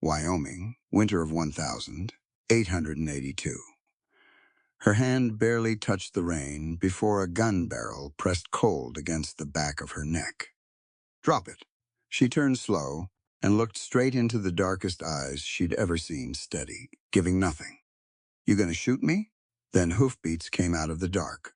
Wyoming, winter of 1882. Her hand barely touched the rein before a gun barrel pressed cold against the back of her neck. "Drop it." She turned slow and looked straight into the darkest eyes she'd ever seen steady, giving nothing. "You gonna shoot me?" Then hoofbeats came out of the dark.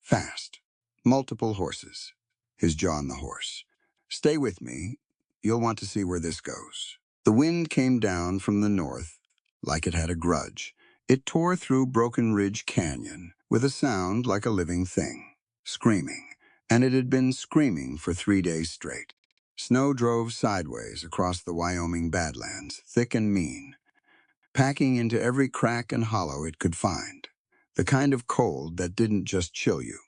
Fast. Multiple horses. His jaw on the horse. "Stay with me. You'll want to see where this goes." The wind came down from the north like it had a grudge. It tore through Broken Ridge Canyon with a sound like a living thing, screaming, and it had been screaming for 3 days straight. Snow drove sideways across the Wyoming Badlands, thick and mean, packing into every crack and hollow it could find. The kind of cold that didn't just chill you.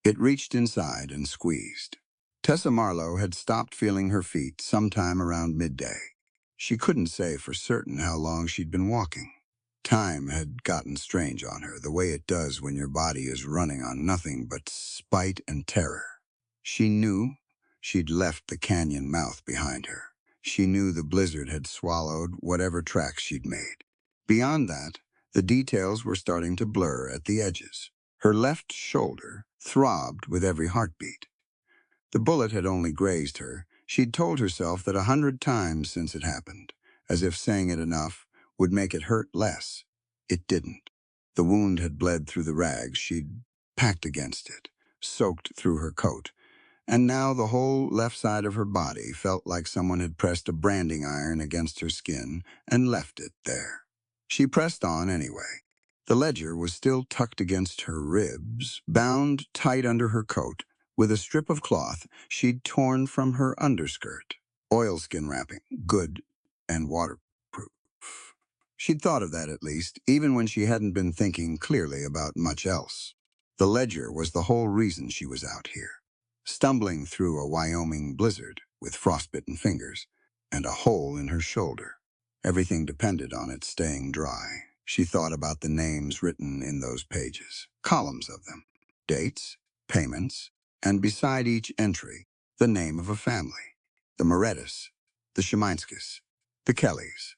It reached inside and squeezed. Tessa Marlowe had stopped feeling her feet sometime around midday. She couldn't say for certain how long she'd been walking. Time had gotten strange on her, the way it does when your body is running on nothing but spite and terror. She knew she'd left the canyon mouth behind her. She knew the blizzard had swallowed whatever tracks she'd made. Beyond that, the details were starting to blur at the edges. Her left shoulder throbbed with every heartbeat. The bullet had only grazed her. She'd told herself that 100 times since it happened, as if saying it enough would make it hurt less. It didn't. The wound had bled through the rags she'd packed against it, soaked through her coat, and now the whole left side of her body felt like someone had pressed a branding iron against her skin and left it there. She pressed on anyway. The ledger was still tucked against her ribs, bound tight under her coat, with a strip of cloth she'd torn from her underskirt. Oilskin wrapping, good and waterproof. She'd thought of that at least, even when she hadn't been thinking clearly about much else. The ledger was the whole reason she was out here. Stumbling through a Wyoming blizzard with frostbitten fingers and a hole in her shoulder. Everything depended on it staying dry. She thought about the names written in those pages, columns of them, dates, payments, and beside each entry, the name of a family. The Morettis, the Sheminskis, the Kellys.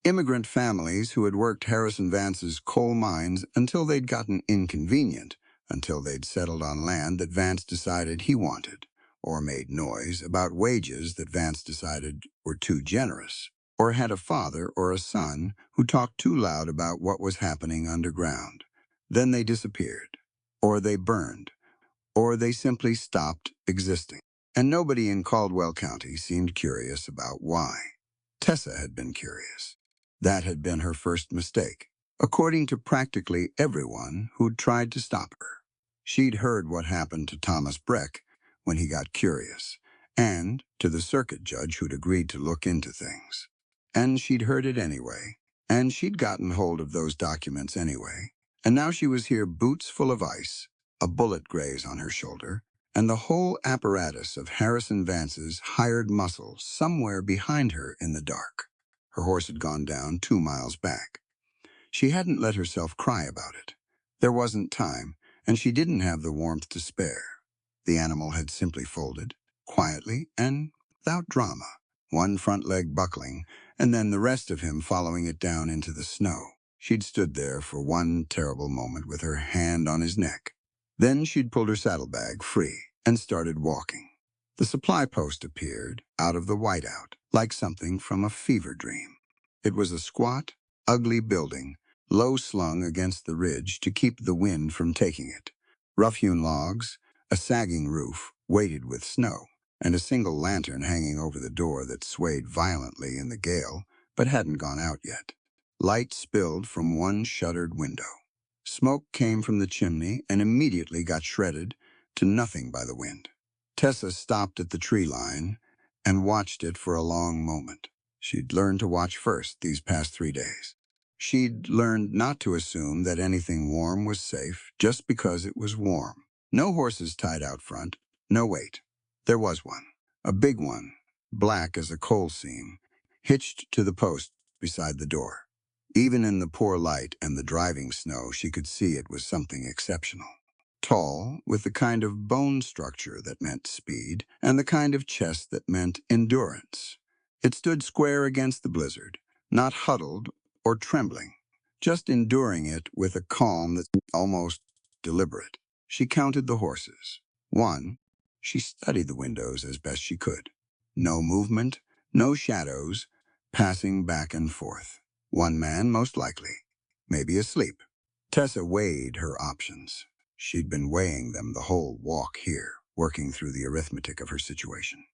Immigrant families who had worked Harrison Vance's coal mines until they'd gotten inconvenient, until they'd settled on land that Vance decided he wanted, or made noise about wages that Vance decided were too generous, or had a father or a son who talked too loud about what was happening underground. Then they disappeared, or they burned, or they simply stopped existing. And nobody in Caldwell County seemed curious about why. Tessa had been curious. That had been her first mistake, according to practically everyone who'd tried to stop her. She'd heard what happened to Thomas Breck when he got curious, and to the circuit judge who'd agreed to look into things. And she'd heard it anyway, and she'd gotten hold of those documents anyway. And now she was here, boots full of ice, a bullet graze on her shoulder, and the whole apparatus of Harrison Vance's hired muscle somewhere behind her in the dark. Her horse had gone down 2 miles back. She hadn't let herself cry about it. There wasn't time, and she didn't have the warmth to spare. The animal had simply folded, quietly and without drama, one front leg buckling, and then the rest of him following it down into the snow. She'd stood there for one terrible moment with her hand on his neck. Then she'd pulled her saddlebag free and started walking. The supply post appeared out of the whiteout, like something from a fever dream. It was a squat, ugly building, low-slung against the ridge to keep the wind from taking it. Rough-hewn logs, a sagging roof weighted with snow, and a single lantern hanging over the door that swayed violently in the gale, but hadn't gone out yet. Light spilled from one shuttered window. Smoke came from the chimney and immediately got shredded to nothing by the wind. Tessa stopped at the tree line and watched it for a long moment. She'd learned to watch first these past 3 days. She'd learned not to assume that anything warm was safe just because it was warm. No horses tied out front. No, wait. There was one. A big one, black as a coal seam, hitched to the post beside the door. Even in the poor light and the driving snow, she could see it was something exceptional. Tall, with the kind of bone structure that meant speed, and the kind of chest that meant endurance. It stood square against the blizzard, not huddled or trembling, just enduring it with a calm that's almost deliberate. She counted the horses. One. She studied the windows as best she could. No movement, no shadows, passing back and forth. One man, most likely. Maybe asleep. Tessa weighed her options. She'd been weighing them the whole walk here, working through the arithmetic of her situation.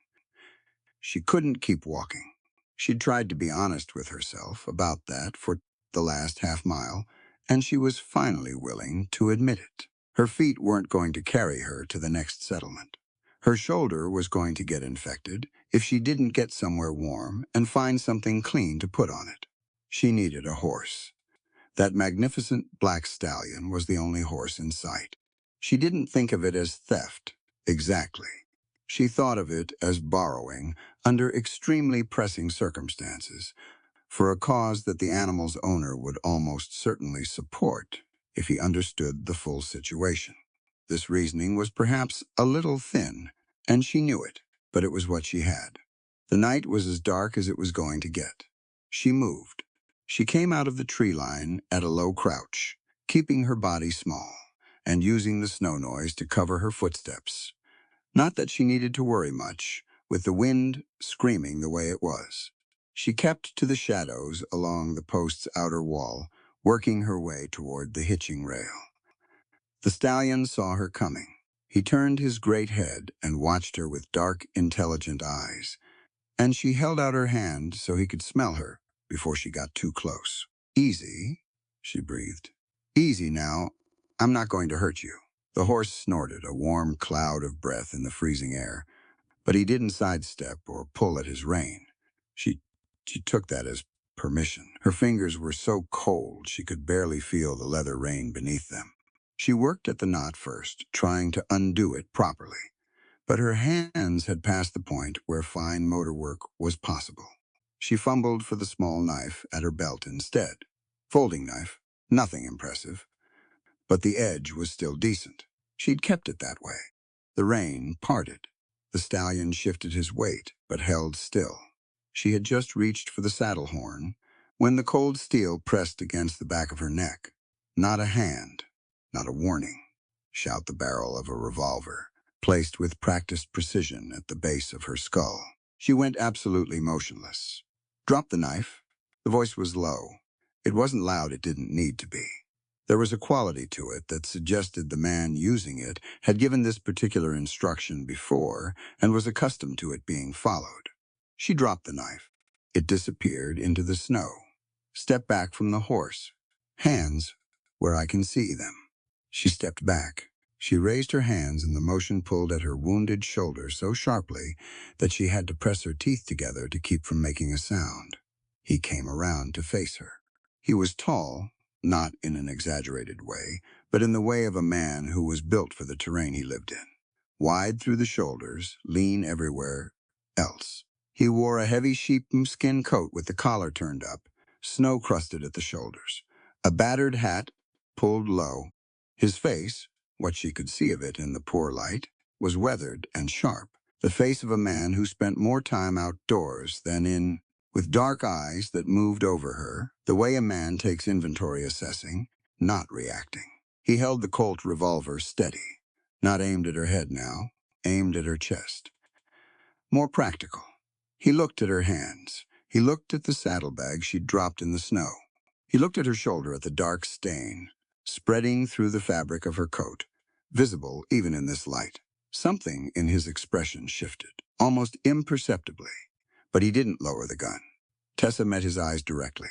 She couldn't keep walking. She'd tried to be honest with herself about that for the last half mile, and she was finally willing to admit it. Her feet weren't going to carry her to the next settlement. Her shoulder was going to get infected if she didn't get somewhere warm and find something clean to put on it. She needed a horse. That magnificent black stallion was the only horse in sight. She didn't think of it as theft, exactly. She thought of it as borrowing under extremely pressing circumstances for a cause that the animal's owner would almost certainly support if he understood the full situation. This reasoning was perhaps a little thin, and she knew it, but it was what she had. The night was as dark as it was going to get. She moved. She came out of the tree line at a low crouch, keeping her body small, and using the snow noise to cover her footsteps. Not that she needed to worry much, with the wind screaming the way it was. She kept to the shadows along the post's outer wall, working her way toward the hitching rail. The stallion saw her coming. He turned his great head and watched her with dark, intelligent eyes, and she held out her hand so he could smell her before she got too close. "Easy," she breathed. "Easy now. I'm not going to hurt you." The horse snorted, a warm cloud of breath in the freezing air, but he didn't sidestep or pull at his rein. She, she took that as permission. Her fingers were so cold she could barely feel the leather rein beneath them. She worked at the knot first, trying to undo it properly, but her hands had passed the point where fine motor work was possible. She fumbled for the small knife at her belt instead. Folding knife, nothing impressive, but the edge was still decent. She'd kept it that way. The rein parted. The stallion shifted his weight, but held still. She had just reached for the saddle horn when the cold steel pressed against the back of her neck. Not a hand, not a warning. Shout the barrel of a revolver, placed with practiced precision at the base of her skull. She went absolutely motionless. "Drop the knife." The voice was low. It wasn't loud, it didn't need to be. There was a quality to it that suggested the man using it had given this particular instruction before and was accustomed to it being followed. She dropped the knife. It disappeared into the snow. "Step back from the horse. Hands where I can see them." She stepped back. She raised her hands and the motion pulled at her wounded shoulder so sharply that she had to press her teeth together to keep from making a sound. He came around to face her. He was tall, not in an exaggerated way, but in the way of a man who was built for the terrain he lived in. Wide through the shoulders, lean everywhere else. He wore a heavy sheepskin coat with the collar turned up, snow-crusted at the shoulders. A battered hat, pulled low. His face, what she could see of it in the poor light, was weathered and sharp. The face of a man who spent more time outdoors than in, with dark eyes that moved over her, the way a man takes inventory assessing, not reacting. He held the Colt revolver steady, not aimed at her head now, aimed at her chest. More practical. He looked at her hands. He looked at the saddlebag she'd dropped in the snow. He looked at her shoulder at the dark stain, spreading through the fabric of her coat, visible even in this light. Something in his expression shifted, almost imperceptibly, but he didn't lower the gun. Tessa met his eyes directly.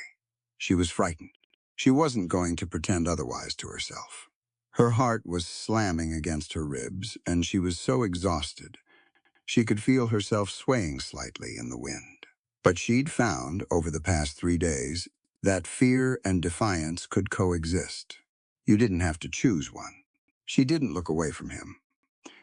She was frightened. She wasn't going to pretend otherwise to herself. Her heart was slamming against her ribs, and she was so exhausted she could feel herself swaying slightly in the wind. But she'd found, over the past 3 days, that fear and defiance could coexist. You didn't have to choose one. She didn't look away from him.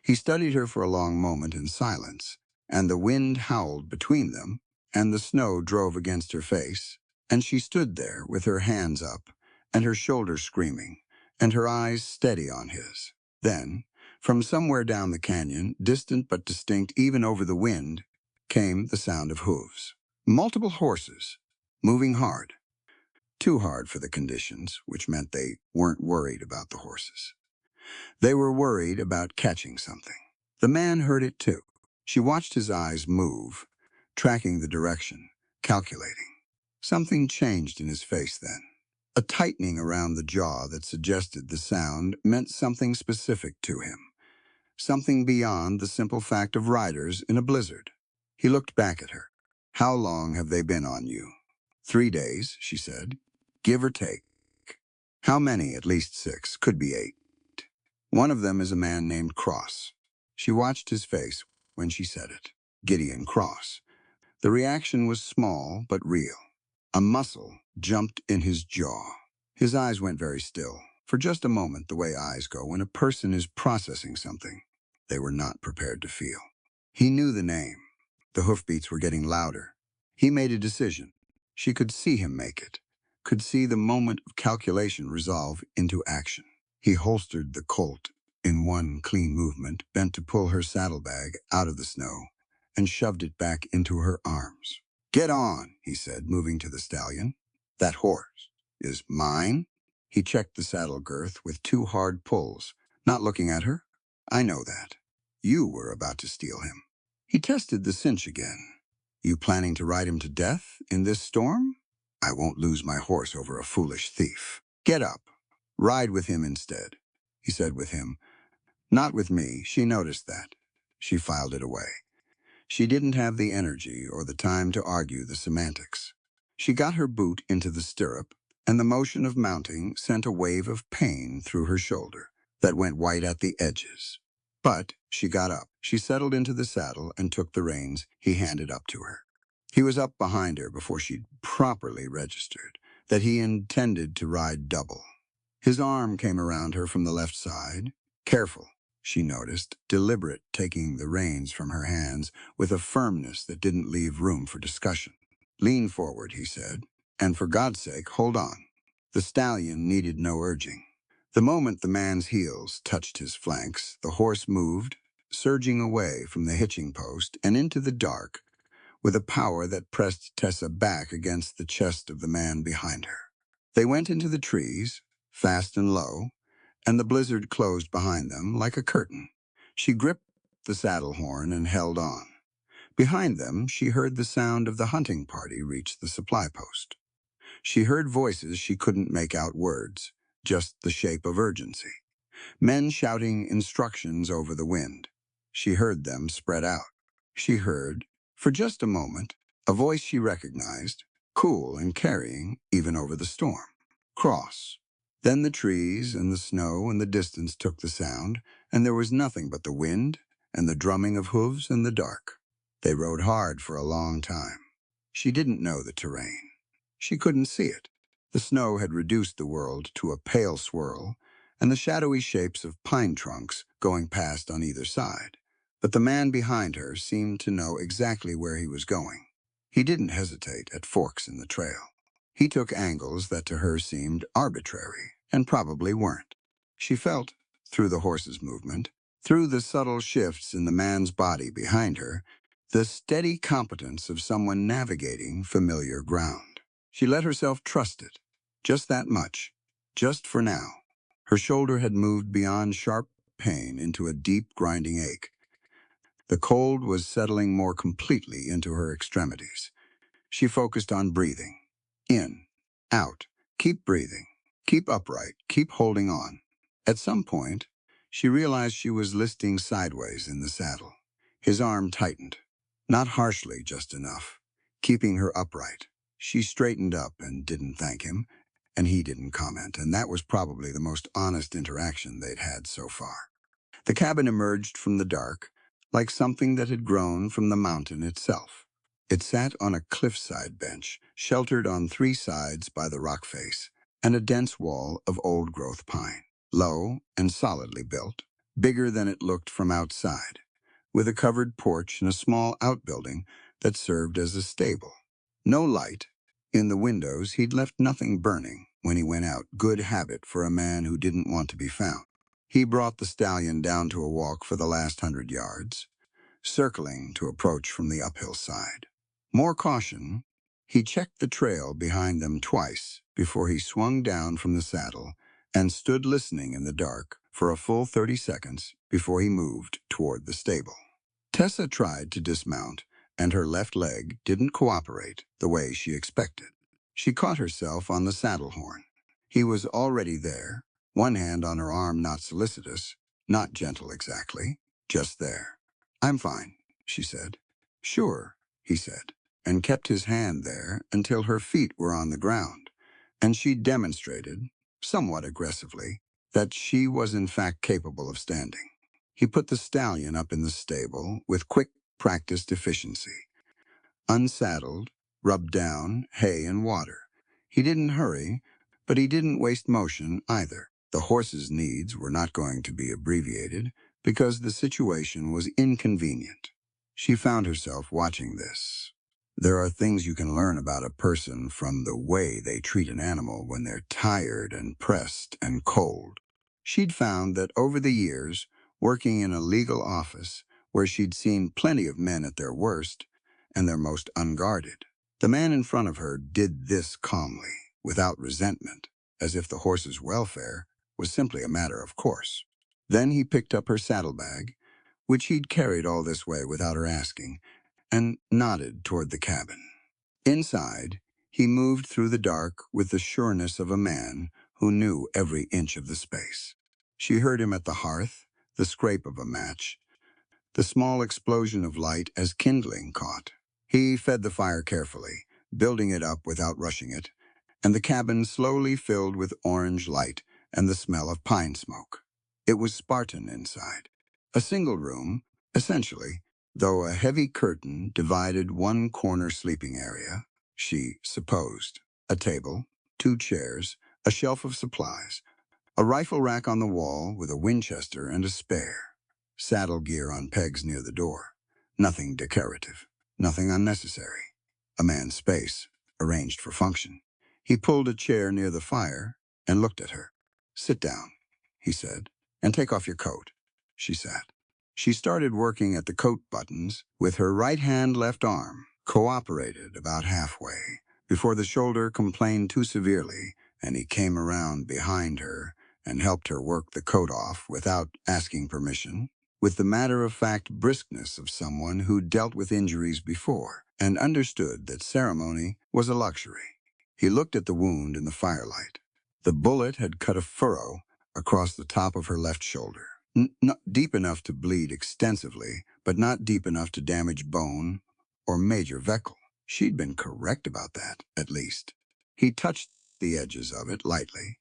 He studied her for a long moment in silence, and the wind howled between them, and the snow drove against her face, and she stood there with her hands up, and her shoulders screaming, and her eyes steady on his. Then, from somewhere down the canyon, distant but distinct even over the wind, came the sound of hooves. Multiple horses, moving hard. Too hard for the conditions, which meant they weren't worried about the horses. They were worried about catching something. The man heard it too. She watched his eyes move, tracking the direction, calculating. Something changed in his face then. A tightening around the jaw that suggested the sound meant something specific to him, something beyond the simple fact of riders in a blizzard. He looked back at her. How long have they been on you? 3 days, she said, give or take. How many? At least 6, could be 8. One of them is a man named Cross. She watched his face when she said it. Gideon Cross. The reaction was small but real. A muscle jumped in his jaw. His eyes went very still, for just a moment the way eyes go when a person is processing something they were not prepared to feel. He knew the name. The hoofbeats were getting louder. He made a decision. She could see him make it, could see the moment of calculation resolve into action. He holstered the Colt in one clean movement, bent to pull her saddlebag out of the snow, and shoved it back into her arms. Get on, he said, moving to the stallion. That horse is mine? He checked the saddle girth with 2 hard pulls, not looking at her. I know that. You were about to steal him. He tested the cinch again. You planning to ride him to death in this storm? I won't lose my horse over a foolish thief. Get up. Ride with him instead, he said with him. Not with me. She noticed that. She filed it away. She didn't have the energy or the time to argue the semantics. She got her boot into the stirrup, and the motion of mounting sent a wave of pain through her shoulder that went white at the edges. But she got up. She settled into the saddle and took the reins he handed up to her. He was up behind her before she'd properly registered that he intended to ride double. His arm came around her from the left side. Careful, she noticed, deliberate, taking the reins from her hands with a firmness that didn't leave room for discussion. Lean forward, he said, and for God's sake, hold on. The stallion needed no urging. The moment the man's heels touched his flanks, the horse moved, surging away from the hitching post and into the dark with a power that pressed Tessa back against the chest of the man behind her. They went into the trees, fast and low, and the blizzard closed behind them like a curtain. She gripped the saddle horn and held on. Behind them, she heard the sound of the hunting party reach the supply post. She heard voices she couldn't make out words, just the shape of urgency. Men shouting instructions over the wind. She heard them spread out. She heard, for just a moment, a voice she recognized, cool and carrying even over the storm. Cross. Then the trees and the snow and the distance took the sound, and there was nothing but the wind and the drumming of hooves in the dark. They rode hard for a long time. She didn't know the terrain. She couldn't see it. The snow had reduced the world to a pale swirl, and the shadowy shapes of pine trunks going past on either side. But the man behind her seemed to know exactly where he was going. He didn't hesitate at forks in the trail. He took angles that to her seemed arbitrary, and probably weren't. She felt, through the horse's movement, through the subtle shifts in the man's body behind her, the steady competence of someone navigating familiar ground. She let herself trust it, just that much, just for now. Her shoulder had moved beyond sharp pain into a deep, grinding ache. The cold was settling more completely into her extremities. She focused on breathing. In, out, keep breathing, keep upright, keep holding on. At some point, she realized she was listing sideways in the saddle. His arm tightened, not harshly, just enough, keeping her upright. She straightened up and didn't thank him, and he didn't comment, and that was probably the most honest interaction they'd had so far. The cabin emerged from the dark, like something that had grown from the mountain itself. It sat on a cliffside bench, sheltered on 3 sides by the rock face, and a dense wall of old-growth pine, low and solidly built, bigger than it looked from outside, with a covered porch and a small outbuilding that served as a stable. No light. In the windows, he'd left nothing burning when he went out, good habit for a man who didn't want to be found. He brought the stallion down to a walk for the last 100 yards, circling to approach from the uphill side. More caution, he checked the trail behind them twice before he swung down from the saddle and stood listening in the dark for a full 30 seconds before he moved toward the stable. Tessa tried to dismount, and her left leg didn't cooperate the way she expected. She caught herself on the saddle horn. He was already there, one hand on her arm, not solicitous, not gentle exactly, just there. "I'm fine," she said. "Sure," he said, and kept his hand there until her feet were on the ground, and she demonstrated, somewhat aggressively, that she was in fact capable of standing. He put the stallion up in the stable with quick, practiced efficiency. Unsaddled, rubbed down, hay and water. He didn't hurry, but he didn't waste motion either. The horse's needs were not going to be abbreviated because the situation was inconvenient. She found herself watching this. There are things you can learn about a person from the way they treat an animal when they're tired and pressed and cold. She'd found that over the years, working in a legal office where she'd seen plenty of men at their worst and their most unguarded, the man in front of her did this calmly, without resentment, as if the horse's welfare was simply a matter of course. Then he picked up her saddlebag, which he'd carried all this way without her asking, and nodded toward the cabin. Inside, he moved through the dark with the sureness of a man who knew every inch of the space. She heard him at the hearth, the scrape of a match, the small explosion of light as kindling caught. He fed the fire carefully, building it up without rushing it, and the cabin slowly filled with orange light and the smell of pine smoke. It was Spartan inside. A single room, essentially, though a heavy curtain divided one corner sleeping area, she supposed. A table, two chairs, a shelf of supplies, a rifle rack on the wall with a Winchester and a spare. Saddle gear on pegs near the door. Nothing decorative, nothing unnecessary. A man's space, arranged for function. He pulled a chair near the fire and looked at her. "Sit down," he said, "and take off your coat." She sat. She started working at the coat buttons with her right hand, left arm, cooperated about halfway, before the shoulder complained too severely, and he came around behind her and helped her work the coat off without asking permission, with the matter-of-fact briskness of someone who'd dealt with injuries before and understood that ceremony was a luxury. He looked at the wound in the firelight. The bullet had cut a furrow across the top of her left shoulder. Not deep enough to bleed extensively, but not deep enough to damage bone or major veckle. She'd been correct about that, at least. He touched the edges of it lightly,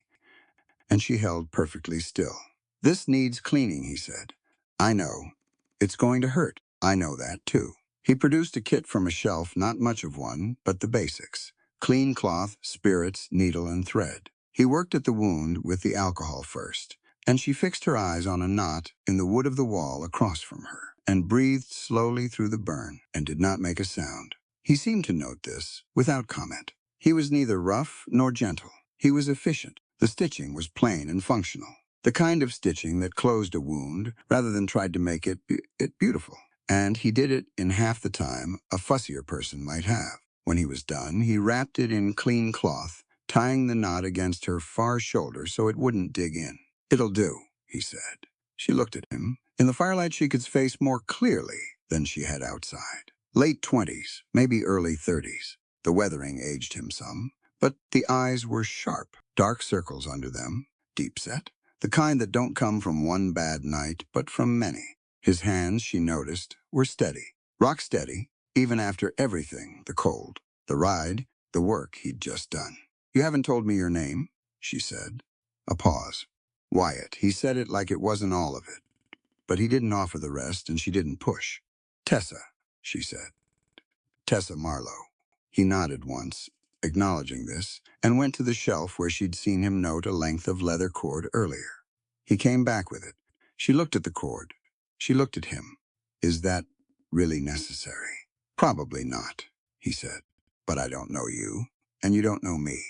and she held perfectly still. "This needs cleaning," he said. "I know. It's going to hurt. I know that, too." He produced a kit from a shelf, not much of one, but the basics. Clean cloth, spirits, needle, and thread. He worked at the wound with the alcohol first, and she fixed her eyes on a knot in the wood of the wall across from her, and breathed slowly through the burn, and did not make a sound. He seemed to note this, without comment. He was neither rough nor gentle. He was efficient. The stitching was plain and functional. The kind of stitching that closed a wound rather than tried to make it beautiful. And he did it in half the time a fussier person might have. When he was done, he wrapped it in clean cloth, tying the knot against her far shoulder so it wouldn't dig in. "It'll do," he said. She looked at him. In the firelight, she could face more clearly than she had outside. Late 20s, maybe early 30s. The weathering aged him some, but the eyes were sharp, dark circles under them, deep set, the kind that don't come from one bad night, but from many. His hands, she noticed, were steady, rock steady, even after everything, the cold, the ride, the work he'd just done. "You haven't told me your name," she said. A pause. "Wyatt." He said it like it wasn't all of it, but he didn't offer the rest, and she didn't push. "Tessa," she said. "Tessa Marlowe." He nodded once, acknowledging this, and went to the shelf where she'd seen him note a length of leather cord earlier. He came back with it. She looked at the cord. She looked at him. "Is that really necessary?" "Probably not," he said. "But I don't know you, and you don't know me.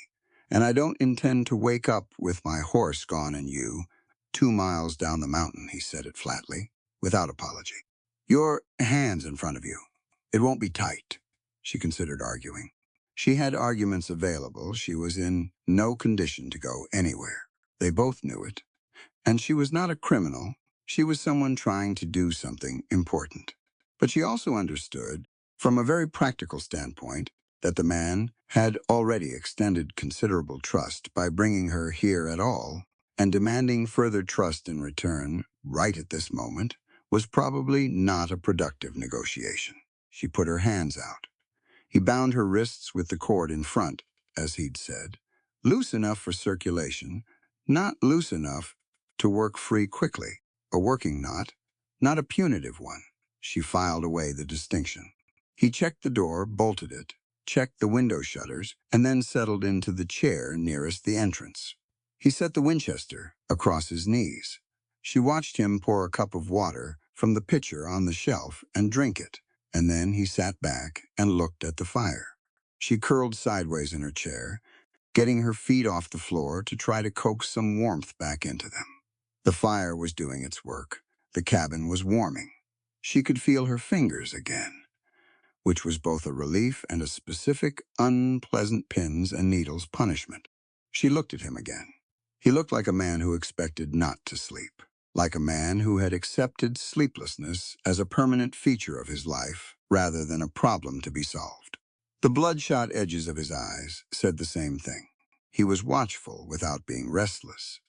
And I don't intend to wake up with my horse gone and you 2 miles down the mountain," he said it flatly, without apology. "Your hands in front of you. It won't be tight." She considered arguing. She had arguments available. She was in no condition to go anywhere. They both knew it. And she was not a criminal. She was someone trying to do something important. But she also understood, from a very practical standpoint, that the man had already extended considerable trust by bringing her here at all, and demanding further trust in return, right at this moment, was probably not a productive negotiation. She put her hands out. He bound her wrists with the cord in front, as he'd said, loose enough for circulation, not loose enough to work free quickly, a working knot, not a punitive one. She filed away the distinction. He checked the door, bolted it, checked the window shutters, and then settled into the chair nearest the entrance. He set the Winchester across his knees. She watched him pour a cup of water from the pitcher on the shelf and drink it, and then he sat back and looked at the fire. She curled sideways in her chair, getting her feet off the floor to try to coax some warmth back into them. The fire was doing its work. The cabin was warming. She could feel her fingers again, which was both a relief and a specific, unpleasant pins and needles punishment. She looked at him again. He looked like a man who expected not to sleep, like a man who had accepted sleeplessness as a permanent feature of his life rather than a problem to be solved. The bloodshot edges of his eyes said the same thing. He was watchful without being restless.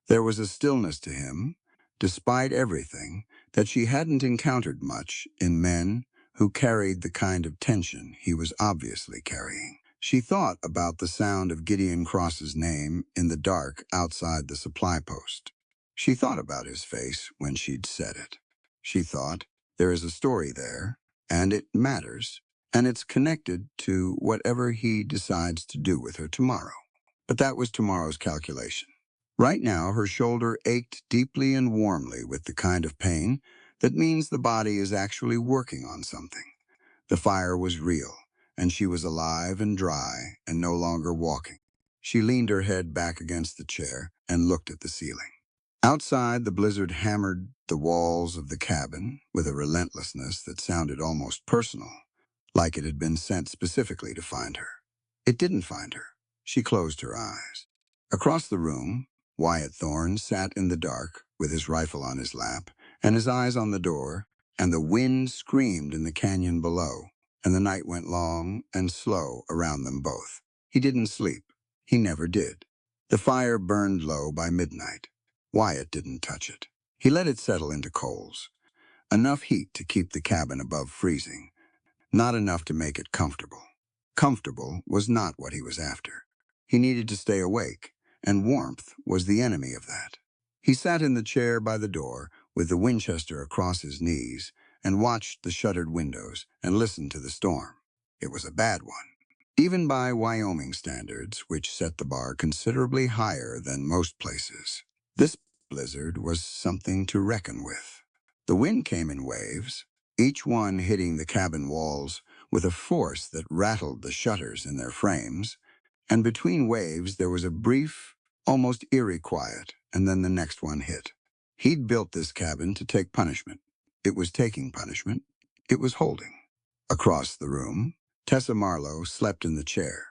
There was a stillness to him, despite everything, that she hadn't encountered much in men who carried the kind of tension he was obviously carrying. She thought about the sound of Gideon Cross's name in the dark outside the supply post. She thought about his face when she'd said it. She thought, there is a story there, and it matters, and it's connected to whatever he decides to do with her tomorrow. But that was tomorrow's calculation. Right now, her shoulder ached deeply and warmly with the kind of pain that means the body is actually working on something. The fire was real, and she was alive and dry and no longer walking. She leaned her head back against the chair and looked at the ceiling. Outside, the blizzard hammered the walls of the cabin with a relentlessness that sounded almost personal, like it had been sent specifically to find her. It didn't find her. She closed her eyes. Across the room, Wyatt Thorne sat in the dark with his rifle on his lap and his eyes on the door, and the wind screamed in the canyon below, and the night went long and slow around them both. He didn't sleep. He never did. The fire burned low by midnight. Wyatt didn't touch it. He let it settle into coals, enough heat to keep the cabin above freezing, not enough to make it comfortable. Comfortable was not what he was after. He needed to stay awake, and warmth was the enemy of that. He sat in the chair by the door with the Winchester across his knees and watched the shuttered windows and listened to the storm. It was a bad one, even by Wyoming standards, which set the bar considerably higher than most places. This blizzard was something to reckon with. The wind came in waves, each one hitting the cabin walls with a force that rattled the shutters in their frames, and between waves there was a brief, almost eerie quiet, and then the next one hit. He'd built this cabin to take punishment. It was taking punishment. It was holding. Across the room, Tessa Marlowe slept in the chair.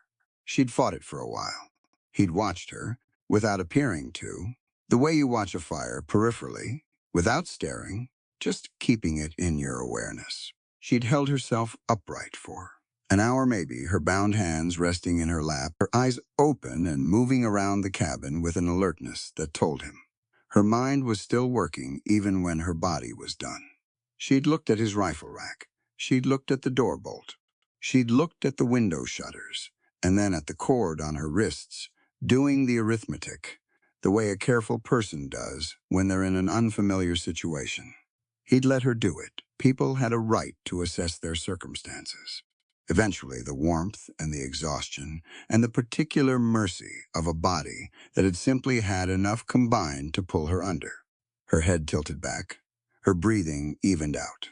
She'd fought it for a while. He'd watched her, without appearing to, the way you watch a fire peripherally, without staring, just keeping it in your awareness. She'd held herself upright for an hour maybe, her bound hands resting in her lap, her eyes open and moving around the cabin with an alertness that told him her mind was still working even when her body was done. She'd looked at his rifle rack. She'd looked at the door bolt. She'd looked at the window shutters, and then at the cord on her wrists, doing the arithmetic, the way a careful person does when they're in an unfamiliar situation. He'd let her do it. People had a right to assess their circumstances. Eventually, the warmth and the exhaustion and the particular mercy of a body that had simply had enough combined to pull her under. Her head tilted back, her breathing evened out.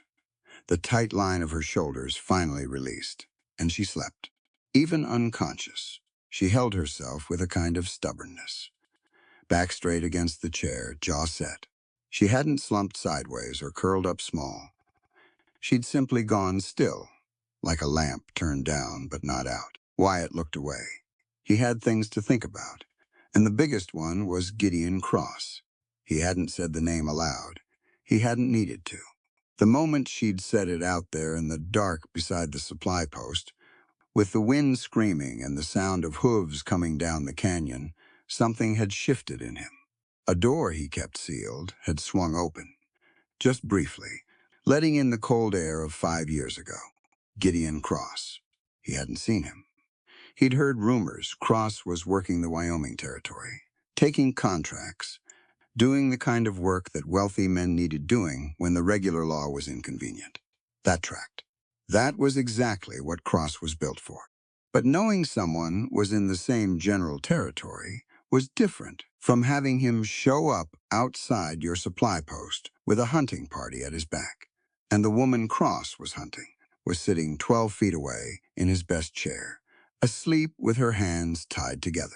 The tight line of her shoulders finally released, and she slept. Even unconscious, she held herself with a kind of stubbornness. Back straight against the chair, jaw set. She hadn't slumped sideways or curled up small. She'd simply gone still, like a lamp turned down but not out. Wyatt looked away. He had things to think about, and the biggest one was Gideon Cross. He hadn't said the name aloud. He hadn't needed to. The moment she'd said it out there in the dark beside the supply post, with the wind screaming and the sound of hooves coming down the canyon, something had shifted in him. A door he kept sealed had swung open, just briefly, letting in the cold air of 5 years ago. Gideon Cross. He hadn't seen him. He'd heard rumors Cross was working the Wyoming territory, taking contracts, doing the kind of work that wealthy men needed doing when the regular law was inconvenient. That tracked. That was exactly what Cross was built for. But knowing someone was in the same general territory was different from having him show up outside your supply post with a hunting party at his back. And the woman Cross was hunting was sitting 12 feet away in his best chair, asleep with her hands tied together.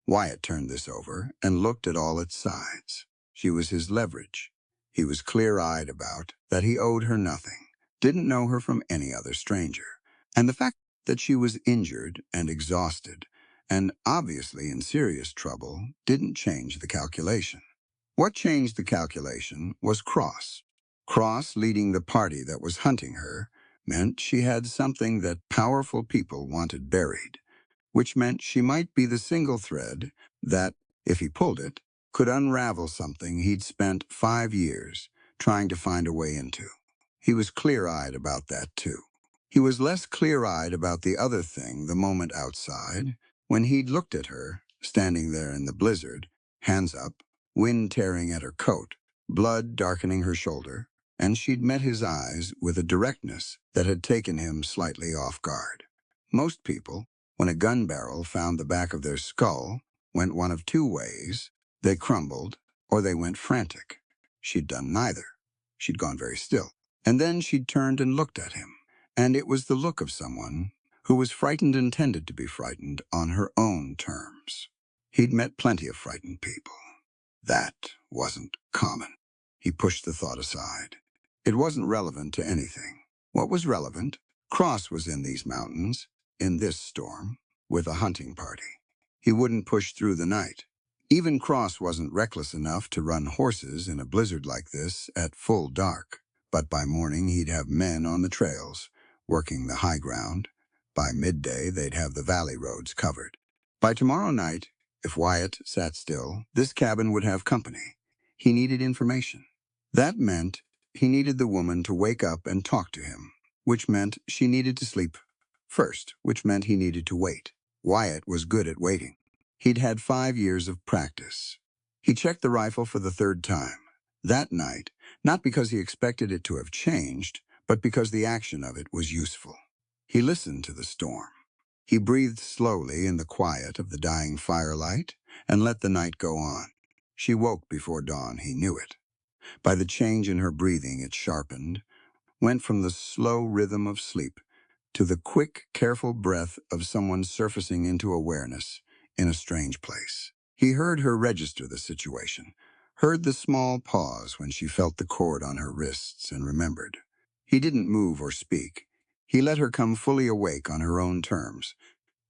Wyatt turned this over and looked at all its sides. She was his leverage. He was clear-eyed about that he owed her nothing, didn't know her from any other stranger. And the fact that she was injured and exhausted, and obviously in serious trouble, didn't change the calculation. What changed the calculation was Cross. Cross leading the party that was hunting her meant she had something that powerful people wanted buried, which meant she might be the single thread that, if he pulled it, could unravel something he'd spent 5 years trying to find a way into. He was clear-eyed about that, too. He was less clear-eyed about the other thing the moment outside, when he'd looked at her, standing there in the blizzard, hands up, wind tearing at her coat, blood darkening her shoulder, and she'd met his eyes with a directness that had taken him slightly off guard. Most people, when a gun barrel found the back of their skull, went one of two ways. They crumbled, or they went frantic. She'd done neither. She'd gone very still. And then she'd turned and looked at him. And it was the look of someone who was frightened and tended to be frightened on her own terms. He'd met plenty of frightened people. That wasn't common. He pushed the thought aside. It wasn't relevant to anything. What was relevant? Cross was in these mountains, in this storm, with a hunting party. He wouldn't push through the night. Even Cross wasn't reckless enough to run horses in a blizzard like this at full dark. But by morning he'd have men on the trails, working the high ground. By midday they'd have the valley roads covered. By tomorrow night, if Wyatt sat still, this cabin would have company. He needed information. That meant he needed the woman to wake up and talk to him, which meant she needed to sleep first, which meant he needed to wait. Wyatt was good at waiting. He'd had 5 years of practice. He checked the rifle for the third time. That night, not because he expected it to have changed, but because the action of it was useful. He listened to the storm. He breathed slowly in the quiet of the dying firelight and let the night go on. She woke before dawn, he knew it. By the change in her breathing, it sharpened, went from the slow rhythm of sleep to the quick, careful breath of someone surfacing into awareness in a strange place. He heard her register the situation, heard the small pause when she felt the cord on her wrists and remembered. He didn't move or speak. He let her come fully awake on her own terms.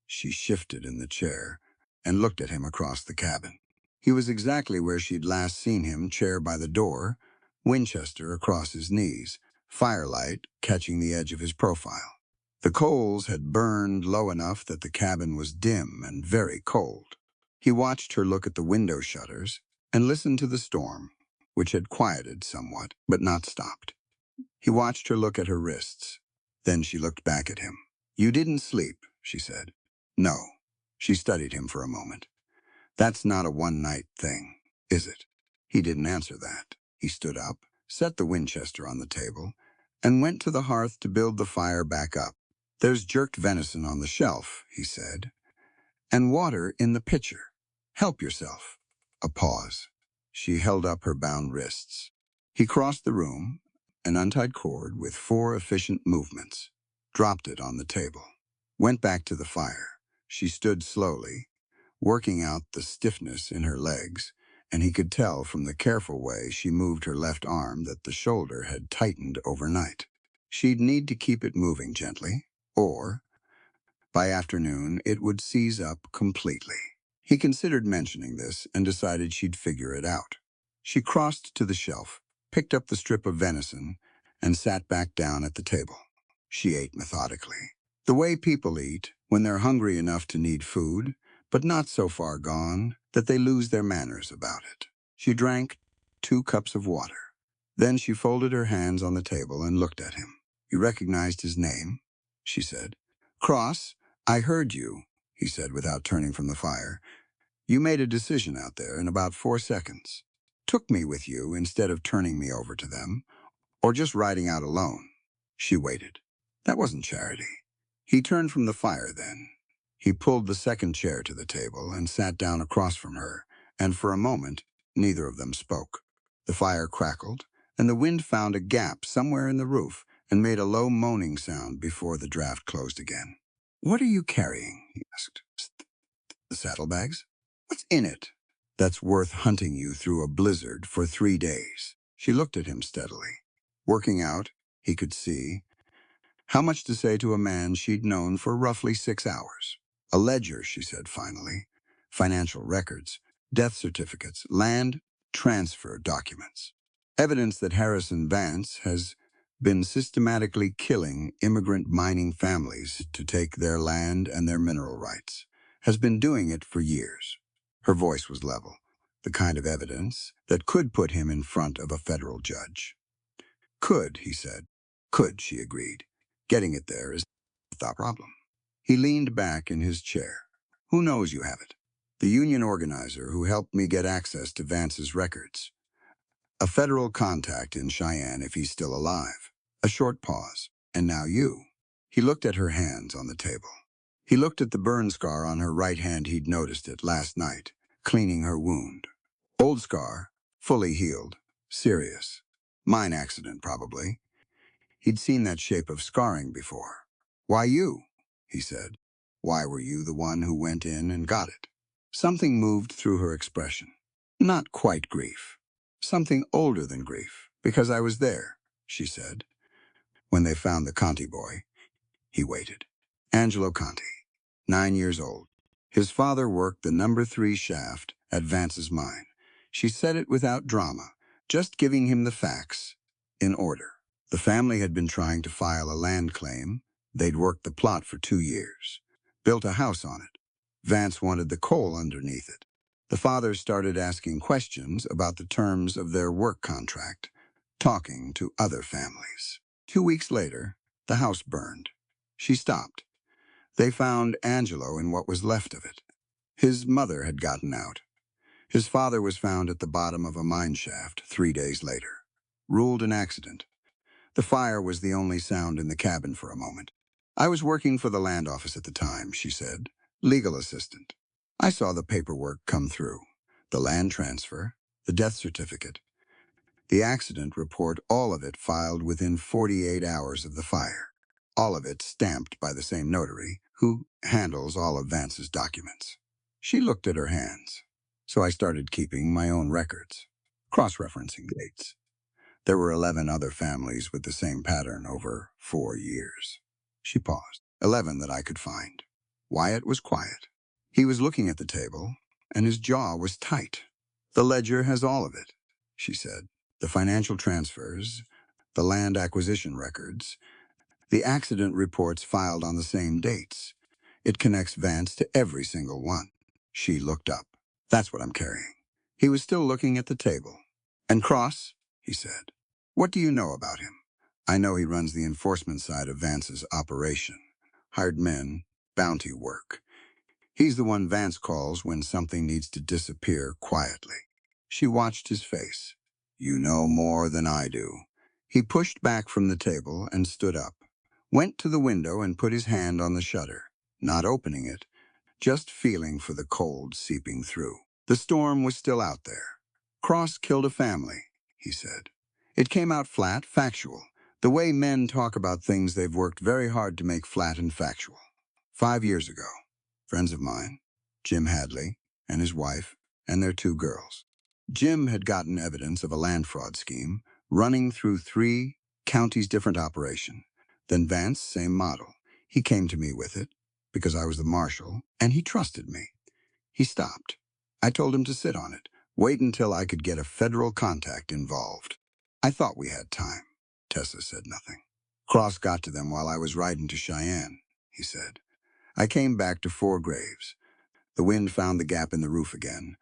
She shifted in the chair and looked at him across the cabin. He was exactly where she'd last seen him, chair by the door, Winchester across his knees, firelight catching the edge of his profile. The coals had burned low enough that the cabin was dim and very cold. He watched her look at the window shutters and listened to the storm, which had quieted somewhat, but not stopped. He watched her look at her wrists. Then she looked back at him. "You didn't sleep," she said. "No." She studied him for a moment. "That's not a one-night thing, is it?" He didn't answer that. He stood up, set the Winchester on the table, and went to the hearth to build the fire back up. "There's jerked venison on the shelf," he said, "and water in the pitcher. Help yourself." A pause. She held up her bound wrists. He crossed the room, an untied cord with 4 efficient movements, dropped it on the table, went back to the fire. She stood slowly, working out the stiffness in her legs, and he could tell from the careful way she moved her left arm that the shoulder had tightened overnight. She'd need to keep it moving gently, Or, by afternoon, it would seize up completely. He considered mentioning this and decided she'd figure it out. She crossed to the shelf, picked up the strip of venison, and sat back down at the table. She ate methodically. The way people eat when they're hungry enough to need food, but not so far gone that they lose their manners about it. She drank 2 cups of water. Then she folded her hands on the table and looked at him. "You recognized his name?" she said. "Cross, I heard you," he said without turning from the fire. "You made a decision out there in about 4 seconds. Took me with you instead of turning me over to them, or just riding out alone." She waited. That wasn't charity. He turned from the fire then. He pulled the second chair to the table and sat down across from her, and for a moment, neither of them spoke. The fire crackled, and the wind found a gap somewhere in the roof and made a low moaning sound before the draft closed again. "What are you carrying?" he asked. "The saddlebags? What's in it that's worth hunting you through a blizzard for 3 days?" She looked at him steadily. Working out, he could see how much to say to a man she'd known for roughly 6 hours. "A ledger," she said finally. "Financial records, death certificates, land transfer documents. Evidence that Harrison Vance has been systematically killing immigrant mining families to take their land and their mineral rights. Has been doing it for years." Her voice was level, the kind of evidence that could put him in front of a federal judge. "Could," he said. "Could," she agreed. "Getting it there is the problem." He leaned back in his chair. "Who knows you have it?" "The union organizer who helped me get access to Vance's records. A federal contact in Cheyenne if he's still alive." A short pause. "And now you." He looked at her hands on the table. He looked at the burn scar on her right hand. He'd noticed it last night, cleaning her wound. Old scar, fully healed, serious. Mine accident, probably. He'd seen that shape of scarring before. "Why you?" he said. "Why were you the one who went in and got it?" Something moved through her expression. Not quite grief. Something older than grief, because I was there, she said. "When they found the Conti boy." He waited. "Angelo Conti, 9 years old. His father worked the number 3 shaft at Vance's mine." She said it without drama, just giving him the facts in order. The family had been trying to file a land claim. They'd worked the plot for 2 years. Built a house on it. Vance wanted the coal underneath it. The father started asking questions about the terms of their work contract, talking to other families. 2 weeks later, the house burned. She stopped. They found Angelo in what was left of it. His mother had gotten out. His father was found at the bottom of a mine shaft 3 days later. Ruled an accident. The fire was the only sound in the cabin for a moment. "I was working for the land office at the time," she said. "Legal assistant. I saw the paperwork come through. The land transfer, the death certificate, the accident report, all of it filed within 48 hours of the fire. All of it stamped by the same notary, who handles all of Vance's documents." She looked at her hands. "So I started keeping my own records, cross-referencing dates. There were 11 other families with the same pattern over 4 years." She paused. 11 that I could find. Wyatt was quiet. He was looking at the table, and his jaw was tight. "The ledger has all of it," she said. "The financial transfers, the land acquisition records, the accident reports filed on the same dates. It connects Vance to every single one." She looked up. "That's what I'm carrying." He was still looking at the table. "And Cross?" he said. "What do you know about him?" "I know he runs the enforcement side of Vance's operation. Hired men, bounty work. He's the one Vance calls when something needs to disappear quietly." She watched his face. "You know more than I do." He pushed back from the table and stood up. Went to the window and put his hand on the shutter, not opening it, just feeling for the cold seeping through. The storm was still out there. "Cross killed a family," he said. It came out flat, factual, the way men talk about things they've worked very hard to make flat and factual. 5 years ago, friends of mine, Jim Hadley and his wife and their 2 girls. Jim had gotten evidence of a land fraud scheme running through 3 counties' different operation. Then Vance, same model. He came to me with it, because I was the marshal, and he trusted me. He stopped. I told him to sit on it, wait until I could get a federal contact involved. I thought we had time. Tessa said nothing. Cross got to them while I was riding to Cheyenne, he said. I came back to Four Graves. The wind found the gap in the roof again.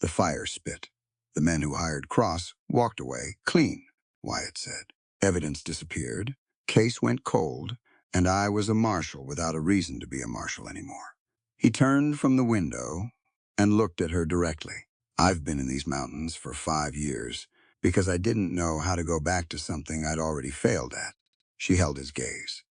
The fire spit. The men who hired Cross walked away, clean, Wyatt said. Evidence disappeared, case went cold, and I was a marshal without a reason to be a marshal anymore. He turned from the window and looked at her directly. I've been in these mountains for 5 years because I didn't know how to go back to something I'd already failed at. She held his gaze.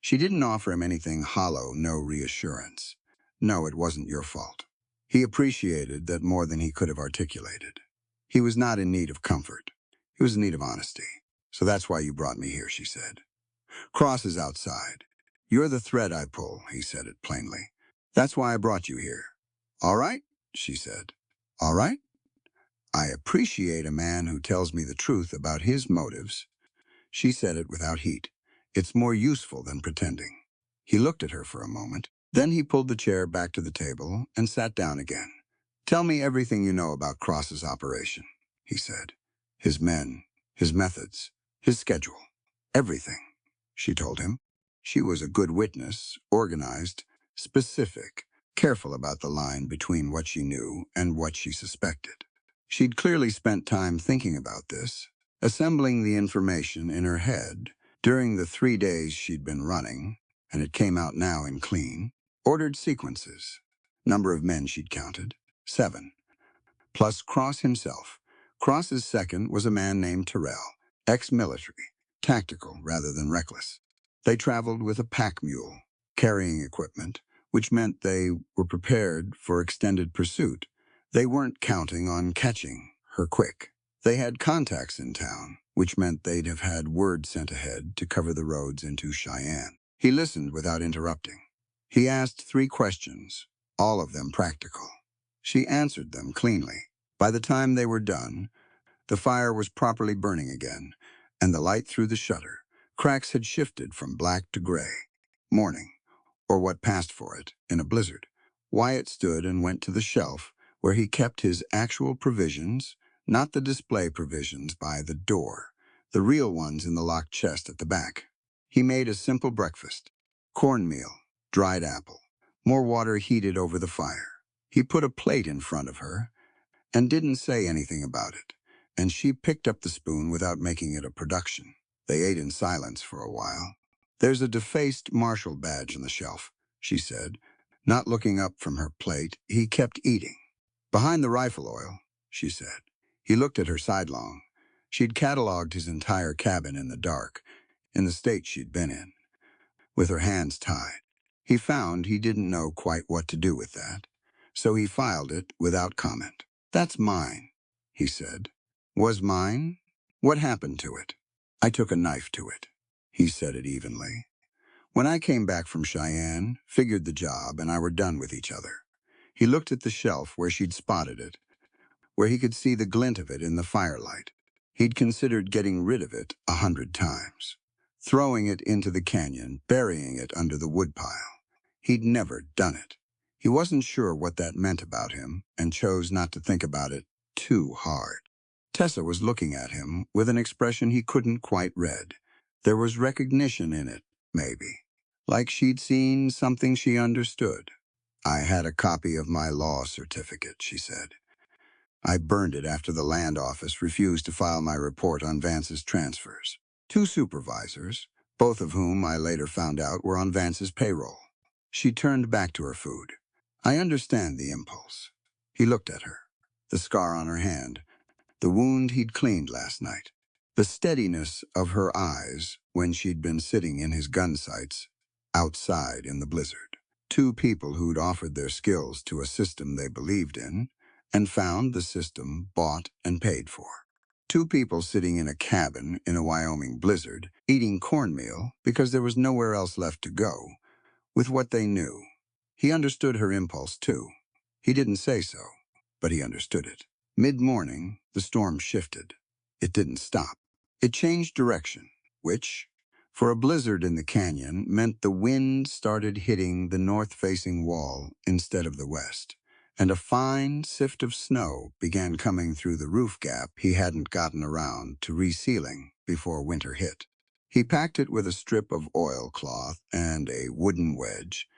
She didn't offer him anything hollow, no reassurance. No, it wasn't your fault. He appreciated that more than he could have articulated. He was not in need of comfort. He was in need of honesty. So that's why you brought me here, she said. Cross is outside. You're the thread I pull, he said it plainly. That's why I brought you here. All right, she said. All right? I appreciate a man who tells me the truth about his motives. She said it without heat. It's more useful than pretending. He looked at her for a moment. Then he pulled the chair back to the table and sat down again. Tell me everything you know about Cross's operation, he said. His men, his methods, his schedule. Everything, she told him. She was a good witness, organized, specific, careful about the line between what she knew and what she suspected. She'd clearly spent time thinking about this, assembling the information in her head during the 3 days she'd been running, and it came out now in clean, ordered sequences. Number of men she'd counted, 7. Plus Cross himself. Cross's second was a man named Terrell, ex-military, tactical rather than reckless. They traveled with a pack mule, carrying equipment, which meant they were prepared for extended pursuit. They weren't counting on catching her quick. They had contacts in town, which meant they'd have had word sent ahead to cover the roads into Cheyenne. He listened without interrupting. He asked 3 questions, all of them practical. She answered them cleanly. By the time they were done, the fire was properly burning again, and the light through the shutter. Cracks had shifted from black to gray. Morning, or what passed for it, in a blizzard. Wyatt stood and went to the shelf where he kept his actual provisions, not the display provisions by the door, the real ones in the locked chest at the back. He made a simple breakfast. Cornmeal, dried apple, more water heated over the fire. He put a plate in front of her and didn't say anything about it, and she picked up the spoon without making it a production. They ate in silence for a while. There's a defaced marshal badge on the shelf, she said. Not looking up from her plate, he kept eating. Behind the rifle oil, she said. He looked at her sidelong. She'd cataloged his entire cabin in the dark, in the state she'd been in, with her hands tied. He found he didn't know quite what to do with that, so he filed it without comment. That's mine, he said. Was mine? What happened to it? I took a knife to it. He said it evenly. When I came back from Cheyenne, figured the job, and I were done with each other. He looked at the shelf where she'd spotted it, where he could see the glint of it in the firelight. He'd considered getting rid of it 100 times, throwing it into the canyon, burying it under the woodpile. He'd never done it. He wasn't sure what that meant about him and chose not to think about it too hard. Tessa was looking at him with an expression he couldn't quite read. There was recognition in it, maybe, like she'd seen something she understood. I had a copy of my law certificate, she said. I burned it after the land office refused to file my report on Vance's transfers. 2 supervisors, both of whom I later found out were on Vance's payroll. She turned back to her food. I understand the impulse. He looked at her, the scar on her hand, the wound he'd cleaned last night, the steadiness of her eyes when she'd been sitting in his gun sights outside in the blizzard. 2 people who'd offered their skills to a system they believed in and found the system bought and paid for. 2 people sitting in a cabin in a Wyoming blizzard, eating cornmeal because there was nowhere else left to go, with what they knew. He understood her impulse, too. He didn't say so, but he understood it. Mid-morning, the storm shifted. It didn't stop. It changed direction, which, For a blizzard in the canyon meant the wind started hitting the north-facing wall instead of the west, and a fine sift of snow began coming through the roof gap he hadn't gotten around to resealing before winter hit. He packed it with a strip of oilcloth and a wooden wedge,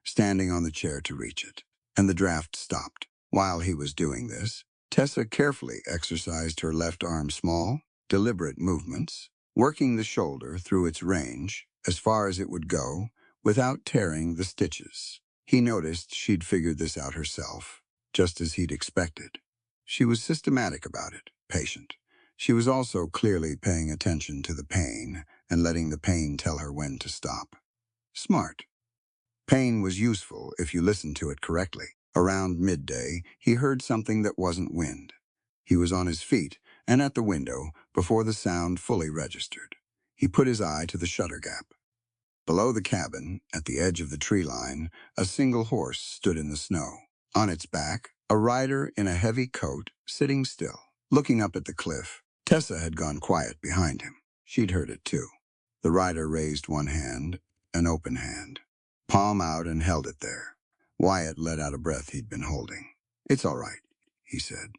standing on the chair to reach it, and the draft stopped. While he was doing this, Tessa carefully exercised her left arm's small, deliberate movements, working the shoulder through its range, as far as it would go, without tearing the stitches. He noticed she'd figured this out herself, just as he'd expected. She was systematic about it, patient. She was also clearly paying attention to the pain and letting the pain tell her when to stop. Smart. Pain was useful if you listened to it correctly. Around midday, he heard something that wasn't wind. He was on his feet and at the window before the sound fully registered. He put his eye to the shutter gap. Below the cabin, at the edge of the tree line, a single horse stood in the snow. On its back, a rider in a heavy coat, sitting still, looking up at the cliff. Tessa had gone quiet behind him. She'd heard it too. The rider raised one hand, an open hand, palm out, and held it there. Wyatt let out a breath he'd been holding. "It's all right," he said.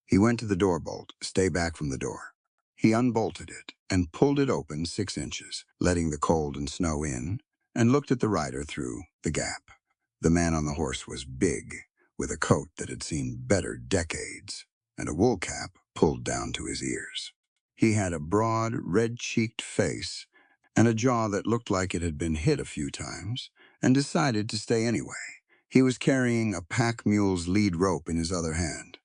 He went to the door bolt. "Stay back from the door." He unbolted it and pulled it open 6 inches, letting the cold and snow in, and looked at the rider through the gap. The man on the horse was big, with a coat that had seen better decades, and a wool cap pulled down to his ears. He had a broad, red-cheeked face and a jaw that looked like it had been hit a few times, and decided to stay anyway. He was carrying a pack mule's lead rope in his other hand,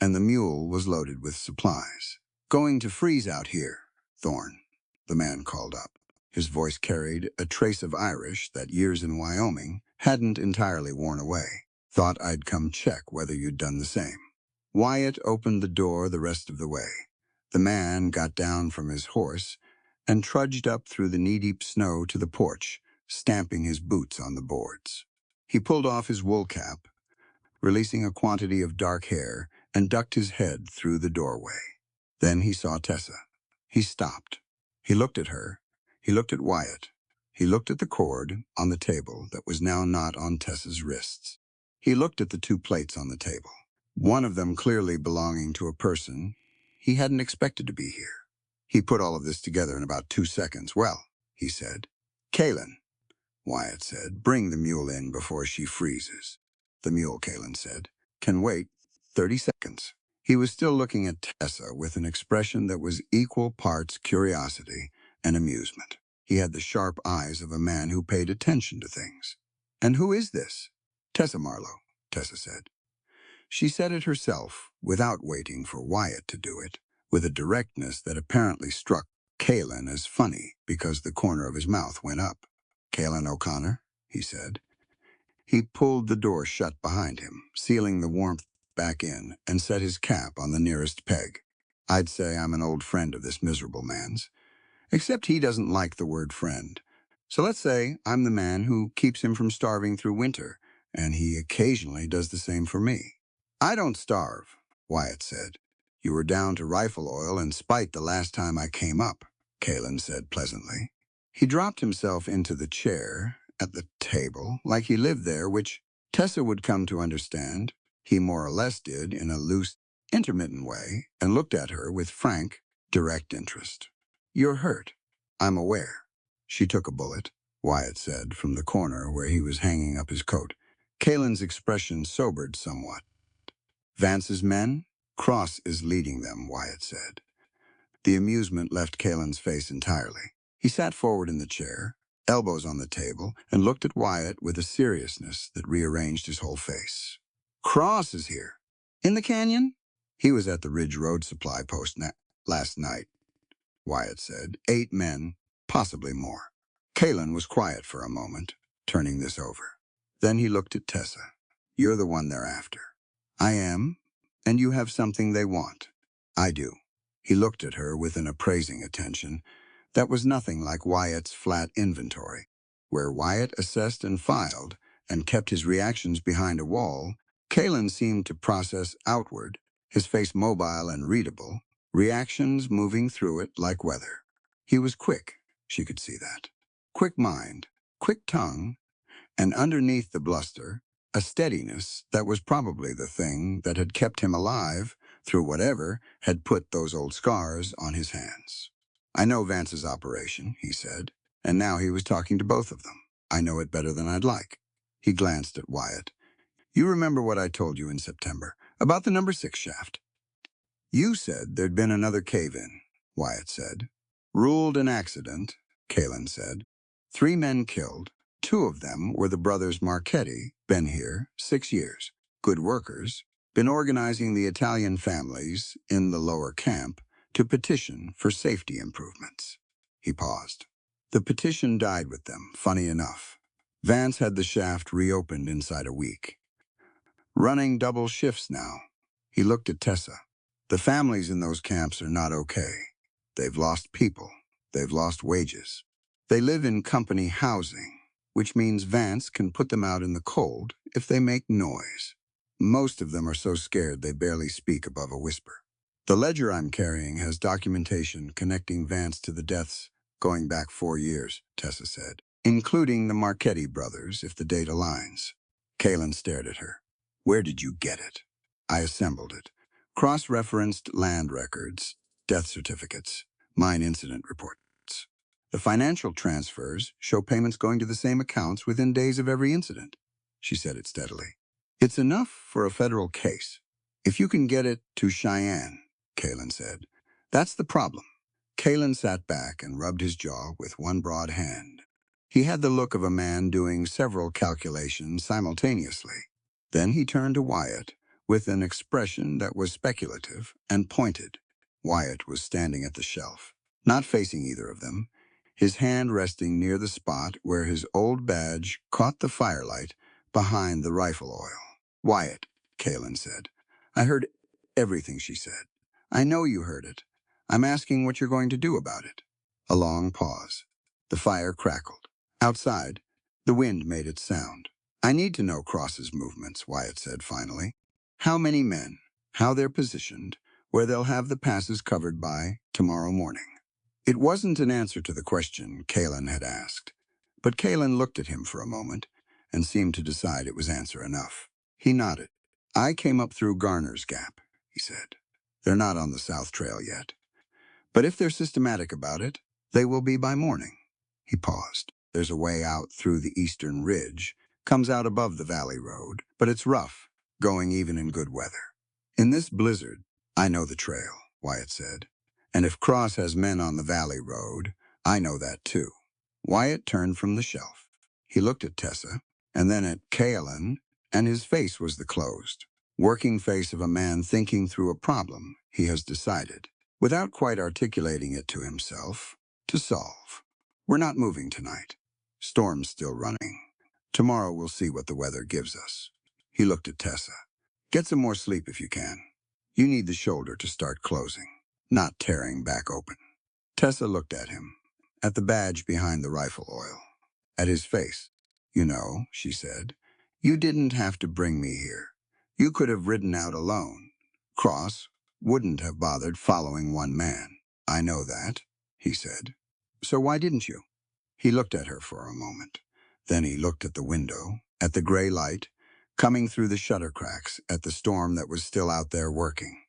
and the mule was loaded with supplies. "Going to freeze out here, Thorne," the man called up. His voice carried a trace of Irish that years in Wyoming hadn't entirely worn away. "Thought I'd come check whether you'd done the same." Wyatt opened the door the rest of the way. The man got down from his horse and trudged up through the knee-deep snow to the porch, stamping his boots on the boards. He pulled off his wool cap, releasing a quantity of dark hair, and ducked his head through the doorway. Then he saw Tessa. He stopped. He looked at her. He looked at Wyatt. He looked at the cord on the table that was now not on Tessa's wrists. He looked at the 2 plates on the table, one of them clearly belonging to a person he hadn't expected to be here. He put all of this together in about 2 seconds. "Well," he said. "Kaylin," Wyatt said, "bring the mule in before she freezes." "The mule," Kaylin said, "can wait 30 seconds. He was still looking at Tessa with an expression that was equal parts curiosity and amusement. He had the sharp eyes of a man who paid attention to things. "And who is this?" "Tessa Marlowe," Tessa said. She said it herself, without waiting for Wyatt to do it, with a directness that apparently struck Kaylin as funny because the corner of his mouth went up. "Kaylin O'Connor," he said. He pulled the door shut behind him, sealing the warmth back in, and set his cap on the nearest peg. "I'd say I'm an old friend of this miserable man's, except he doesn't like the word friend. So let's say I'm the man who keeps him from starving through winter, and he occasionally does the same for me." "I don't starve," Wyatt said. "You were down to rifle oil and spite the last time I came up," Kaylin said pleasantly. He dropped himself into the chair at the table like he lived there, which Tessa would come to understand he more or less did in a loose, intermittent way, and looked at her with frank, direct interest. "You're hurt. I'm aware." "She took a bullet," Wyatt said from the corner where he was hanging up his coat. Kaylin's expression sobered somewhat. "Vance's men? Cross is leading them," Wyatt said. The amusement left Kaylin's face entirely. He sat forward in the chair, elbows on the table, and looked at Wyatt with a seriousness that rearranged his whole face. "Cross is here. In the canyon?" "He was at the Ridge Road supply post last night," Wyatt said. 8 men, possibly more. Kaylin was quiet for a moment, turning this over. Then he looked at Tessa. "You're the one they're after." "I am, and you have something they want." "I do." He looked at her with an appraising attention that was nothing like Wyatt's flat inventory. Where Wyatt assessed and filed and kept his reactions behind a wall, Kaylin seemed to process outward, his face mobile and readable, reactions moving through it like weather. He was quick, She could see that. Quick mind, quick tongue, and underneath the bluster, a steadiness that was probably the thing that had kept him alive through whatever had put those old scars on his hands. I know Vance's operation, he said, and now he was talking to both of them. I know it better than I'd like. He glanced at Wyatt. You remember what I told you in September about the number 6 shaft? You said there'd been another cave-in, Wyatt said. Ruled an accident, Kalen said. 3 men killed. 2 of them were the brothers Marchetti, been here 6 years. Good workers, been organizing the Italian families in the lower camp to petition for safety improvements. He paused. The petition died with them, funny enough. Vance had the shaft reopened inside a week. Running double shifts now. He looked at Tessa. The families in those camps are not okay. They've lost people. They've lost wages. They live in company housing, which means Vance can put them out in the cold if they make noise. Most of them are so scared they barely speak above a whisper. The ledger I'm carrying has documentation connecting Vance to the deaths going back 4 years, Tessa said, including the Marchetti brothers if the date aligns. Kalen stared at her. Where did you get it? I assembled it. Cross-referenced land records, death certificates, mine incident reports. The financial transfers show payments going to the same accounts within days of every incident. She said it steadily. It's enough for a federal case. If you can get it to Cheyenne, Kalen said. That's the problem. Kalen sat back and rubbed his jaw with one broad hand. He had the look of a man doing several calculations simultaneously. Then he turned to Wyatt with an expression that was speculative and pointed. Wyatt was standing at the shelf, not facing either of them, his hand resting near the spot where his old badge caught the firelight behind the rifle oil. Wyatt, Kalen said. I heard everything she said. I know you heard it. I'm asking what you're going to do about it. A long pause. The fire crackled. Outside, the wind made its sound. I need to know Cross's movements, Wyatt said finally. How many men, how they're positioned, where they'll have the passes covered by tomorrow morning. It wasn't an answer to the question Kalen had asked, but Kalen looked at him for a moment and seemed to decide it was answer enough. He nodded. I came up through Garner's Gap, he said. They're not on the South Trail yet. But if they're systematic about it, they will be by morning. He paused. There's a way out through the eastern ridge, comes out above the valley road, but it's rough, going even in good weather. In this blizzard, I know the trail, Wyatt said. And if Cross has men on the valley road, I know that too. Wyatt turned from the shelf. He looked at Tessa, and then at Kalen, and his face was the closed, working face of a man thinking through a problem he has decided, without quite articulating it to himself, to solve. We're not moving tonight. Storm's still running. Tomorrow we'll see what the weather gives us. He looked at Tessa. Get some more sleep if you can. You need the shoulder to start closing, not tearing back open. Tessa looked at him, at the badge behind the rifle oil, at his face. You know, she said, you didn't have to bring me here. You could have ridden out alone. Cross wouldn't have bothered following one man. I know that, he said. So why didn't you? He looked at her for a moment. Then he looked at the window, at the gray light, coming through the shutter cracks, at the storm that was still out there working.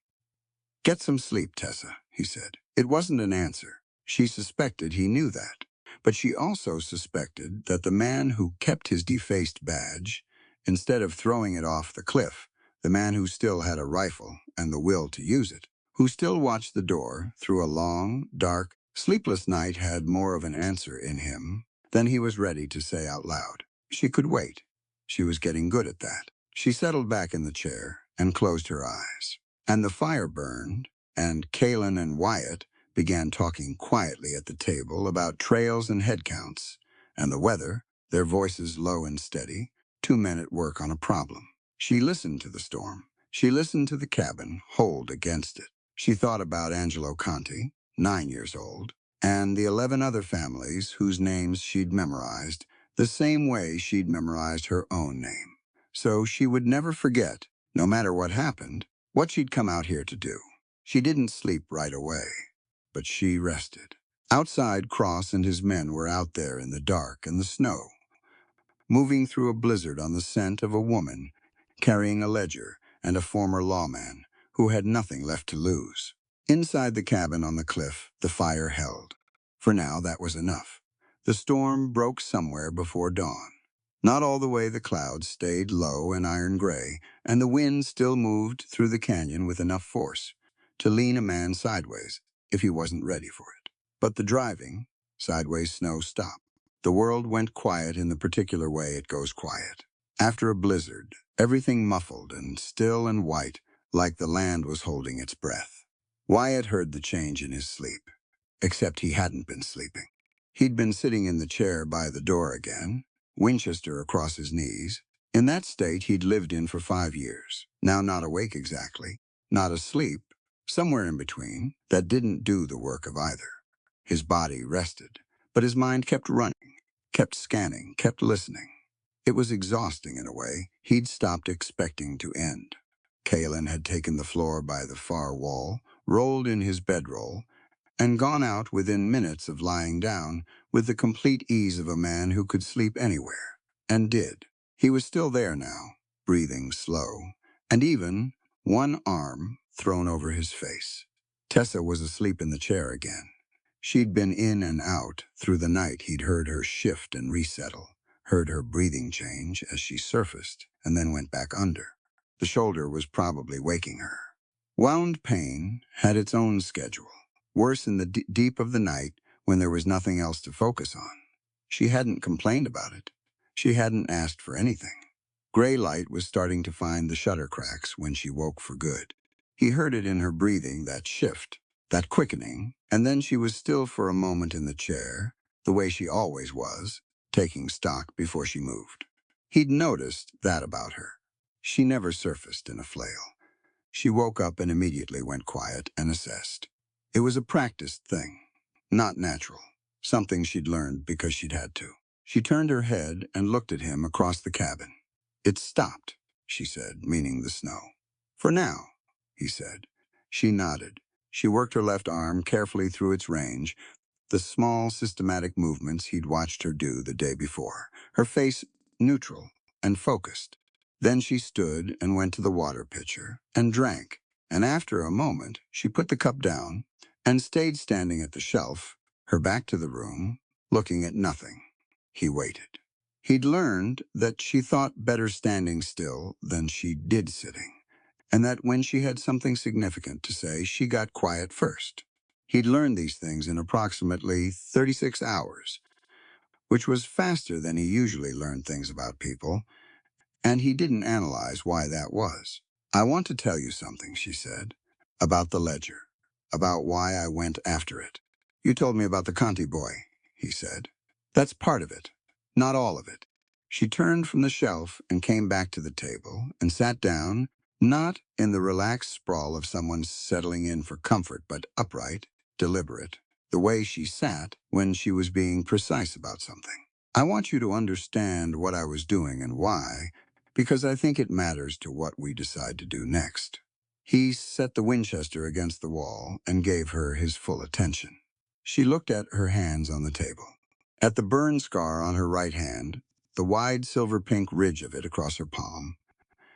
Get some sleep, Tessa, he said. It wasn't an answer. She suspected he knew that. But she also suspected that the man who kept his defaced badge, instead of throwing it off the cliff, the man who still had a rifle and the will to use it, who still watched the door through a long, dark, sleepless night had more of an answer in him than he was ready to say out loud. She could wait. She was getting good at that. She settled back in the chair and closed her eyes. And the fire burned, and Kalen and Wyatt began talking quietly at the table about trails and head counts, and the weather, their voices low and steady, 2 men at work on a problem. She listened to the storm. She listened to the cabin hold against it. She thought about Angelo Conti, 9 years old, and the 11 other families whose names she'd memorized the same way she'd memorized her own name. So she would never forget, no matter what happened, what she'd come out here to do. She didn't sleep right away, but she rested. Outside, Cross and his men were out there in the dark and the snow, moving through a blizzard on the scent of a woman carrying a ledger and a former lawman who had nothing left to lose. Inside the cabin on the cliff, the fire held. For now, that was enough. The storm broke somewhere before dawn. Not all the way. The clouds stayed low and iron gray, and the wind still moved through the canyon with enough force to lean a man sideways if he wasn't ready for it. But the driving, sideways snow stopped. The world went quiet in the particular way it goes quiet. After a blizzard, everything muffled and still and white, like the land was holding its breath. Wyatt heard the change in his sleep, except he hadn't been sleeping. He'd been sitting in the chair by the door again, Winchester across his knees. In that state he'd lived in for 5 years, now not awake exactly, not asleep, somewhere in between, that didn't do the work of either. His body rested, but his mind kept running, kept scanning, kept listening. It was exhausting in a way he'd stopped expecting to end. Kalen had taken the floor by the far wall, rolled in his bedroll, and gone out within minutes of lying down with the complete ease of a man who could sleep anywhere, and did. He was still there now, breathing slow, and even one arm thrown over his face. Tessa was asleep in the chair again. She'd been in and out through the night. He'd heard her shift and resettle, heard her breathing change as she surfaced and then went back under. The shoulder was probably waking her. Wound pain had its own schedule, worse in the deep of the night when there was nothing else to focus on. She hadn't complained about it. She hadn't asked for anything. Gray light was starting to find the shutter cracks when she woke for good. He heard it in her breathing, that shift, that quickening, and then she was still for a moment in the chair, the way she always was, taking stock before she moved. He'd noticed that about her. She never surfaced in a flail. She woke up and immediately went quiet and assessed. It was a practiced thing, not natural, something she'd learned because she'd had to. She turned her head and looked at him across the cabin. "It stopped," she said, meaning the snow. "For now," he said. She nodded. She worked her left arm carefully through its range, the small, systematic movements he'd watched her do the day before, her face neutral and focused. Then she stood and went to the water pitcher and drank, and after a moment she put the cup down and stayed standing at the shelf, her back to the room, looking at nothing. He waited. He'd learned that she thought better standing still than she did sitting, and that when she had something significant to say, she got quiet first. He'd learned these things in approximately 36 hours, which was faster than he usually learned things about people, and he didn't analyze why that was. "I want to tell you something," she said, "about the ledger, about why I went after it." "You told me about the Conti boy," he said. "That's part of it, not all of it." She turned from the shelf and came back to the table and sat down, not in the relaxed sprawl of someone settling in for comfort, but upright, deliberate, the way she sat when she was being precise about something. "I want you to understand what I was doing and why, because I think it matters to what we decide to do next." He set the Winchester against the wall and gave her his full attention. She looked at her hands on the table, at the burn scar on her right hand, the wide silver-pink ridge of it across her palm,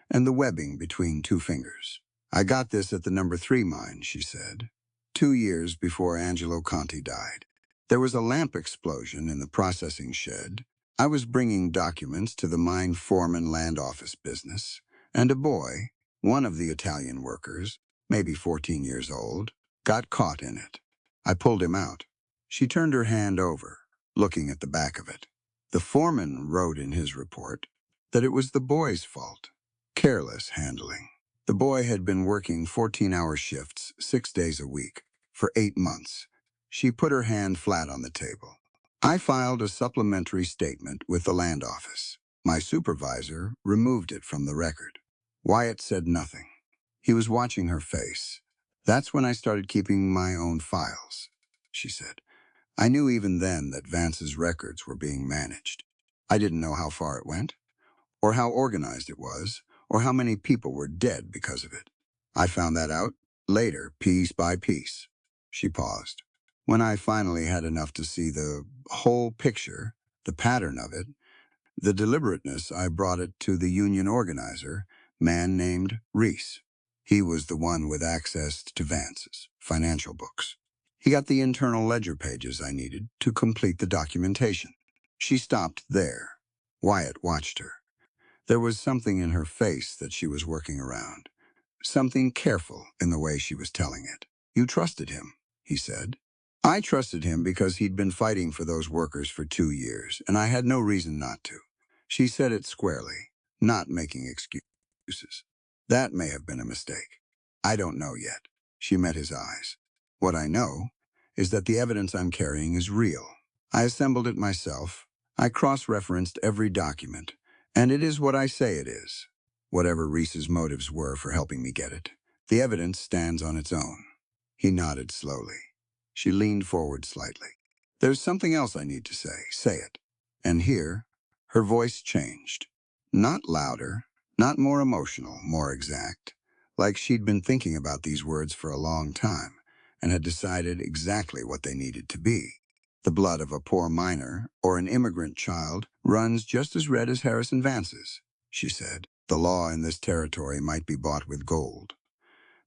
and the webbing between 2 fingers. "I got this at the number 3 mine," she said, 2 years before Angelo Conti died. There was a lamp explosion in the processing shed. I was bringing documents to the mine foreman land office business, and a boy, one of the Italian workers, maybe 14 years old, got caught in it. I pulled him out. She turned her hand over, looking at the back of it. The foreman wrote in his report that it was the boy's fault. Careless handling. The boy had been working 14-hour shifts 6 days a week for 8 months. She put her hand flat on the table. "I filed a supplementary statement with the land office. My supervisor removed it from the record." Wyatt said nothing. He was watching her face. "That's when I started keeping my own files," she said. "I knew even then that Vance's records were being managed. I didn't know how far it went, or how organized it was, or how many people were dead because of it. I found that out later, piece by piece." She paused. When I finally had enough to see the whole picture, the pattern of it, the deliberateness, I brought it to the union organizer, man named Reese. He was the one with access to Vance's financial books. He got the internal ledger pages I needed to complete the documentation. She stopped there. Wyatt watched her. There was something in her face that she was working around, something careful in the way she was telling it. You trusted him, he said. I trusted him because he'd been fighting for those workers for 2 years, and I had no reason not to. She said it squarely, not making excuses. That may have been a mistake. I don't know yet. She met his eyes. What I know is that the evidence I'm carrying is real. I assembled it myself. I cross-referenced every document, and it is what I say it is. Whatever Reese's motives were for helping me get it, the evidence stands on its own. He nodded slowly. She leaned forward slightly. There's something else I need to say. Say it. And here, her voice changed. Not louder, not more emotional, more exact. Like she'd been thinking about these words for a long time and had decided exactly what they needed to be. The blood of a poor miner or an immigrant child runs just as red as Harrison Vance's, she said. The law in this territory might be bought with gold,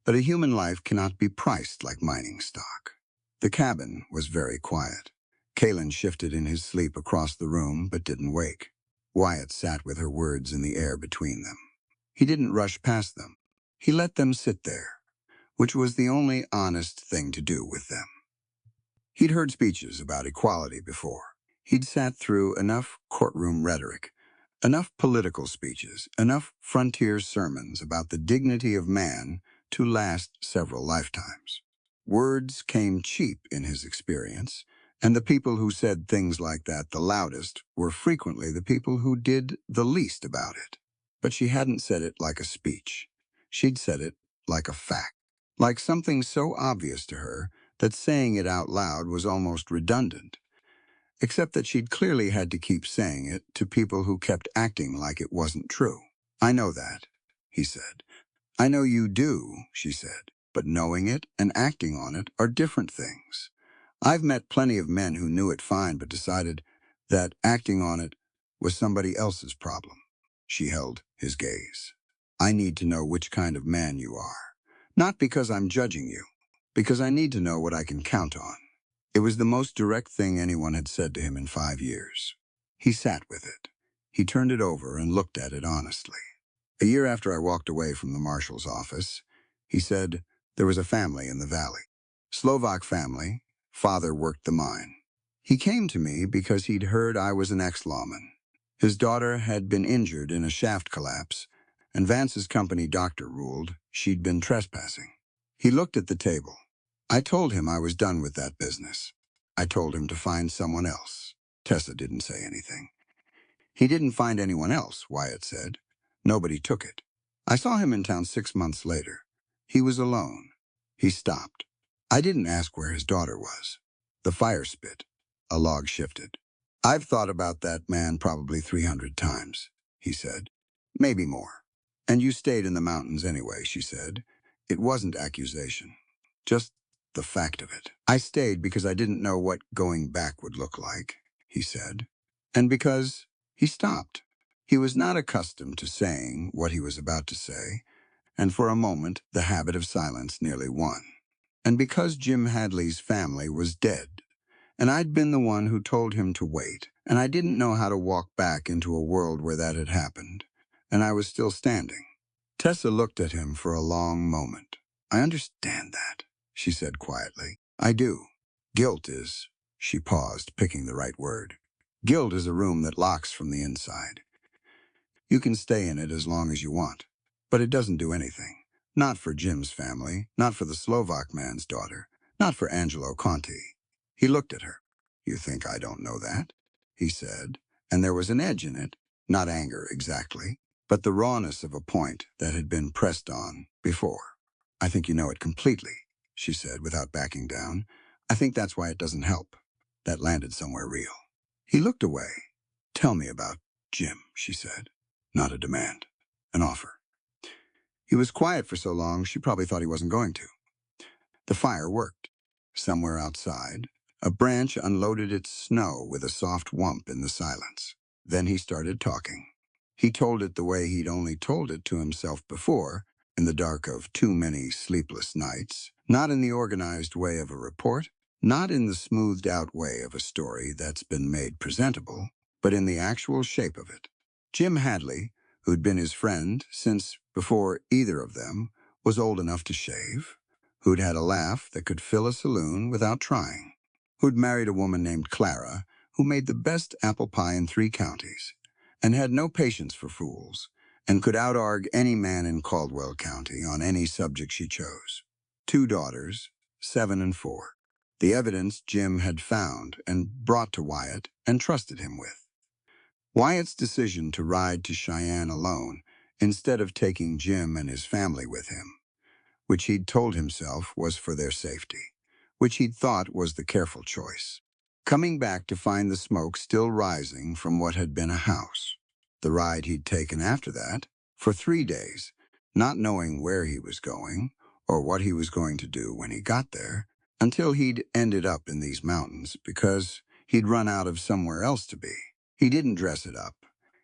but a human life cannot be priced like mining stock. The cabin was very quiet. Kalen shifted in his sleep across the room, but didn't wake. Wyatt sat with her words in the air between them. He didn't rush past them. He let them sit there, which was the only honest thing to do with them. He'd heard speeches about equality before. He'd sat through enough courtroom rhetoric, enough political speeches, enough frontier sermons about the dignity of man to last several lifetimes. Words came cheap in his experience, and the people who said things like that the loudest were frequently the people who did the least about it. But she hadn't said it like a speech. She'd said it like a fact, like something so obvious to her that saying it out loud was almost redundant, except that she'd clearly had to keep saying it to people who kept acting like it wasn't true. I know that, he said. I know you do, she said, but knowing it and acting on it are different things. I've met plenty of men who knew it fine but decided that acting on it was somebody else's problem. She held his gaze. I need to know which kind of man you are. Not because I'm judging you, because I need to know what I can count on. It was the most direct thing anyone had said to him in 5 years. He sat with it. He turned it over and looked at it honestly. A year after I walked away from the marshal's office, he said there was a family in the valley. Slovak family. Father worked the mine. He came to me because he'd heard I was an ex-lawman. His daughter had been injured in a shaft collapse, and Vance's company doctor ruled she'd been trespassing. He looked at the table. I told him I was done with that business. I told him to find someone else. Tessa didn't say anything. He didn't find anyone else, Wyatt said. Nobody took it. I saw him in town 6 months later. He was alone. He stopped. I didn't ask where his daughter was. The fire spit. A log shifted. I've thought about that man probably 300 times, he said. Maybe more. And you stayed in the mountains anyway, she said. It wasn't accusation. Just the fact of it. I stayed because I didn't know what going back would look like, he said. And because he stopped. He was not accustomed to saying what he was about to say, and for a moment the habit of silence nearly won. And because Jim Hadley's family was dead, and I'd been the one who told him to wait, and I didn't know how to walk back into a world where that had happened, and I was still standing. Tessa looked at him for a long moment. I understand that, she said quietly. I do. Guilt is, she paused, picking the right word. Guilt is a room that locks from the inside. You can stay in it as long as you want, but it doesn't do anything. Not for Jim's family, not for the Slovak man's daughter, not for Angelo Conti. He looked at her. You think I don't know that? He said, and there was an edge in it, not anger exactly, but the rawness of a point that had been pressed on before. I think you know it completely, she said without backing down. I think that's why it doesn't help. That landed somewhere real. He looked away. Tell me about Jim, she said. Not a demand, an offer. He was quiet for so long, she probably thought he wasn't going to. The fire worked. Somewhere outside, a branch unloaded its snow with a soft whump in the silence. Then he started talking. He told it the way he'd only told it to himself before, in the dark of too many sleepless nights, not in the organized way of a report, not in the smoothed-out way of a story that's been made presentable, but in the actual shape of it. Jim Hadley, who'd been his friend since before either of them was old enough to shave, who'd had a laugh that could fill a saloon without trying, who'd married a woman named Clara, who made the best apple pie in 3 counties, and had no patience for fools, and could out-argue any man in Caldwell County on any subject she chose. 2 daughters, 7 and 4. The evidence Jim had found and brought to Wyatt and trusted him with. Wyatt's decision to ride to Cheyenne alone instead of taking Jim and his family with him, which he'd told himself was for their safety, which he'd thought was the careful choice. Coming back to find the smoke still rising from what had been a house. The ride he'd taken after that, for 3 days, not knowing where he was going or what he was going to do when he got there, until he'd ended up in these mountains because he'd run out of somewhere else to be. He didn't dress it up.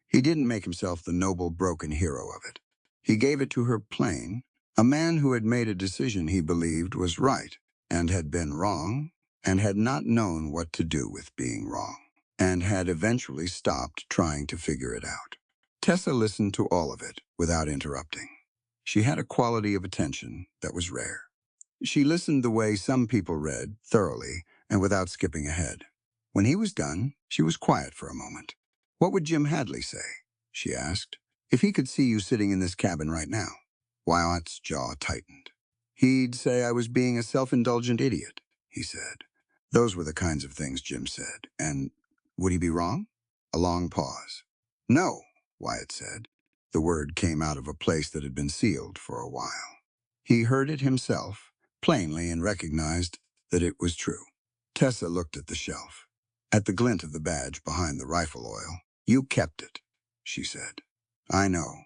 He didn't make himself the noble broken hero of it. He gave it to her plain, a man who had made a decision he believed was right, and had been wrong, and had not known what to do with being wrong, and had eventually stopped trying to figure it out. Tessa listened to all of it without interrupting. She had a quality of attention that was rare. She listened the way some people read, thoroughly, and without skipping ahead. When he was done, she was quiet for a moment. "What would Jim Hadley say?" she asked, "if he could see you sitting in this cabin right now?" Wyatt's jaw tightened. "He'd say I was being a self-indulgent idiot," he said. Those were the kinds of things Jim said. And would he be wrong? A long pause. "No," Wyatt said. The word came out of a place that had been sealed for a while. He heard it himself, plainly, and recognized that it was true. Tessa looked at the shelf, at the glint of the badge behind the rifle oil. "You kept it," she said. "I know.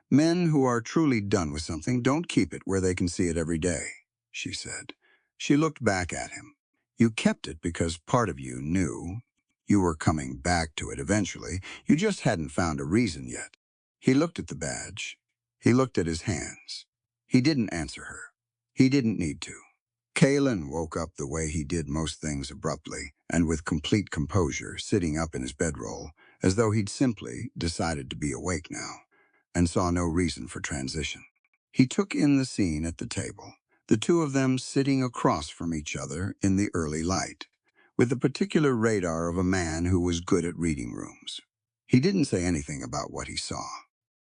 Men who are truly done with something don't keep it where they can see it every day," she said. She looked back at him. "You kept it because part of you knew you were coming back to it eventually. You just hadn't found a reason yet." He looked at the badge. He looked at his hands. He didn't answer her. He didn't need to. Kalen woke up the way he did most things, abruptly and with complete composure, sitting up in his bedroll, as though he'd simply decided to be awake now, and saw no reason for transition. He took in the scene at the table, the 2 of them sitting across from each other in the early light, with the particular radar of a man who was good at reading rooms. He didn't say anything about what he saw.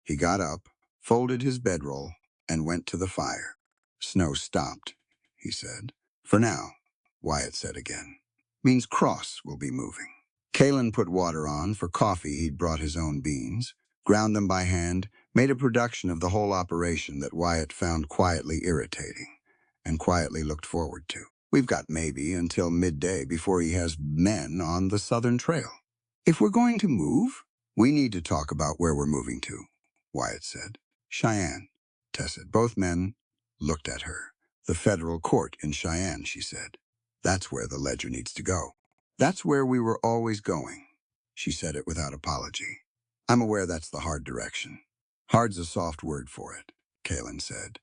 He got up, folded his bedroll, and went to the fire. "Snow stopped," he said. "For now," Wyatt said again. "Means Cross will be moving." Kalen put water on for coffee. He'd brought his own beans, ground them by hand, made a production of the whole operation that Wyatt found quietly irritating, and quietly looked forward to. "We've got maybe until midday before he has men on the Southern Trail. If we're going to move, we need to talk about where we're moving to," Wyatt said. "Cheyenne," Tessa said. Both men looked at her. "The federal court in Cheyenne," she said. "That's where the ledger needs to go." "That's where we were always going." She said it without apology. "I'm aware that's the hard direction." "Hard's a soft word for it," Kalen said,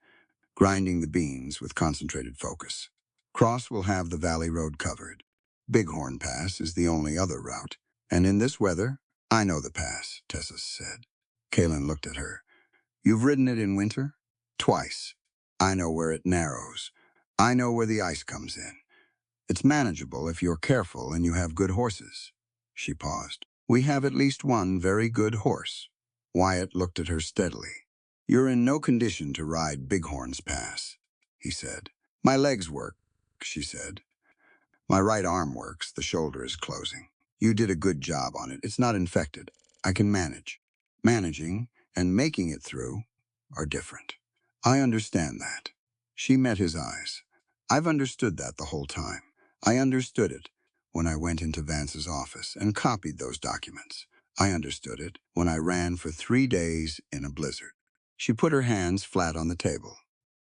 grinding the beans with concentrated focus. "Cross will have the valley road covered. Bighorn Pass is the only other route. And in this weather, I know the pass," Tessa said. Kalen looked at her. "You've ridden it in winter?" "Twice. I know where it narrows. I know where the ice comes in. It's manageable if you're careful and you have good horses." She paused. "We have at least one very good horse." Wyatt looked at her steadily. "You're in no condition to ride Bighorn's Pass," he said. "My legs work," she said. "My right arm works. The shoulder is closing. You did a good job on it. It's not infected. I can manage." Managing and making it through are different. "I understand that." She met his eyes. "I've understood that the whole time. I understood it when I went into Vance's office and copied those documents. I understood it when I ran for 3 days in a blizzard." She put her hands flat on the table.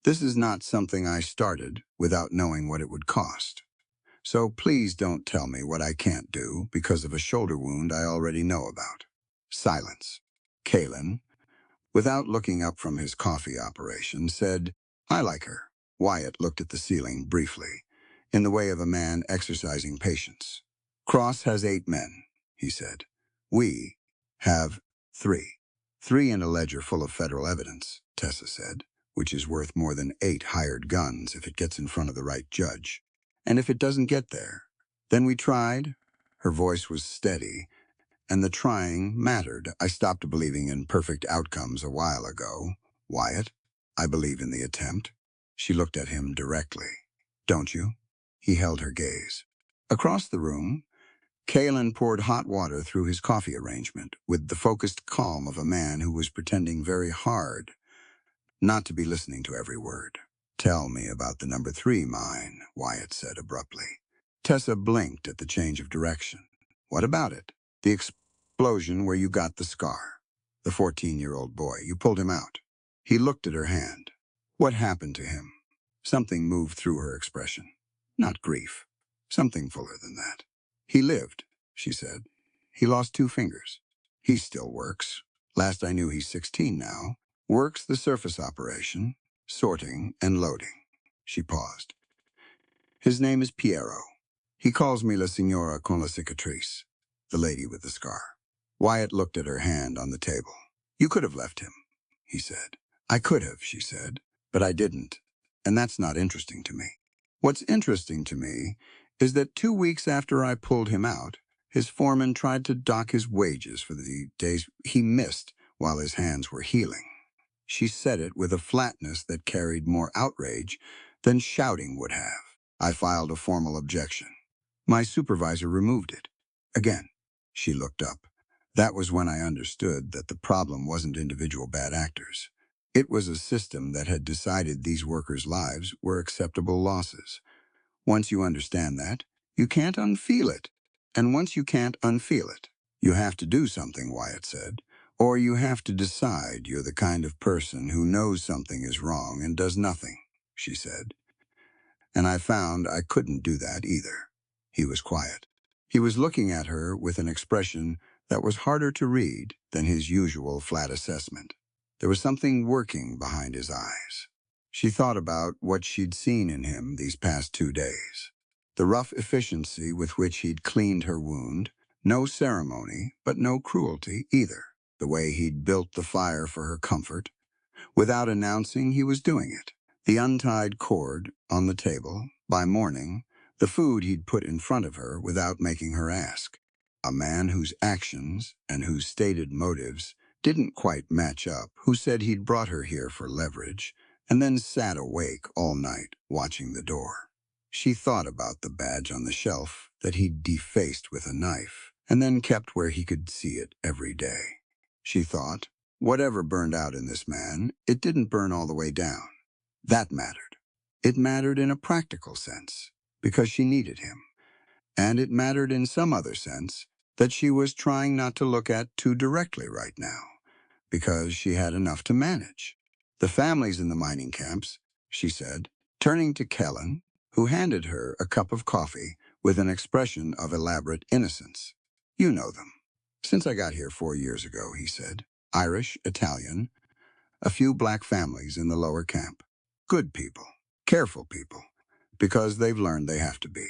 "This is not something I started without knowing what it would cost." So please don't tell me what I can't do because of a shoulder wound I already know about. Silence. Kalen, without looking up from his coffee operation, said, I like her. Wyatt looked at the ceiling briefly, in the way of a man exercising patience. Cross has 8 men, he said. We have 3. 3 in a ledger full of federal evidence, Tessa said, which is worth more than 8 hired guns if it gets in front of the right judge. And if it doesn't get there, then we tried. Her voice was steady, and the trying mattered. I stopped believing in perfect outcomes a while ago. Wyatt, I believe in the attempt. She looked at him directly. Don't you? He held her gaze. Across the room, Kalen poured hot water through his coffee arrangement with the focused calm of a man who was pretending very hard not to be listening to every word. Tell me about the number 3 mine, Wyatt said abruptly. Tessa blinked at the change of direction. What about it? The explosion where you got the scar. The 14-year-old boy, you pulled him out. He looked at her hand. What happened to him? Something moved through her expression. Not grief. Something fuller than that. He lived, she said. He lost 2 fingers. He still works. Last I knew he's 16 now. Works the surface operation, sorting and loading. She paused. His name is Piero. He calls me La Signora con la cicatrice, the lady with the scar. Wyatt looked at her hand on the table. You could have left him, he said. I could have, she said, but I didn't, and that's not interesting to me. What's interesting to me is that 2 weeks after I pulled him out, his foreman tried to dock his wages for the days he missed while his hands were healing. She said it with a flatness that carried more outrage than shouting would have. I filed a formal objection. My supervisor removed it. Again, she looked up. That was when I understood that the problem wasn't individual bad actors. It was a system that had decided these workers' lives were acceptable losses. Once you understand that, you can't unfeel it. And once you can't unfeel it, you have to do something, Wyatt said. Or you have to decide you're the kind of person who knows something is wrong and does nothing, she said. And I found I couldn't do that either. He was quiet. He was looking at her with an expression that was harder to read than his usual flat assessment. There was something working behind his eyes. She thought about what she'd seen in him these past 2 days. The rough efficiency with which he'd cleaned her wound, no ceremony, but no cruelty either. The way he'd built the fire for her comfort. Without announcing he was doing it. The untied cord on the table, by morning, the food he'd put in front of her without making her ask. A man whose actions and whose stated motives didn't quite match up, who said he'd brought her here for leverage, and then sat awake all night watching the door. She thought about the badge on the shelf that he'd defaced with a knife, and then kept where he could see it every day. She thought, whatever burned out in this man, it didn't burn all the way down. That mattered. It mattered in a practical sense, because she needed him. And it mattered in some other sense that she was trying not to look at too directly right now, because she had enough to manage. The families in the mining camps, she said, turning to Kellen, who handed her a cup of coffee with an expression of elaborate innocence. You know them. Since I got here 4 years ago, he said. Irish, Italian, a few black families in the lower camp. Good people, careful people, because they've learned they have to be.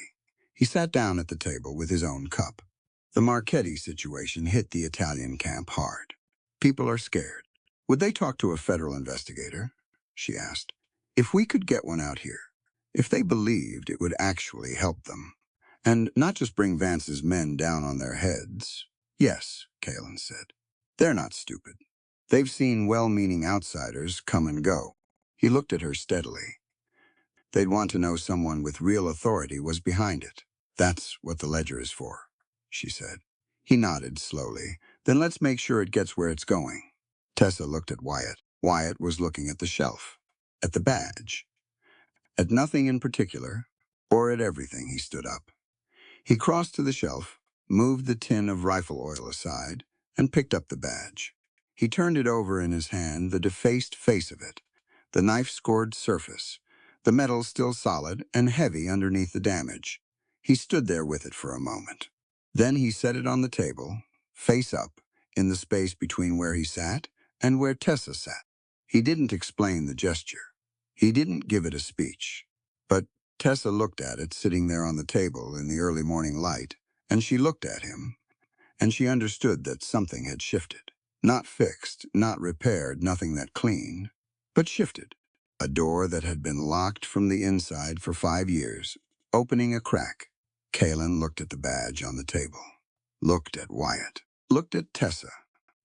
He sat down at the table with his own cup. The Marchetti situation hit the Italian camp hard. People are scared. Would they talk to a federal investigator? She asked. If we could get one out here, if they believed it would actually help them, and not just bring Vance's men down on their heads. Yes, Kalen said. They're not stupid. They've seen well-meaning outsiders come and go. He looked at her steadily. They'd want to know someone with real authority was behind it. That's what the ledger is for, she said. He nodded slowly. Then let's make sure it gets where it's going. Tessa looked at Wyatt. Wyatt was looking at the shelf, at the badge, at nothing in particular, or at everything. He stood up. He crossed to the shelf, moved the tin of rifle oil aside, and picked up the badge. He turned it over in his hand, the defaced face of it, the knife-scored surface, the metal still solid and heavy underneath the damage. He stood there with it for a moment. Then he set it on the table, face up, in the space between where he sat and where Tessa sat. He didn't explain the gesture. He didn't give it a speech. But Tessa looked at it sitting there on the table in the early morning light, and she looked at him, and she understood that something had shifted. Not fixed, not repaired, nothing that clean, but shifted. A door that had been locked from the inside for 5 years, opening a crack. Kalen looked at the badge on the table, looked at Wyatt, looked at Tessa.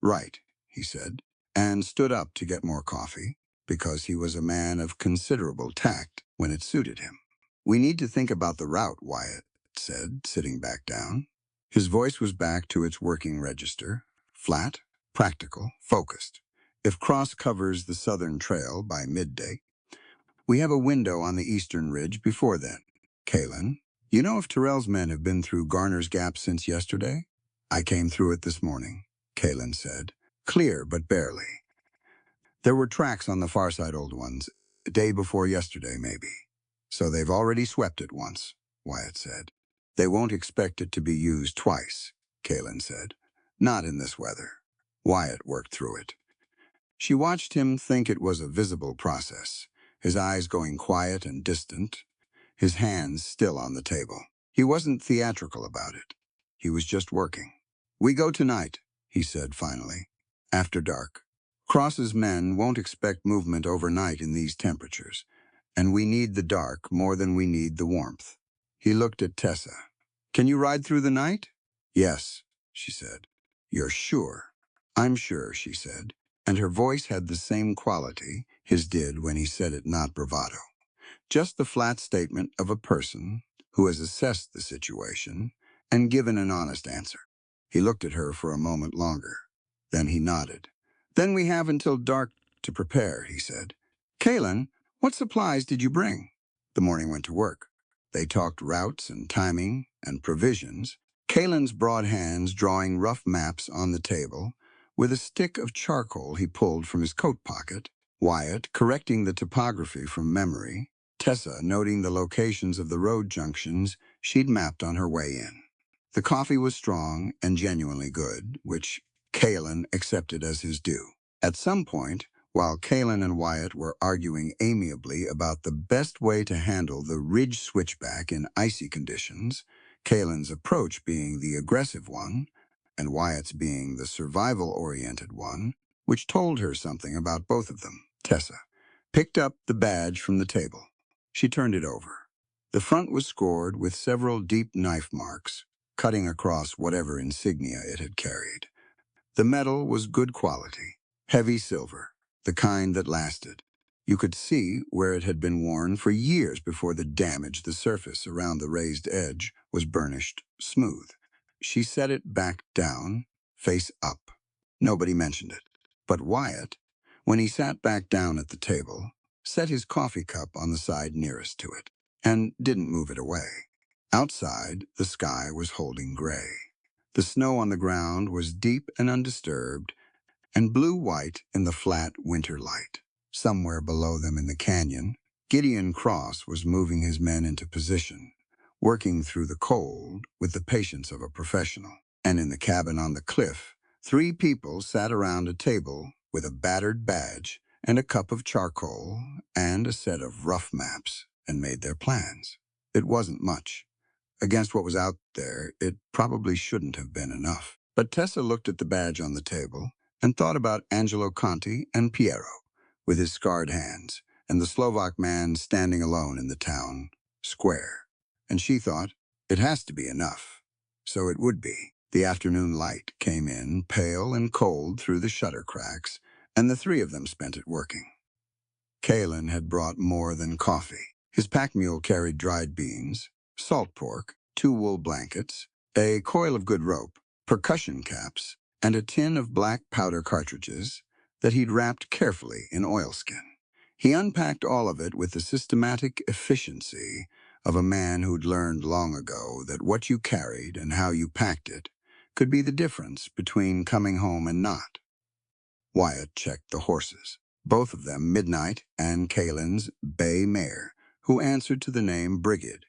Right, he said, and stood up to get more coffee, because he was a man of considerable tact when it suited him. We need to think about the route, Wyatt said, sitting back down. His voice was back to its working register, flat, practical, focused. If Cross covers the southern trail by midday, we have a window on the eastern ridge before then. Kalen, you know if Terrell's men have been through Garner's Gap since yesterday? I came through it this morning, Kalen said. Clear, but barely. There were tracks on the far side, old ones, a day before yesterday, maybe. So they've already swept it once, Wyatt said. They won't expect it to be used twice, Kalen said. Not in this weather. Wyatt worked through it. She watched him think it was a visible process, his eyes going quiet and distant, his hands still on the table. He wasn't theatrical about it. He was just working. We go tonight, he said finally, after dark. Cross's men won't expect movement overnight in these temperatures, and we need the dark more than we need the warmth. He looked at Tessa. Can you ride through the night? Yes, she said. You're sure? I'm sure, she said, and her voice had the same quality his did when he said it, not bravado. Just the flat statement of a person who has assessed the situation and given an honest answer. He looked at her for a moment longer. Then he nodded. Then we have until dark to prepare, he said. Kalen, what supplies did you bring? The morning went to work. They talked routes and timing and provisions, Kalen's broad hands drawing rough maps on the table, with a stick of charcoal he pulled from his coat pocket, Wyatt correcting the topography from memory, Tessa noting the locations of the road junctions she'd mapped on her way in. The coffee was strong and genuinely good, which Kalen accepted as his due. At some point, while Kalen and Wyatt were arguing amiably about the best way to handle the ridge switchback in icy conditions, Kalen's approach being the aggressive one, and Wyatt's being the survival-oriented one, which told her something about both of them, Tessa picked up the badge from the table. She turned it over. The front was scored with several deep knife marks, cutting across whatever insignia it had carried. The metal was good quality, heavy silver, the kind that lasted. You could see where it had been worn for years before the damage the surface around the raised edge was burnished smooth. She set it back down, face up. Nobody mentioned it. But Wyatt, when he sat back down at the table, set his coffee cup on the side nearest to it, and didn't move it away. Outside, the sky was holding gray. The snow on the ground was deep and undisturbed, and blue-white in the flat winter light. Somewhere below them in the canyon, Gideon Cross was moving his men into position, working through the cold with the patience of a professional. And in the cabin on the cliff, 3 people sat around a table with a battered badge and a cup of charcoal and a set of rough maps and made their plans. It wasn't much. Against what was out there, it probably shouldn't have been enough. But Tessa looked at the badge on the table and thought about Angelo Conti and Piero, with his scarred hands, and the Slovak man standing alone in the town square. And she thought, it has to be enough. So it would be. The afternoon light came in, pale and cold through the shutter cracks, and the 3 of them spent it working. Kalen had brought more than coffee. His pack mule carried dried beans, salt pork, 2 wool blankets, a coil of good rope, percussion caps, and a tin of black powder cartridges that he'd wrapped carefully in oilskin. He unpacked all of it with the systematic efficiency of a man who'd learned long ago that what you carried and how you packed it could be the difference between coming home and not. Wyatt checked the horses, both of them Midnight and Kalen's bay mare, who answered to the name Brigid,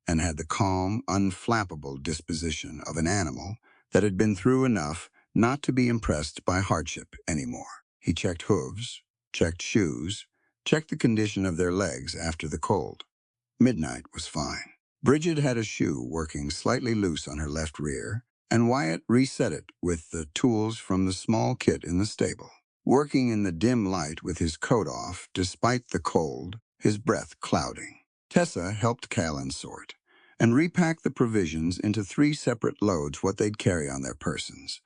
and had the calm, unflappable disposition of an animal that had been through enough not to be impressed by hardship anymore. He checked hooves, checked shoes, checked the condition of their legs after the cold. Midnight was fine. Bridget had a shoe working slightly loose on her left rear, and Wyatt reset it with the tools from the small kit in the stable. Working in the dim light with his coat off, despite the cold, his breath clouding. Tessa helped Callan sort and repack the provisions into 3 separate loads what they'd carry on their persons,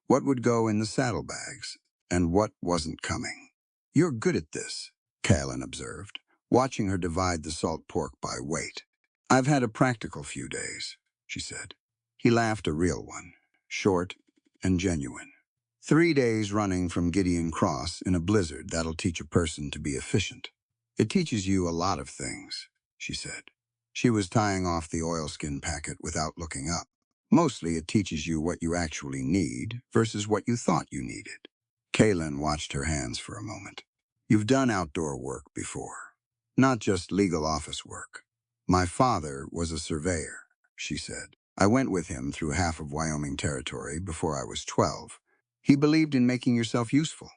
what would go in the saddlebags, and what wasn't coming. "You're good at this," Callan observed, watching her divide the salt pork by weight. "I've had a practical few days," she said. He laughed, a real one, short and genuine. 3 days running from Gideon Cross in a blizzard that'll teach a person to be efficient. "It teaches you a lot of things," she said. She was tying off the oilskin packet without looking up. "Mostly it teaches you what you actually need versus what you thought you needed." Kaylin watched her hands for a moment. "You've done outdoor work before, not just legal office work." "My father was a surveyor," she said. "I went with him through half of Wyoming territory before I was 12. He believed in making yourself useful."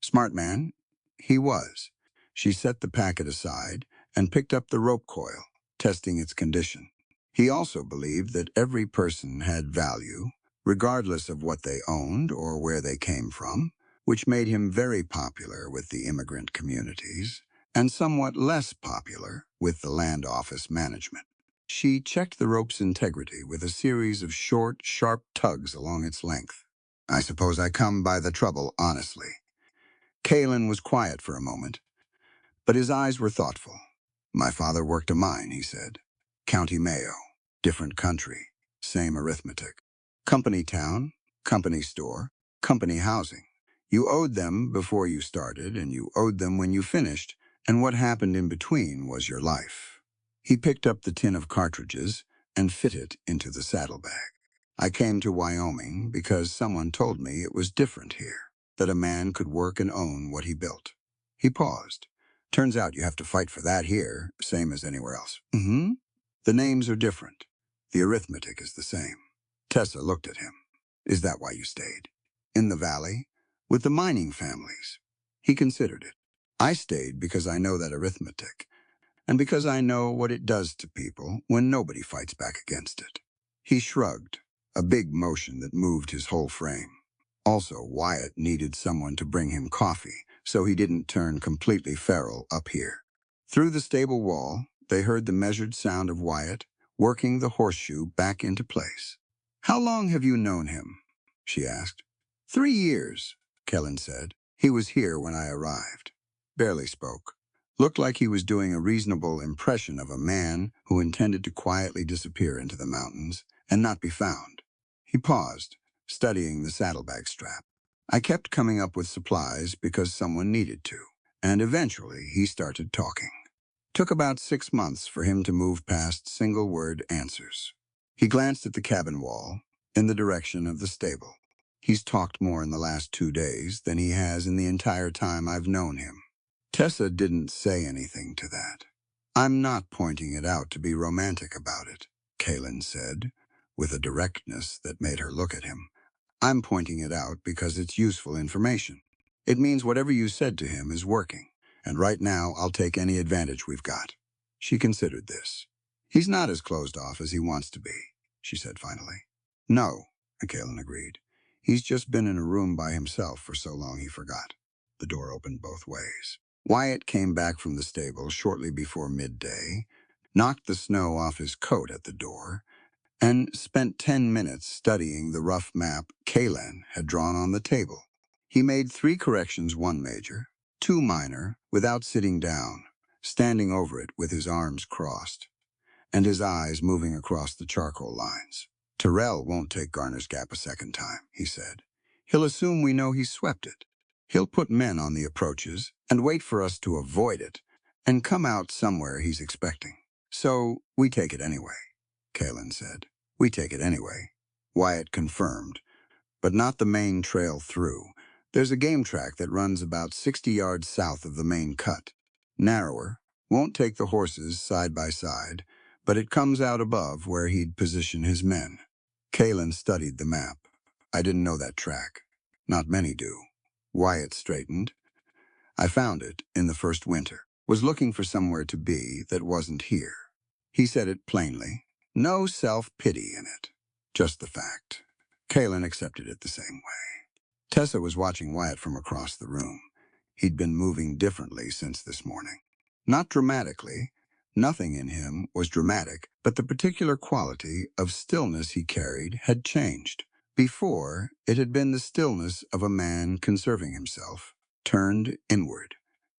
"Smart man." "He was." She set the packet aside and picked up the rope coil, testing its condition. "He also believed that every person had value, regardless of what they owned or where they came from, which made him very popular with the immigrant communities and somewhat less popular with the land office management." She checked the rope's integrity with a series of short, sharp tugs along its length. "I suppose I come by the trouble honestly." Kalen was quiet for a moment, but his eyes were thoughtful. "My father worked a mine," he said. "County Mayo, different country, same arithmetic. Company town, company store, company housing. You owed them before you started, and you owed them when you finished, and what happened in between was your life." He picked up the tin of cartridges and fit it into the saddlebag. "I came to Wyoming because someone told me it was different here, that a man could work and own what he built." He paused. "Turns out you have to fight for that here, same as anywhere else." "Mm-hmm." "The names are different. The arithmetic is the same." Tessa looked at him. "Is that why you stayed? In the valley? With the mining families?" He considered it. "I stayed because I know that arithmetic, and because I know what it does to people when nobody fights back against it." He shrugged, a big motion that moved his whole frame. Also, Wyatt needed someone to bring him coffee, so he didn't turn completely feral up here. Through the stable wall, they heard the measured sound of Wyatt working the horseshoe back into place. "How long have you known him?" she asked. 3 years, Kellen said. "He was here when I arrived." Barely spoke. Looked like he was doing a reasonable impression of a man who intended to quietly disappear into the mountains and not be found. He paused, studying the saddlebag strap. "I kept coming up with supplies because someone needed to, and eventually he started talking. Took about 6 months for him to move past single-word answers." He glanced at the cabin wall, in the direction of the stable. "He's talked more in the last 2 days than he has in the entire time I've known him." Tessa didn't say anything to that. "I'm not pointing it out to be romantic about it," Kalen said, with a directness that made her look at him. "I'm pointing it out because it's useful information. It means whatever you said to him is working, and right now I'll take any advantage we've got." She considered this. "He's not as closed off as he wants to be," she said finally. "No," Kalen agreed. "He's just been in a room by himself for so long he forgot." The door opened both ways. Wyatt came back from the stable shortly before midday, knocked the snow off his coat at the door, and spent 10 minutes studying the rough map Kalen had drawn on the table. He made 3 corrections, 1 major, 2 minor, without sitting down, standing over it with his arms crossed, and his eyes moving across the charcoal lines. "Terrell won't take Garner's Gap a second time," he said. "He'll assume we know he swept it. He'll put men on the approaches and wait for us to avoid it and come out somewhere he's expecting. So we take it anyway," Kalen said. "We take it anyway," Wyatt confirmed, "but not the main trail through. There's a game track that runs about 60 yards south of the main cut. Narrower, won't take the horses side by side, but it comes out above where he'd position his men. Kalen studied the map. I didn't know that track. Not many do. Wyatt straightened. I found it in the first winter. Was looking for somewhere to be that wasn't here. He said it plainly. No self-pity in it. Just the fact. Kalen accepted it the same way. Tessa was watching Wyatt from across the room. He'd been moving differently since this morning. Not dramatically. Nothing in him was dramatic, but the particular quality of stillness he carried had changed. Before, it had been the stillness of a man conserving himself, turned inward.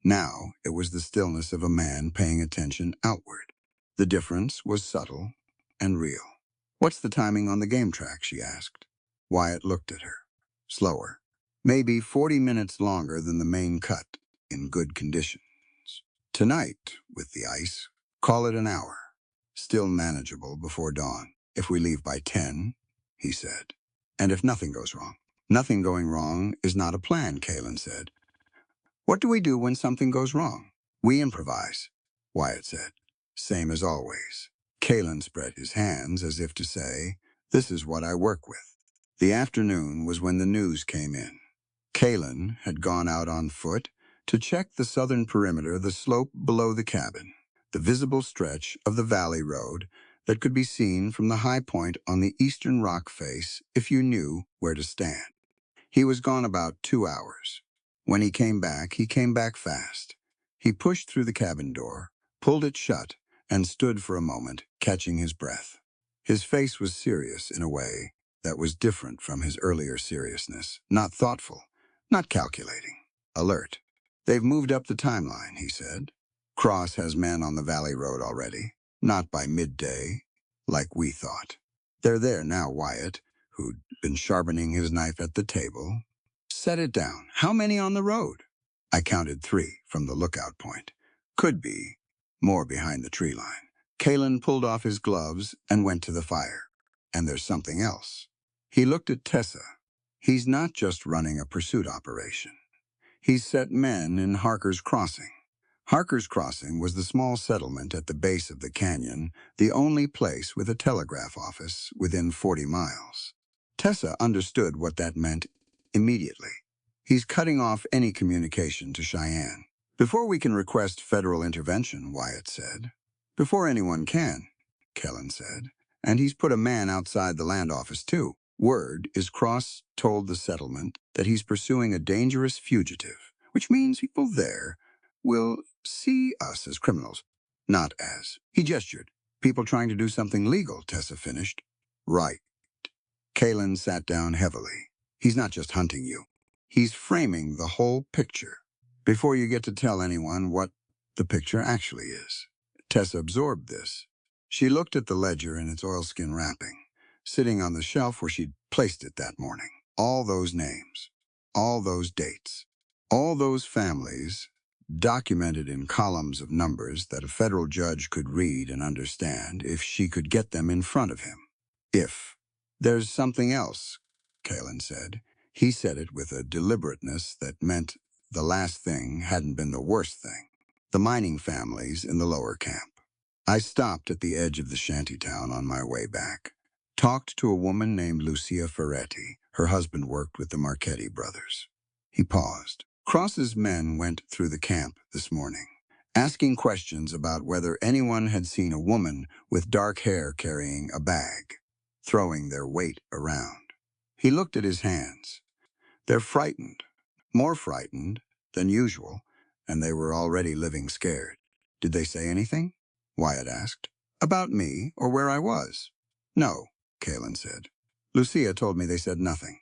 Now, it was the stillness of a man paying attention outward. The difference was subtle and real. "What's the timing on the game track?" she asked. Wyatt looked at her. Slower. Maybe 40 minutes longer than the main cut, in good conditions. Tonight, with the ice, call it an hour. Still manageable before dawn. If we leave by 10, he said. And if nothing goes wrong. Nothing going wrong is not a plan, Kalen said. What do we do when something goes wrong? We improvise, Wyatt said. Same as always. Kalen spread his hands as if to say, this is what I work with. The afternoon was when the news came in. Kalen had gone out on foot to check the southern perimeter, the slope below the cabin, the visible stretch of the valley road that could be seen from the high point on the eastern rock face if you knew where to stand. He was gone about 2 hours. When he came back fast. He pushed through the cabin door, pulled it shut, and stood for a moment, catching his breath. His face was serious in a way that was different from his earlier seriousness, not thoughtful, not calculating, alert. They've moved up the timeline, he said. Cross has men on the valley road already, not by midday, like we thought. They're there now, Wyatt, who'd been sharpening his knife at the table. Set it down. How many on the road? I counted 3 from the lookout point. Could be more behind the tree line. Kalen pulled off his gloves and went to the fire. And there's something else. He looked at Tessa. He's not just running a pursuit operation. He's set men in Harker's Crossing. Harker's Crossing was the small settlement at the base of the canyon, the only place with a telegraph office within 40 miles. Tessa understood what that meant immediately. He's cutting off any communication to Cheyenne. Before we can request federal intervention, Wyatt said. Before anyone can, Kellen said. And he's put a man outside the land office, too. Word is Cross told the settlement that he's pursuing a dangerous fugitive, which means people there will see us as criminals, not as. He gestured. People trying to do something legal, Tessa finished. Right. Kalen sat down heavily. He's not just hunting you. He's framing the whole picture. Before you get to tell anyone what the picture actually is. Tessa absorbed this. She looked at the ledger in its oilskin wrapping, sitting on the shelf where she'd placed it that morning. All those names, all those dates, all those families, documented in columns of numbers that a federal judge could read and understand if she could get them in front of him. If. There's something else, Kalen said. He said it with a deliberateness that meant the last thing hadn't been the worst thing. The mining families in the lower camp. I stopped at the edge of the shantytown on my way back. Talked to a woman named Lucia Ferretti. Her husband worked with the Marchetti brothers. He paused. Cross's men went through the camp this morning, asking questions about whether anyone had seen a woman with dark hair carrying a bag, throwing their weight around. He looked at his hands. They're frightened, more frightened than usual, and they were already living scared. Did they say anything? Wyatt asked. About me or where I was? No, Kalen said. Lucia told me they said nothing.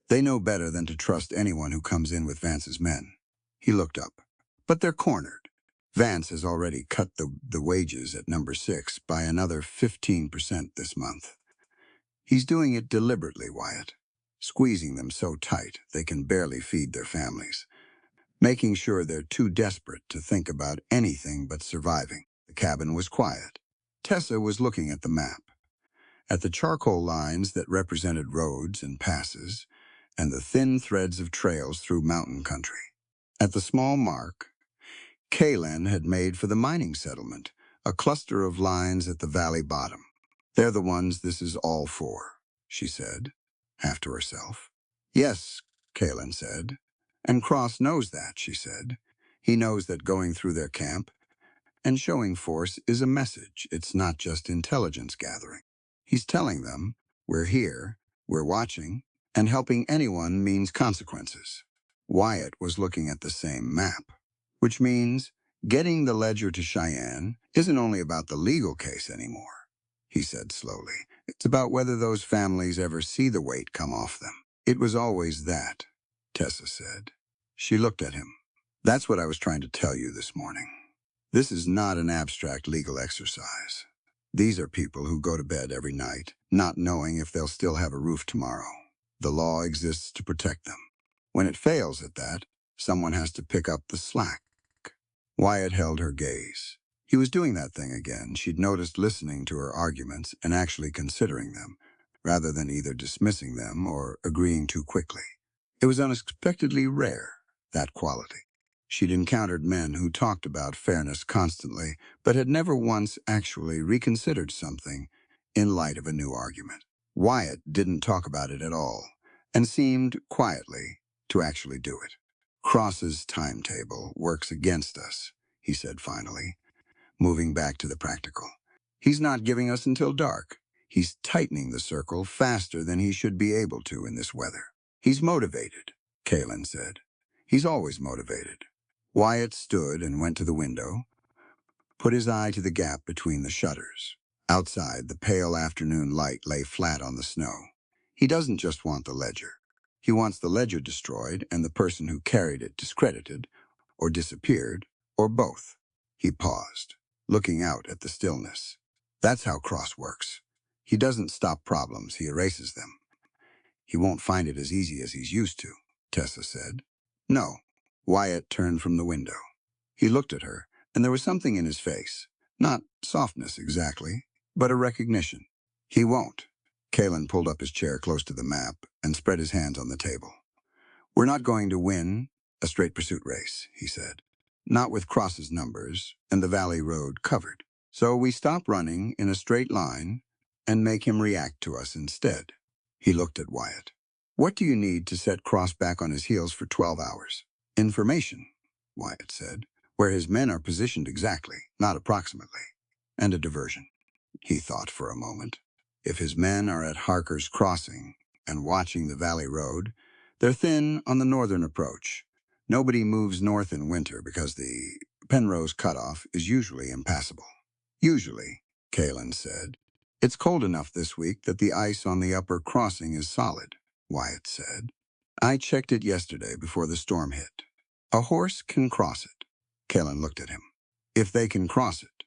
They know better than to trust anyone who comes in with Vance's men. He looked up. But they're cornered. Vance has already cut the wages at number 6 by another 15% this month. He's doing it deliberately, Wyatt, squeezing them so tight they can barely feed their families, making sure they're too desperate to think about anything but surviving. The cabin was quiet. Tessa was looking at the map, at the charcoal lines that represented roads and passes, and the thin threads of trails through mountain country. At the small mark Kalen had made for the mining settlement, a cluster of lines at the valley bottom. They're the ones this is all for, she said, half to herself. Yes, Kalen said. And Cross knows that, she said. He knows that going through their camp and showing force is a message. It's not just intelligence gathering. He's telling them, we're here, we're watching, and helping anyone means consequences. Wyatt was looking at the same map, which means getting the ledger to Cheyenne isn't only about the legal case anymore, he said slowly. It's about whether those families ever see the weight come off them. It was always that, Tessa said. She looked at him. That's what I was trying to tell you this morning. This is not an abstract legal exercise. These are people who go to bed every night, not knowing if they'll still have a roof tomorrow. The law exists to protect them. When it fails at that, someone has to pick up the slack. Wyatt held her gaze. He was doing that thing again. She'd noticed listening to her arguments and actually considering them, rather than either dismissing them or agreeing too quickly. It was unexpectedly rare, that quality. She'd encountered men who talked about fairness constantly, but had never once actually reconsidered something in light of a new argument. Wyatt didn't talk about it at all, and seemed, quietly, to actually do it. Cross's timetable works against us, he said finally, moving back to the practical. He's not giving us until dark. He's tightening the circle faster than he should be able to in this weather. He's motivated, Kalen said. He's always motivated. Wyatt stood and went to the window, put his eye to the gap between the shutters. Outside, the pale afternoon light lay flat on the snow. He doesn't just want the ledger. He wants the ledger destroyed and the person who carried it discredited, or disappeared, or both. He paused, looking out at the stillness. That's how Cross works. He doesn't stop problems, he erases them. He won't find it as easy as he's used to, Tessa said. No. Wyatt turned from the window. He looked at her, and there was something in his face. Not softness exactly, but a recognition. He won't. Kalen pulled up his chair close to the map and spread his hands on the table. We're not going to win a straight pursuit race, he said. Not with Cross's numbers and the valley road covered. So we stop running in a straight line and make him react to us instead. He looked at Wyatt. What do you need to set Cross back on his heels for 12 hours? Information, Wyatt said, where his men are positioned exactly, not approximately. And a diversion. He thought for a moment. If his men are at Harker's Crossing and watching the valley road, they're thin on the northern approach. Nobody moves north in winter because the Penrose cutoff is usually impassable. Usually, Kalen said. It's cold enough this week that the ice on the upper crossing is solid, Wyatt said. I checked it yesterday before the storm hit. A horse can cross it. Kalen looked at him. If they can cross it.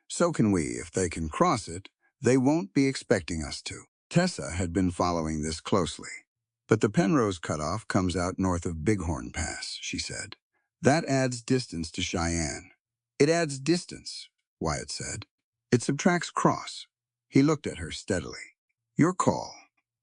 So can we. If they can cross it, they won't be expecting us to. Tessa had been following this closely. But the Penrose cutoff comes out north of Bighorn Pass, she said. That adds distance to Cheyenne. It adds distance, Wyatt said. It subtracts Cross. He looked at her steadily. Your call.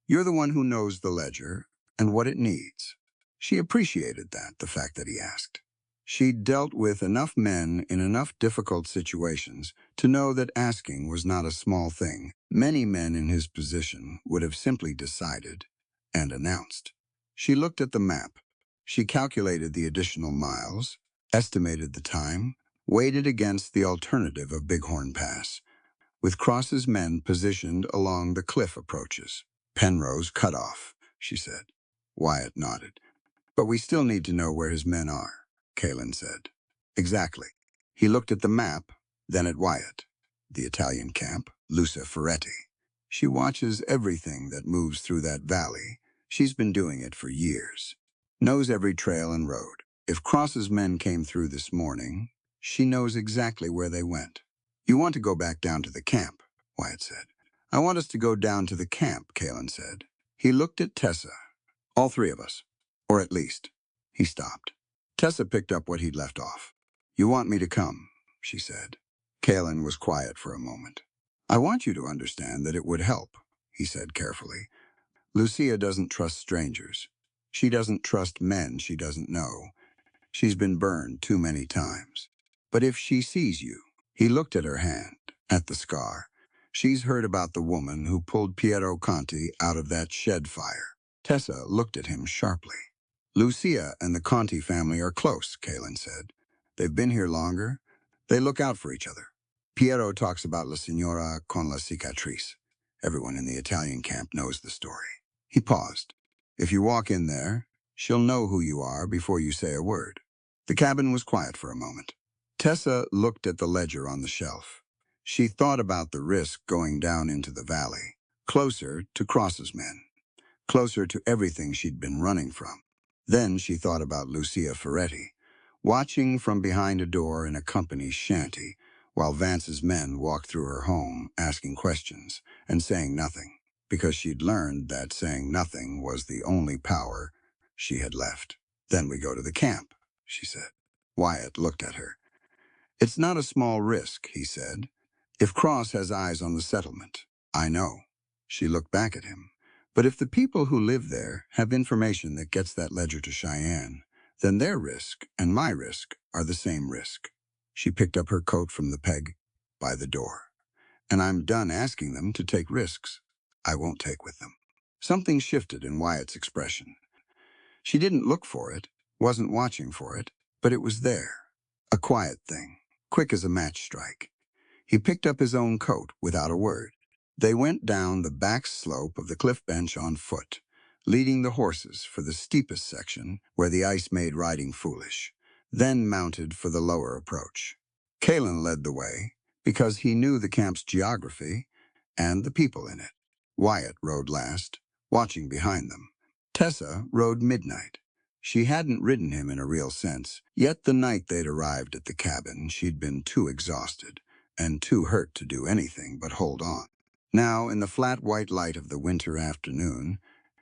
You're the one who knows the ledger and what it needs. She appreciated that, the fact that he asked. She'd dealt with enough men in enough difficult situations to know that asking was not a small thing. Many men in his position would have simply decided and announced. She looked at the map. She calculated the additional miles, estimated the time, weighed it against the alternative of Bighorn Pass, with Cross's men positioned along the cliff approaches. Penrose cut off, she said. Wyatt nodded. But we still need to know where his men are, Kalen said. Exactly. He looked at the map, then at Wyatt. The Italian camp, Luca Ferretti. She watches everything that moves through that valley. She's been doing it for years. Knows every trail and road. If Cross's men came through this morning, she knows exactly where they went. You want to go back down to the camp, Wyatt said. I want us to go down to the camp, Kalen said. He looked at Tessa. All three of us. Or at least. He stopped. Tessa picked up what he'd left off. You want me to come, she said. Kalen was quiet for a moment. I want you to understand that it would help, he said carefully. Lucia doesn't trust strangers. She doesn't trust men she doesn't know. She's been burned too many times. But if she sees you, He looked at her hand, at the scar. "She's heard about the woman who pulled Piero Conti out of that shed fire." Tessa looked at him sharply. "Lucia and the Conti family are close," Kalen said. "They've been here longer. They look out for each other. Piero talks about La Signora con la cicatrice. Everyone in the Italian camp knows the story." He paused. "If you walk in there, she'll know who you are before you say a word." The cabin was quiet for a moment. Tessa looked at the ledger on the shelf. She thought about the risk going down into the valley, closer to Cross's men, closer to everything she'd been running from. Then she thought about Lucia Ferretti, watching from behind a door in a company shanty, while Vance's men walked through her home, asking questions and saying nothing, because she'd learned that saying nothing was the only power she had left. "Then we go to the camp," she said. Wyatt looked at her. "It's not a small risk," he said. "If Cross has eyes on the settlement, I know." She looked back at him. "But if the people who live there have information that gets that ledger to Cheyenne, then their risk and my risk are the same risk." She picked up her coat from the peg by the door. "And I'm done asking them to take risks I won't take with them." Something shifted in Wyatt's expression. She didn't look for it, wasn't watching for it, but it was there. A quiet thing, quick as a match strike. He picked up his own coat without a word. They went down the back slope of the cliff bench on foot, leading the horses for the steepest section where the ice made riding foolish, then mounted for the lower approach. Kalen led the way because he knew the camp's geography and the people in it. Wyatt rode last, watching behind them. Tessa rode midnight. She hadn't ridden him in a real sense, yet the night they'd arrived at the cabin, she'd been too exhausted and too hurt to do anything but hold on. Now, in the flat white light of the winter afternoon,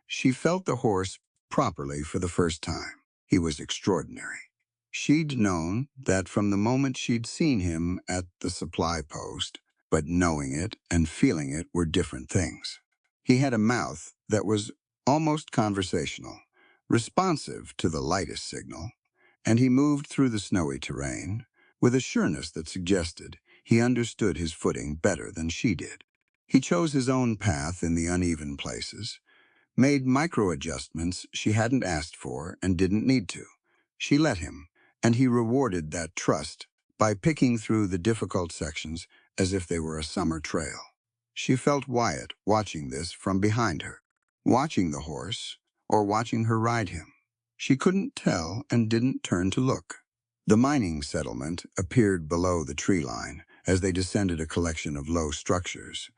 she felt the horse properly for the first time. He was extraordinary. She'd known that from the moment she'd seen him at the supply post, but knowing it and feeling it were different things. He had a mouth that was almost conversational, responsive to the lightest signal, and he moved through the snowy terrain with a sureness that suggested he understood his footing better than she did. He chose his own path in the uneven places, made micro-adjustments she hadn't asked for and didn't need to. She let him, and he rewarded that trust by picking through the difficult sections as if they were a summer trail. She felt Wyatt watching this from behind her, watching the horse or watching her ride him. She couldn't tell and didn't turn to look. The mining settlement appeared below the tree line as they descended a collection of low structures,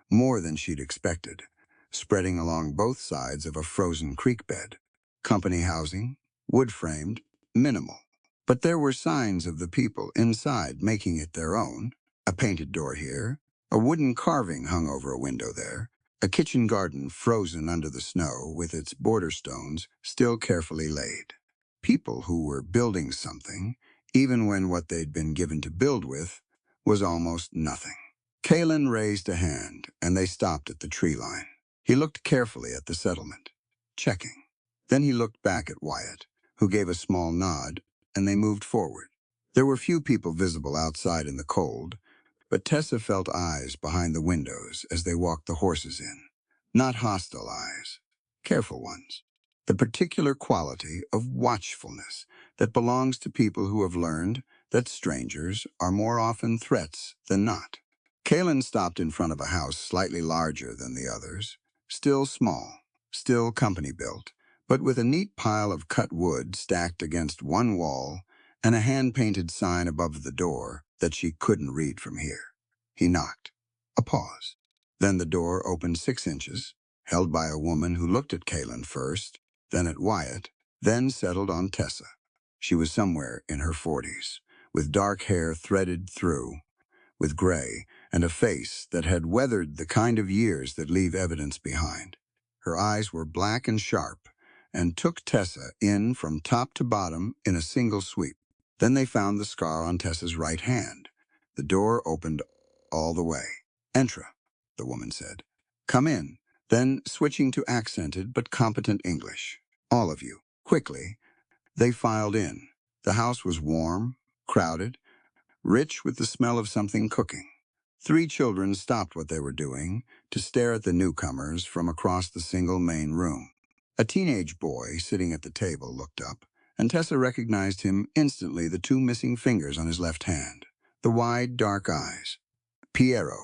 more than she'd expected, spreading along both sides of a frozen creek bed. Company housing, wood-framed, minimal. But there were signs of the people inside making it their own. A painted door here, a wooden carving hung over a window there, a kitchen garden frozen under the snow with its border stones still carefully laid. People who were building something, even when what they'd been given to build with was almost nothing. Kalen raised a hand, and they stopped at the tree line. He looked carefully at the settlement, checking. Then he looked back at Wyatt, who gave a small nod, and they moved forward. There were few people visible outside in the cold, but Tessa felt eyes behind the windows as they walked the horses in. Not hostile eyes, careful ones. The particular quality of watchfulness that belongs to people who have learned that strangers are more often threats than not. Kalen stopped in front of a house slightly larger than the others, still small, still company-built, but with a neat pile of cut wood stacked against one wall and a hand-painted sign above the door that she couldn't read from here. He knocked. A pause. Then the door opened 6 inches, held by a woman who looked at Kalen first, then at Wyatt, then settled on Tessa. She was somewhere in her 40s, with dark hair threaded through with gray, and a face that had weathered the kind of years that leave evidence behind. Her eyes were black and sharp, and took Tessa in from top to bottom in a single sweep. Then they found the scar on Tessa's right hand. The door opened all the way. "Entra," the woman said. "Come in." Then, switching to accented but competent English. "All of you." Quickly, they filed in. The house was warm, crowded, rich with the smell of something cooking. 3 children stopped what they were doing to stare at the newcomers from across the single main room. A teenage boy sitting at the table looked up, and Tessa recognized him instantly, the 2 missing fingers on his left hand, the wide, dark eyes. Piero.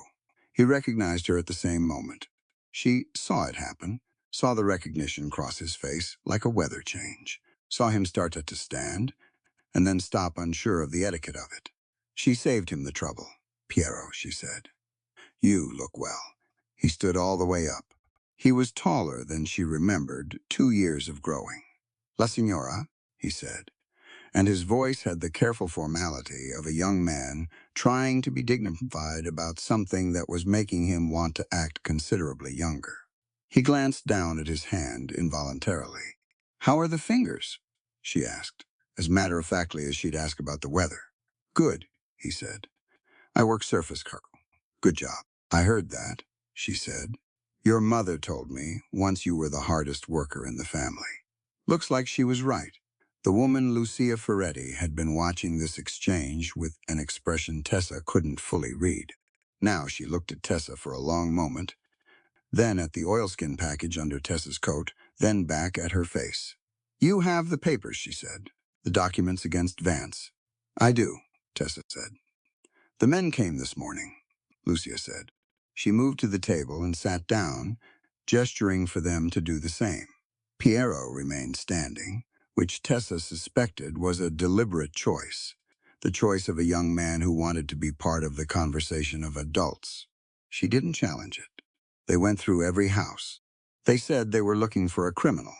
He recognized her at the same moment. She saw it happen, saw the recognition cross his face like a weather change, saw him start to stand, and then stop, unsure of the etiquette of it. She saved him the trouble. Piero, she said. You look well. He stood all the way up. He was taller than she remembered, 2 years of growing. La signora, he said, and his voice had the careful formality of a young man trying to be dignified about something that was making him want to act considerably younger. He glanced down at his hand involuntarily. How are the fingers? She asked, as matter-of-factly as she'd ask about the weather. Good, he said. I work surface cargo. Good job. I heard that, she said. Your mother told me once you were the hardest worker in the family. Looks like she was right. The woman Lucia Ferretti had been watching this exchange with an expression Tessa couldn't fully read. Now she looked at Tessa for a long moment, then at the oilskin package under Tessa's coat, then back at her face. You have the papers, she said. The documents against Vance. I do, Tessa said. The men came this morning, Lucia said. She moved to the table and sat down, gesturing for them to do the same. Piero remained standing, which Tessa suspected was a deliberate choice, the choice of a young man who wanted to be part of the conversation of adults. She didn't challenge it. They went through every house. They said they were looking for a criminal.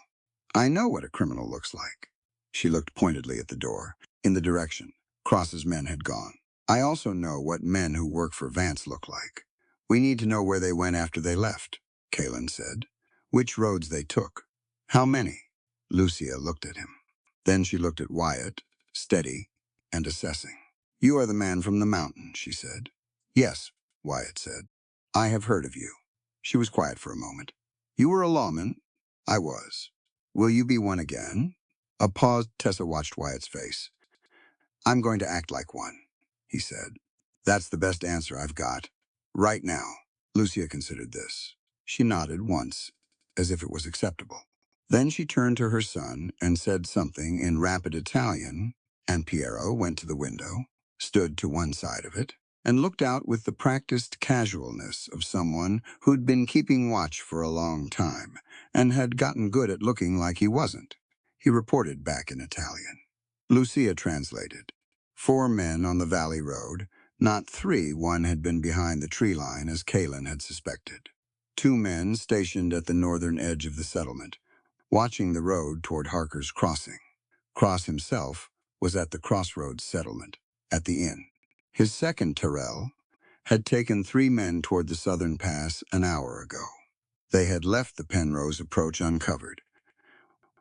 I know what a criminal looks like. She looked pointedly at the door, in the direction Cross's men had gone. I also know what men who work for Vance look like. We need to know where they went after they left, Kalen said. Which roads they took. How many? Lucia looked at him. Then she looked at Wyatt, steady and assessing. You are the man from the mountain, she said. Yes, Wyatt said. I have heard of you. She was quiet for a moment. You were a lawman? I was. Will you be one again? A pause. Tessa watched Wyatt's face. I'm going to act like one, he said. That's the best answer I've got. Right now. Lucia considered this. She nodded once, as if it was acceptable. Then she turned to her son and said something in rapid Italian, and Piero went to the window, stood to one side of it, and looked out with the practiced casualness of someone who'd been keeping watch for a long time and had gotten good at looking like he wasn't. He reported back in Italian. Lucia translated. 4 men on the valley road, not 3. One had been behind the tree line, as Kalen had suspected. 2 men stationed at the northern edge of the settlement, watching the road toward Harker's Crossing. Cross himself was at the Crossroads settlement, at the inn. His second Terrell had taken 3 men toward the southern pass an hour ago. They had left the Penrose approach uncovered.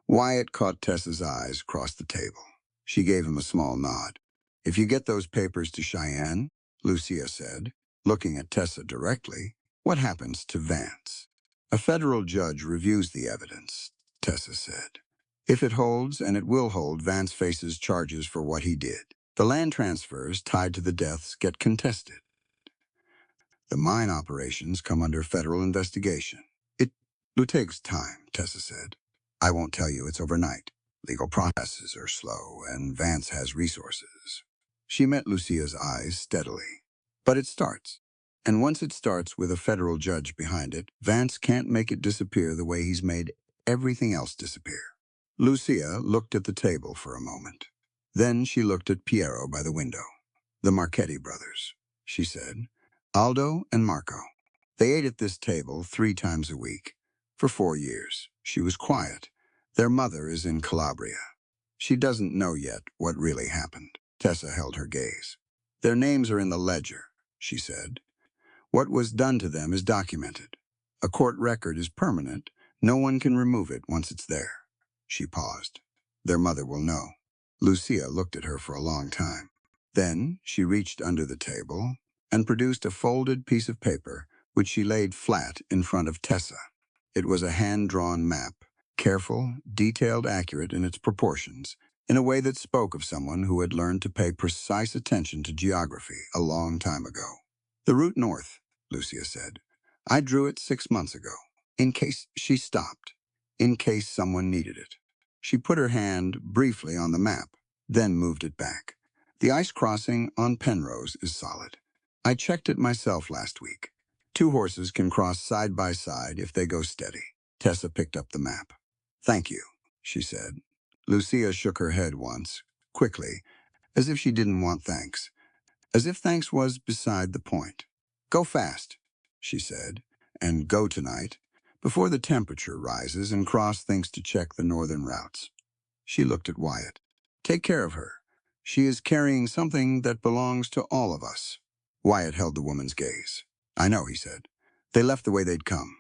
Wyatt caught Tessa's eyes across the table. She gave him a small nod. If you get those papers to Cheyenne, Lucia said, looking at Tessa directly, what happens to Vance? A federal judge reviews the evidence, Tessa said. If it holds, and it will hold, Vance faces charges for what he did. The land transfers tied to the deaths get contested. The mine operations come under federal investigation. It takes time, Tessa said. I won't tell you it's overnight. Legal processes are slow, and Vance has resources. She met Lucia's eyes steadily. But it starts. And once it starts with a federal judge behind it, Vance can't make it disappear the way he's made everything else disappear. Lucia looked at the table for a moment. Then she looked at Piero by the window. The Marchetti brothers, she said. Aldo and Marco. They ate at this table 3 times a week. For 4 years. She was quiet. Their mother is in Calabria. She doesn't know yet what really happened. Tessa held her gaze. Their names are in the ledger, she said. What was done to them is documented. A court record is permanent. No one can remove it once it's there. She paused. Their mother will know. Lucia looked at her for a long time. Then she reached under the table and produced a folded piece of paper, which she laid flat in front of Tessa. It was a hand-drawn map, careful, detailed, accurate in its proportions, in a way that spoke of someone who had learned to pay precise attention to geography a long time ago. "The route north," Lucia said. "I drew it 6 months ago, in case." She stopped, in case someone needed it. She put her hand briefly on the map, then moved it back. "The ice crossing on Penrose is solid. I checked it myself last week. 2 horses can cross side by side if they go steady." Tessa picked up the map. "Thank you," she said. Lucia shook her head once, quickly, as if she didn't want thanks, as if thanks was beside the point. "Go fast," she said, "and go tonight, before the temperature rises and Cross thinks to check the northern routes." She looked at Wyatt. "Take care of her. She is carrying something that belongs to all of us." Wyatt held the woman's gaze. "I know," he said. "They left the way they'd come."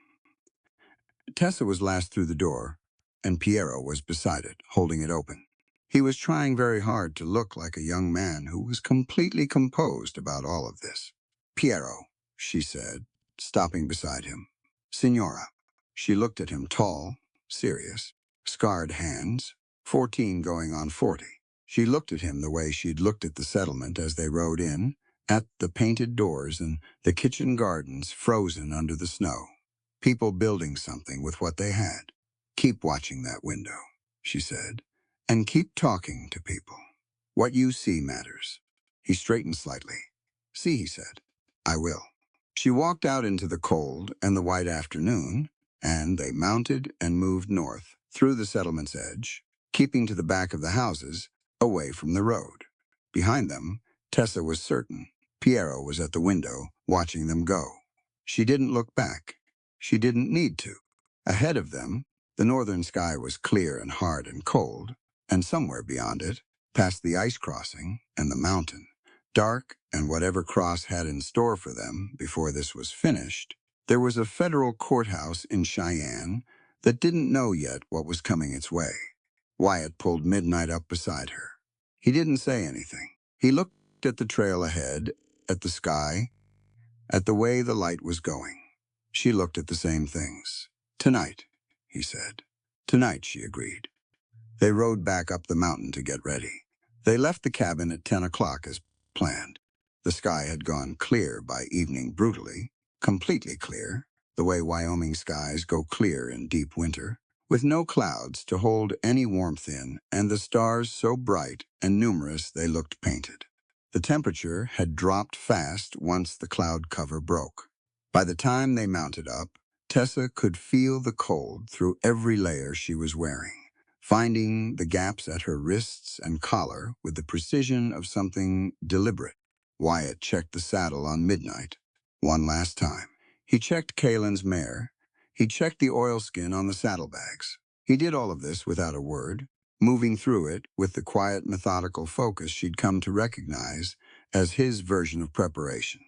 Tessa was last through the door, and Piero was beside it, holding it open. He was trying very hard to look like a young man who was completely composed about all of this. "Piero," she said, stopping beside him. "Signora." She looked at him, tall, serious, scarred hands, 14 going on 40. She looked at him the way she'd looked at the settlement as they rode in, at the painted doors and the kitchen gardens frozen under the snow. People building something with what they had. "Keep watching that window," she said, "and keep talking to people. What you see matters." He straightened slightly. "See," he said. "I will." She walked out into the cold and the white afternoon, and they mounted and moved north, through the settlement's edge, keeping to the back of the houses, away from the road. Behind them, Tessa was certain, Piero was at the window, watching them go. She didn't look back. She didn't need to. Ahead of them, the northern sky was clear and hard and cold, and somewhere beyond it, past the ice crossing and the mountain, dark and whatever Cross had in store for them before this was finished, there was a federal courthouse in Cheyenne that didn't know yet what was coming its way. Wyatt pulled Midnight up beside her. He didn't say anything. He looked at the trail ahead, at the sky, at the way the light was going. She looked at the same things. "Tonight," he said. "Tonight," she agreed. They rode back up the mountain to get ready. They left the cabin at 10 o'clock as planned. The sky had gone clear by evening brutally, completely clear, the way Wyoming skies go clear in deep winter, with no clouds to hold any warmth in, and the stars so bright and numerous they looked painted. The temperature had dropped fast once the cloud cover broke. By the time they mounted up, Tessa could feel the cold through every layer she was wearing, finding the gaps at her wrists and collar with the precision of something deliberate. Wyatt checked the saddle on Midnight one last time. He checked Kalen's mare. He checked the oilskin on the saddlebags. He did all of this without a word, moving through it with the quiet, methodical focus she'd come to recognize as his version of preparation.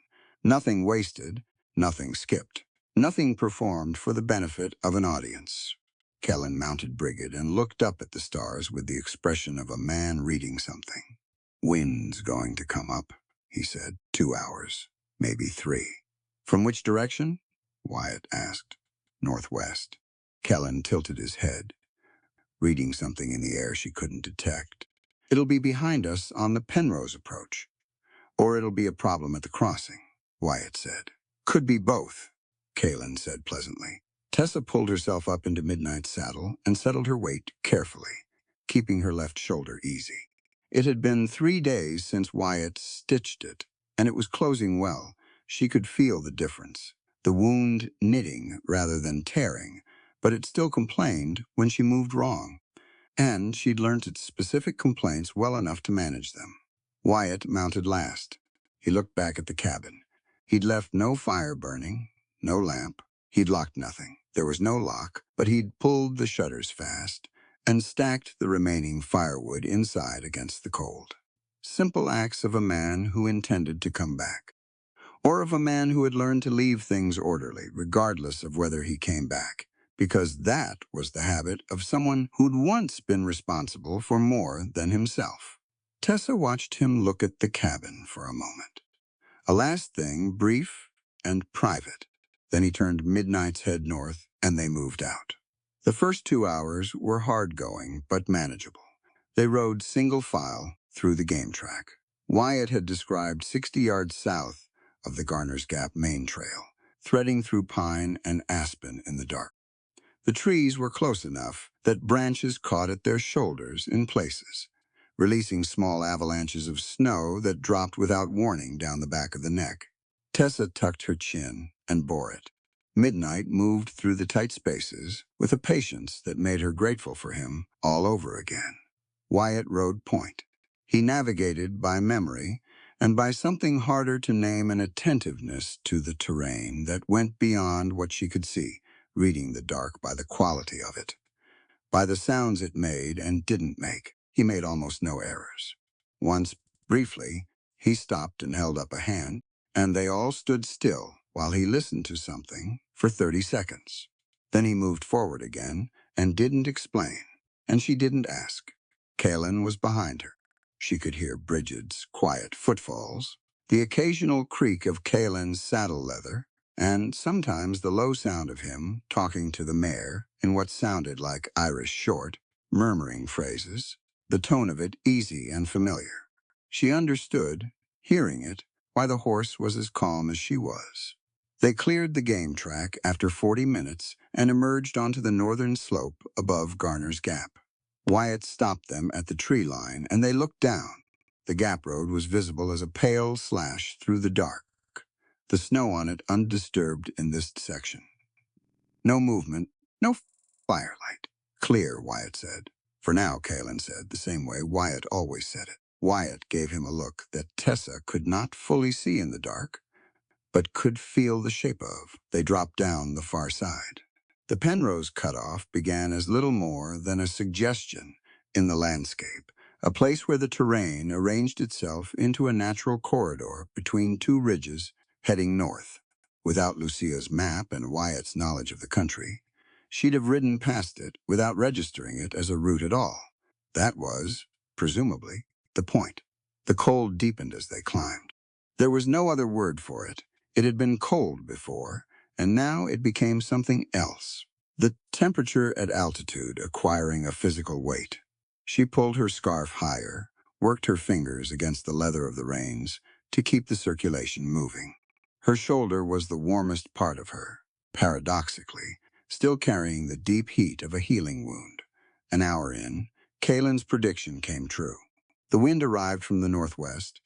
Nothing wasted, nothing skipped, nothing performed for the benefit of an audience. Kellen mounted Brigid and looked up at the stars with the expression of a man reading something. "Wind's going to come up," he said. 2 hours, maybe 3. "From which direction?" Wyatt asked. "Northwest." Kellen tilted his head, reading something in the air she couldn't detect. "It'll be behind us on the Penrose approach, or it'll be a problem at the crossing," Wyatt said. "Could be both," Kalen said pleasantly. Tessa pulled herself up into Midnight's saddle and settled her weight carefully, keeping her left shoulder easy. It had been 3 days since Wyatt stitched it, and it was closing well. She could feel the difference, the wound knitting rather than tearing, but it still complained when she moved wrong, and she'd learnt its specific complaints well enough to manage them. Wyatt mounted last. He looked back at the cabin. He'd left no fire burning, no lamp. He'd locked nothing. There was no lock, but he'd pulled the shutters fast and stacked the remaining firewood inside against the cold. Simple acts of a man who intended to come back, or of a man who had learned to leave things orderly, regardless of whether he came back, because that was the habit of someone who'd once been responsible for more than himself. Tessa watched him look at the cabin for a moment. A last thing, brief and private. Then he turned Midnight's head north, and they moved out. The first 2 hours were hard going, but manageable. They rode single file through the game track. Wyatt had described 60 yards south of the Garner's Gap main trail, threading through pine and aspen in the dark. The trees were close enough that branches caught at their shoulders in places, releasing small avalanches of snow that dropped without warning down the back of the neck. Tessa tucked her chin and bore it. Midnight moved through the tight spaces with a patience that made her grateful for him all over again. Wyatt rode point. He navigated by memory and by something harder to name, an attentiveness to the terrain that went beyond what she could see, reading the dark by the quality of it. By the sounds it made and didn't make, he made almost no errors. Once, briefly, he stopped and held up a hand, and they all stood still while he listened to something for 30 seconds. Then he moved forward again and didn't explain, and she didn't ask. Kaelin was behind her. She could hear Bridget's quiet footfalls, the occasional creak of Kaelin's saddle leather, and sometimes the low sound of him talking to the mare in what sounded like Irish short, murmuring phrases, the tone of it easy and familiar. She understood, hearing it, why the horse was as calm as she was. They cleared the game track after 40 minutes and emerged onto the northern slope above Garner's Gap. Wyatt stopped them at the tree line, and they looked down. The gap road was visible as a pale slash through the dark, the snow on it undisturbed in this section. No movement, no firelight. Clear, Wyatt said. For now, Kaelin said, the same way Wyatt always said it. Wyatt gave him a look that Tessa could not fully see in the dark, but could feel the shape of. They dropped down the far side. The Penrose cutoff began as little more than a suggestion in the landscape, a place where the terrain arranged itself into a natural corridor between two ridges heading north. Without Lucia's map and Wyatt's knowledge of the country, she'd have ridden past it without registering it as a route at all. That was, presumably, the point. The cold deepened as they climbed. There was no other word for it. It had been cold before, and now it became something else. The temperature at altitude acquiring a physical weight. She pulled her scarf higher, worked her fingers against the leather of the reins to keep the circulation moving. Her shoulder was the warmest part of her, paradoxically, still carrying the deep heat of a healing wound. An hour in, Kaelin's prediction came true. The wind arrived from the northwest.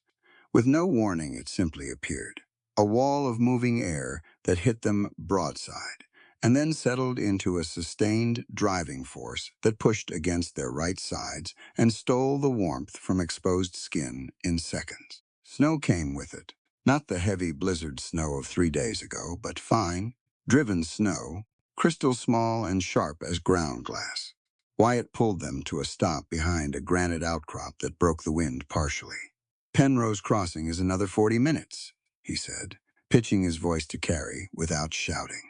With no warning, it simply appeared, a wall of moving air that hit them broadside, and then settled into a sustained driving force that pushed against their right sides and stole the warmth from exposed skin in seconds. Snow came with it, not the heavy blizzard snow of 3 days ago, but fine, driven snow, crystal small and sharp as ground glass. Wyatt pulled them to a stop behind a granite outcrop that broke the wind partially. Penrose Crossing is another 40 minutes, he said, pitching his voice to Carrie without shouting.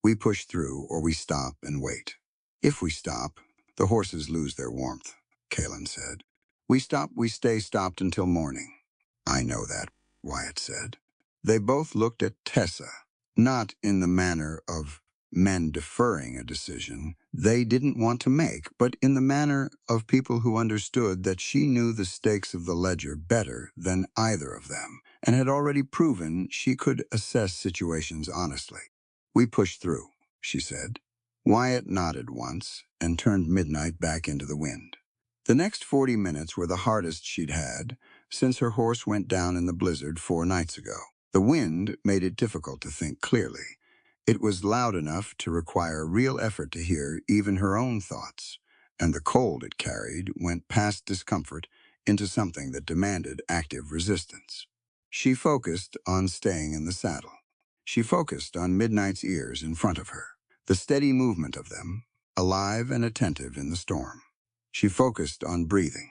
We push through or we stop and wait. If we stop, the horses lose their warmth, Kaelin said. We stop, we stay stopped until morning. I know that, Wyatt said. They both looked at Tessa, not in the manner of men deferring a decision they didn't want to make, but in the manner of people who understood that she knew the stakes of the ledger better than either of them, and had already proven she could assess situations honestly. We pushed through, she said. Wyatt nodded once and turned Midnight back into the wind. The next 40 minutes were the hardest she'd had since her horse went down in the blizzard 4 nights ago. The wind made it difficult to think clearly. It was loud enough to require real effort to hear even her own thoughts, and the cold it carried went past discomfort into something that demanded active resistance. She focused on staying in the saddle. She focused on Midnight's ears in front of her, the steady movement of them, alive and attentive in the storm. She focused on breathing.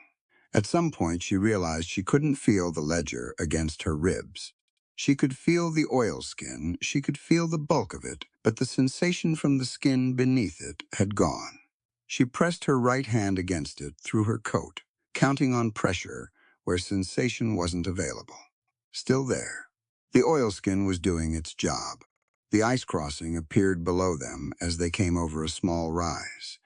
At some point, she realized she couldn't feel the ledger against her ribs. She could feel the oilskin, she could feel the bulk of it, but the sensation from the skin beneath it had gone. She pressed her right hand against it through her coat, counting on pressure where sensation wasn't available. Still there. The oilskin was doing its job. The ice crossing appeared below them as they came over a small rise,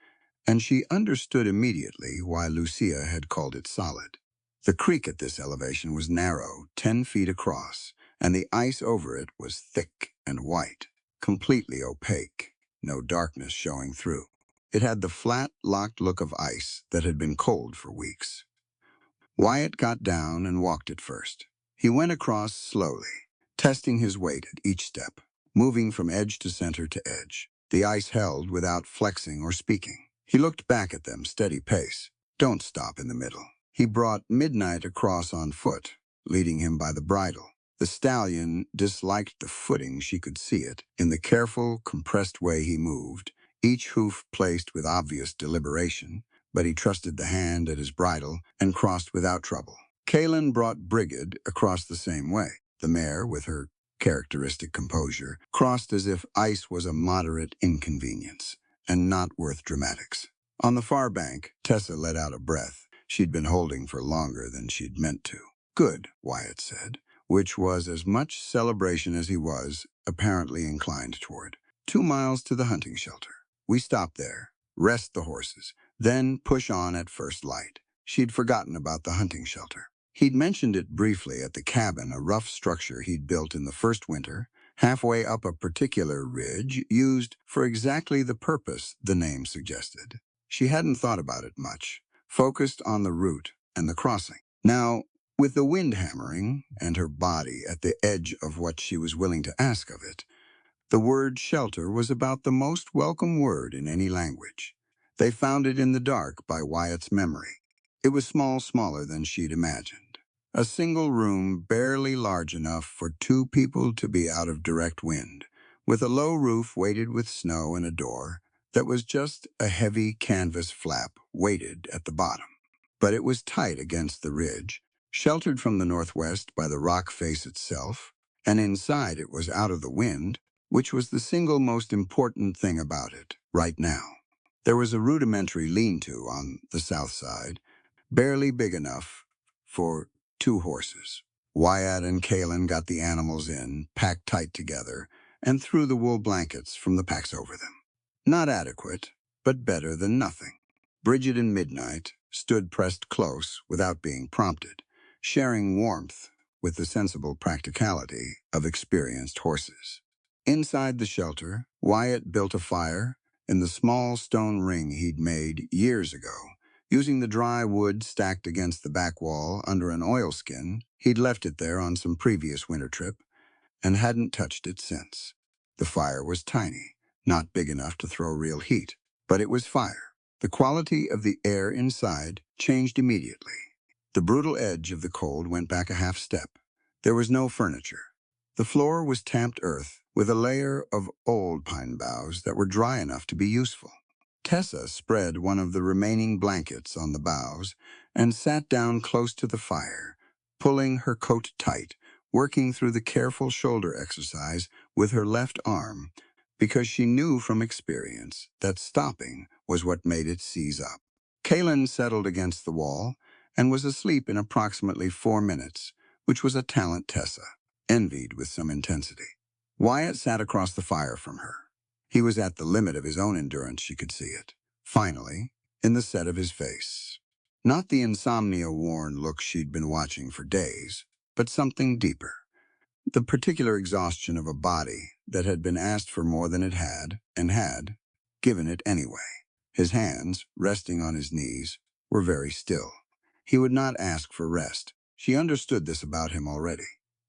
and she understood immediately why Lucia had called it solid. The creek at this elevation was narrow, 10 feet across, and the ice over it was thick and white, completely opaque, no darkness showing through. It had the flat, locked look of ice that had been cold for weeks. Wyatt got down and walked it first. He went across slowly, testing his weight at each step, moving from edge to center to edge. The ice held without flexing or speaking. He looked back at them, steady pace. Don't stop in the middle. He brought Midnight across on foot, leading him by the bridle. The stallion disliked the footing, she could see it, in the careful, compressed way he moved, each hoof placed with obvious deliberation, but he trusted the hand at his bridle and crossed without trouble. Kalen brought Brigid across the same way. The mare, with her characteristic composure, crossed as if ice was a moderate inconvenience and not worth dramatics. On the far bank, Tessa let out a breath she'd been holding for longer than she'd meant to. Good, Wyatt said, which was as much celebration as he was apparently inclined toward. 2 miles to the hunting shelter. We stop there, rest the horses, then push on at first light. She'd forgotten about the hunting shelter. He'd mentioned it briefly at the cabin, a rough structure he'd built in the first winter, halfway up a particular ridge, used for exactly the purpose the name suggested. She hadn't thought about it much, focused on the route and the crossing. Now, with the wind hammering and her body at the edge of what she was willing to ask of it, the word shelter was about the most welcome word in any language. They found it in the dark by Wyatt's memory. It was smaller than she'd imagined. A single room barely large enough for 2 people to be out of direct wind, with a low roof weighted with snow and a door that was just a heavy canvas flap weighted at the bottom. But it was tight against the ridge, sheltered from the northwest by the rock face itself, and inside it was out of the wind, which was the single most important thing about it, right now. There was a rudimentary lean-to on the south side, barely big enough for 2 horses. Wyatt and Kalen got the animals in, packed tight together, and threw the wool blankets from the packs over them. Not adequate, but better than nothing. Bridget and Midnight stood pressed close without being prompted, sharing warmth with the sensible practicality of experienced horses. Inside the shelter, Wyatt built a fire in the small stone ring he'd made years ago, using the dry wood stacked against the back wall under an oilskin. He'd left it there on some previous winter trip and hadn't touched it since. The fire was tiny, not big enough to throw real heat, but it was fire. The quality of the air inside changed immediately. The brutal edge of the cold went back a half step. There was no furniture. The floor was tamped earth with a layer of old pine boughs that were dry enough to be useful. Tessa spread one of the remaining blankets on the boughs and sat down close to the fire, pulling her coat tight, working through the careful shoulder exercise with her left arm, because she knew from experience that stopping was what made it seize up. Kalen settled against the wall and was asleep in approximately 4 minutes, which was a talent Tessa envied with some intensity. Wyatt sat across the fire from her. He was at the limit of his own endurance, she could see it. Finally, in the set of his face. Not the insomnia-worn look she'd been watching for days, but something deeper. The particular exhaustion of a body that had been asked for more than it had, and had given it anyway. His hands, resting on his knees, were very still. He would not ask for rest. She understood this about him already.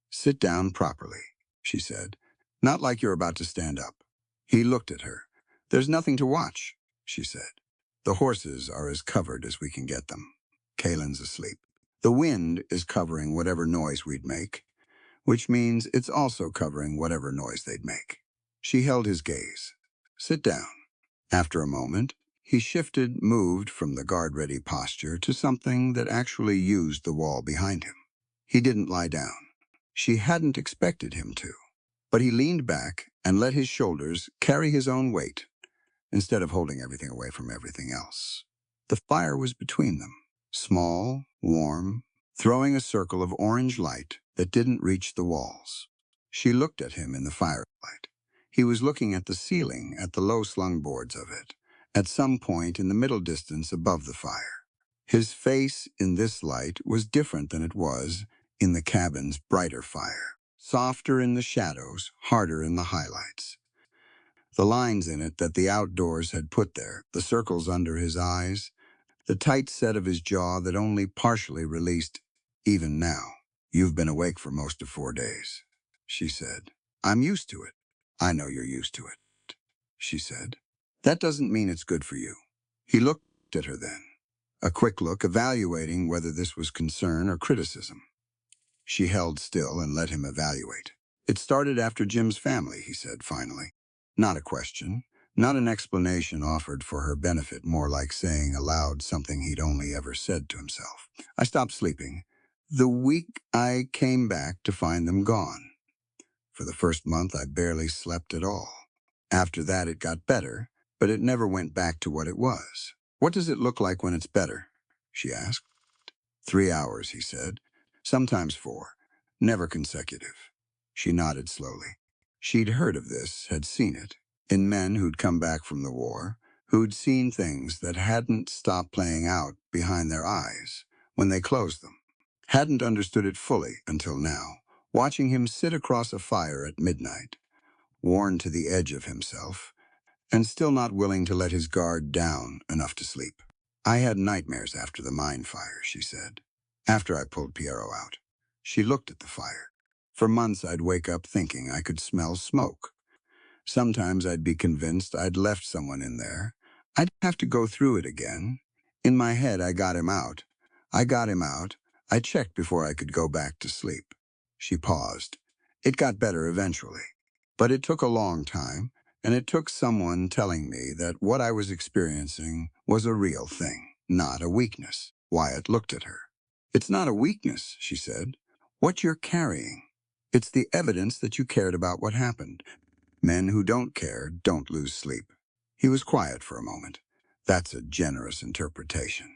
Sit down properly, she said. Not like you're about to stand up. He looked at her. There's nothing to watch, she said. The horses are as covered as we can get them. Kalen's asleep. The wind is covering whatever noise we'd make, which means it's also covering whatever noise they'd make. She held his gaze. Sit down. After a moment, he moved from the guard-ready posture to something that actually used the wall behind him. He didn't lie down. She hadn't expected him to, but he leaned back and let his shoulders carry his own weight instead of holding everything away from everything else. The fire was between them, small, warm, throwing a circle of orange light that didn't reach the walls. She looked at him in the firelight. He was looking at the ceiling, at the low-slung boards of it, at some point in the middle distance above the fire. His face in this light was different than it was in the cabin's brighter fire. Softer in the shadows, harder in the highlights. The lines in it that the outdoors had put there, the circles under his eyes, the tight set of his jaw that only partially released, even now. "You've been awake for most of 4 days," she said. "I'm used to it." "I know you're used to it," she said. "That doesn't mean it's good for you." He looked at her then, a quick look evaluating whether this was concern or criticism. She held still and let him evaluate. "It started after Jim's family," he said finally. Not a question, not an explanation offered for her benefit, more like saying aloud something he'd only ever said to himself. "I stopped sleeping the week I came back to find them gone. For the first month, I barely slept at all. After that, it got better, but it never went back to what it was." "What does it look like when it's better?" she asked. 3 hours, he said. "Sometimes 4. Never consecutive." She nodded slowly. She'd heard of this, had seen it, in men who'd come back from the war, who'd seen things that hadn't stopped playing out behind their eyes when they closed them. Hadn't understood it fully until now, watching him sit across a fire at midnight, worn to the edge of himself, and still not willing to let his guard down enough to sleep. "I had nightmares after the mine fire," she said. "After I pulled Piero out." She looked at the fire. "For months I'd wake up thinking I could smell smoke. Sometimes I'd be convinced I'd left someone in there. I'd have to go through it again. In my head, I got him out. I got him out. I checked before I could go back to sleep." She paused. "It got better eventually. But it took a long time, and it took someone telling me that what I was experiencing was a real thing, not a weakness." Wyatt looked at her. "It's not a weakness," she said. "What you're carrying. It's the evidence that you cared about what happened. Men who don't care don't lose sleep." He was quiet for a moment. "That's a generous interpretation."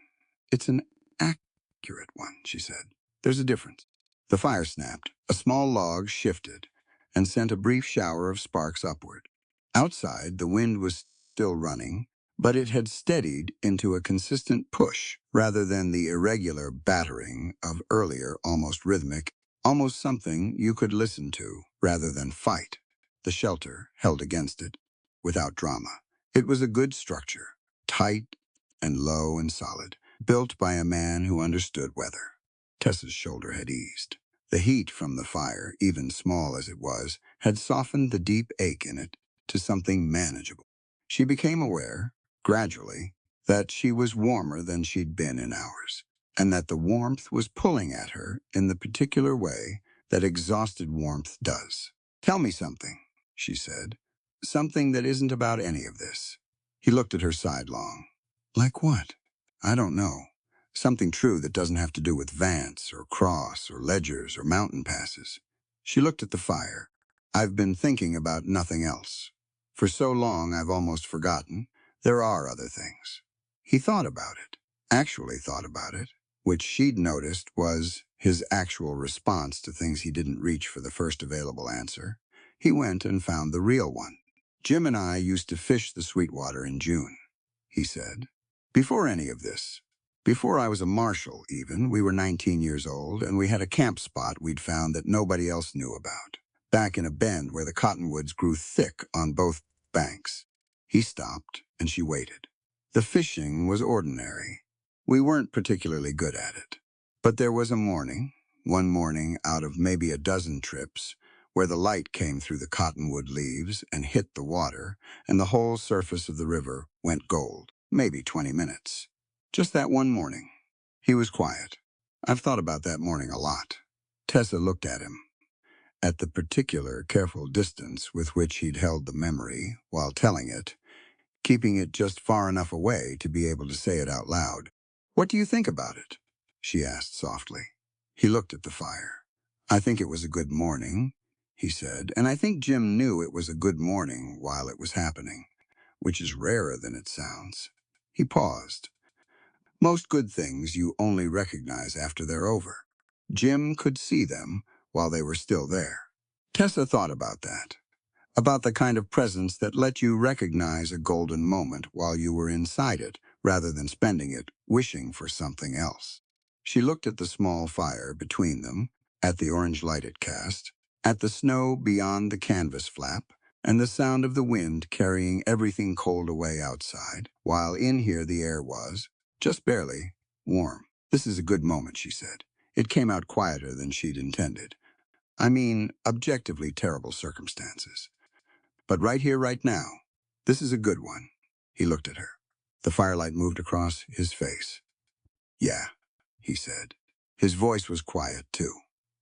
"It's an accurate one," she said. "There's a difference." The fire snapped. A small log shifted and sent a brief shower of sparks upward. Outside, the wind was still running, but it had steadied into a consistent push rather than the irregular battering of earlier, almost rhythmic, almost something you could listen to rather than fight. The shelter held against it, without drama. It was a good structure, tight and low and solid, built by a man who understood weather. Tessa's shoulder had eased. The heat from the fire, even small as it was, had softened the deep ache in it to something manageable. She became aware, gradually, that she was warmer than she'd been in hours, and that the warmth was pulling at her in the particular way that exhausted warmth does. "Tell me something," she said. "Something that isn't about any of this." He looked at her sidelong. "Like what?" "I don't know. Something true that doesn't have to do with Vance or Cross or ledgers or mountain passes." She looked at the fire. "I've been thinking about nothing else. For so long I've almost forgotten. There are other things." He thought about it, actually thought about it, which she'd noticed was his actual response to things he didn't reach for the first available answer. He went and found the real one. "Jim and I used to fish the Sweetwater in June," he said. "Before any of this. Before I was a marshal, even, we were 19 years old, and we had a camp spot we'd found that nobody else knew about, back in a bend where the cottonwoods grew thick on both banks." He stopped, and she waited. "The fishing was ordinary. We weren't particularly good at it. But there was a morning, one morning out of maybe a dozen trips, where the light came through the cottonwood leaves and hit the water, and the whole surface of the river went gold, maybe 20 minutes. Just that one morning." He was quiet. "I've thought about that morning a lot." Tessa looked at him, at the particular careful distance with which he'd held the memory while telling it, keeping it just far enough away to be able to say it out loud. "What do you think about it?" she asked softly. He looked at the fire. "I think it was a good morning," he said, "and I think Jim knew it was a good morning while it was happening, which is rarer than it sounds." He paused. "Most good things you only recognize after they're over. Jim could see them while they were still there." Tessa thought about that. about the kind of presence that let you recognize a golden moment while you were inside it, rather than spending it wishing for something else. She looked at the small fire between them, at the orange light it cast, at the snow beyond the canvas flap, and the sound of the wind carrying everything cold away outside, while in here the air was, just barely, warm. This is a good moment, she said. It came out quieter than she'd intended. I mean, objectively terrible circumstances. But right here, right now, this is a good one. He looked at her. The firelight moved across his face. Yeah, he said. His voice was quiet, too.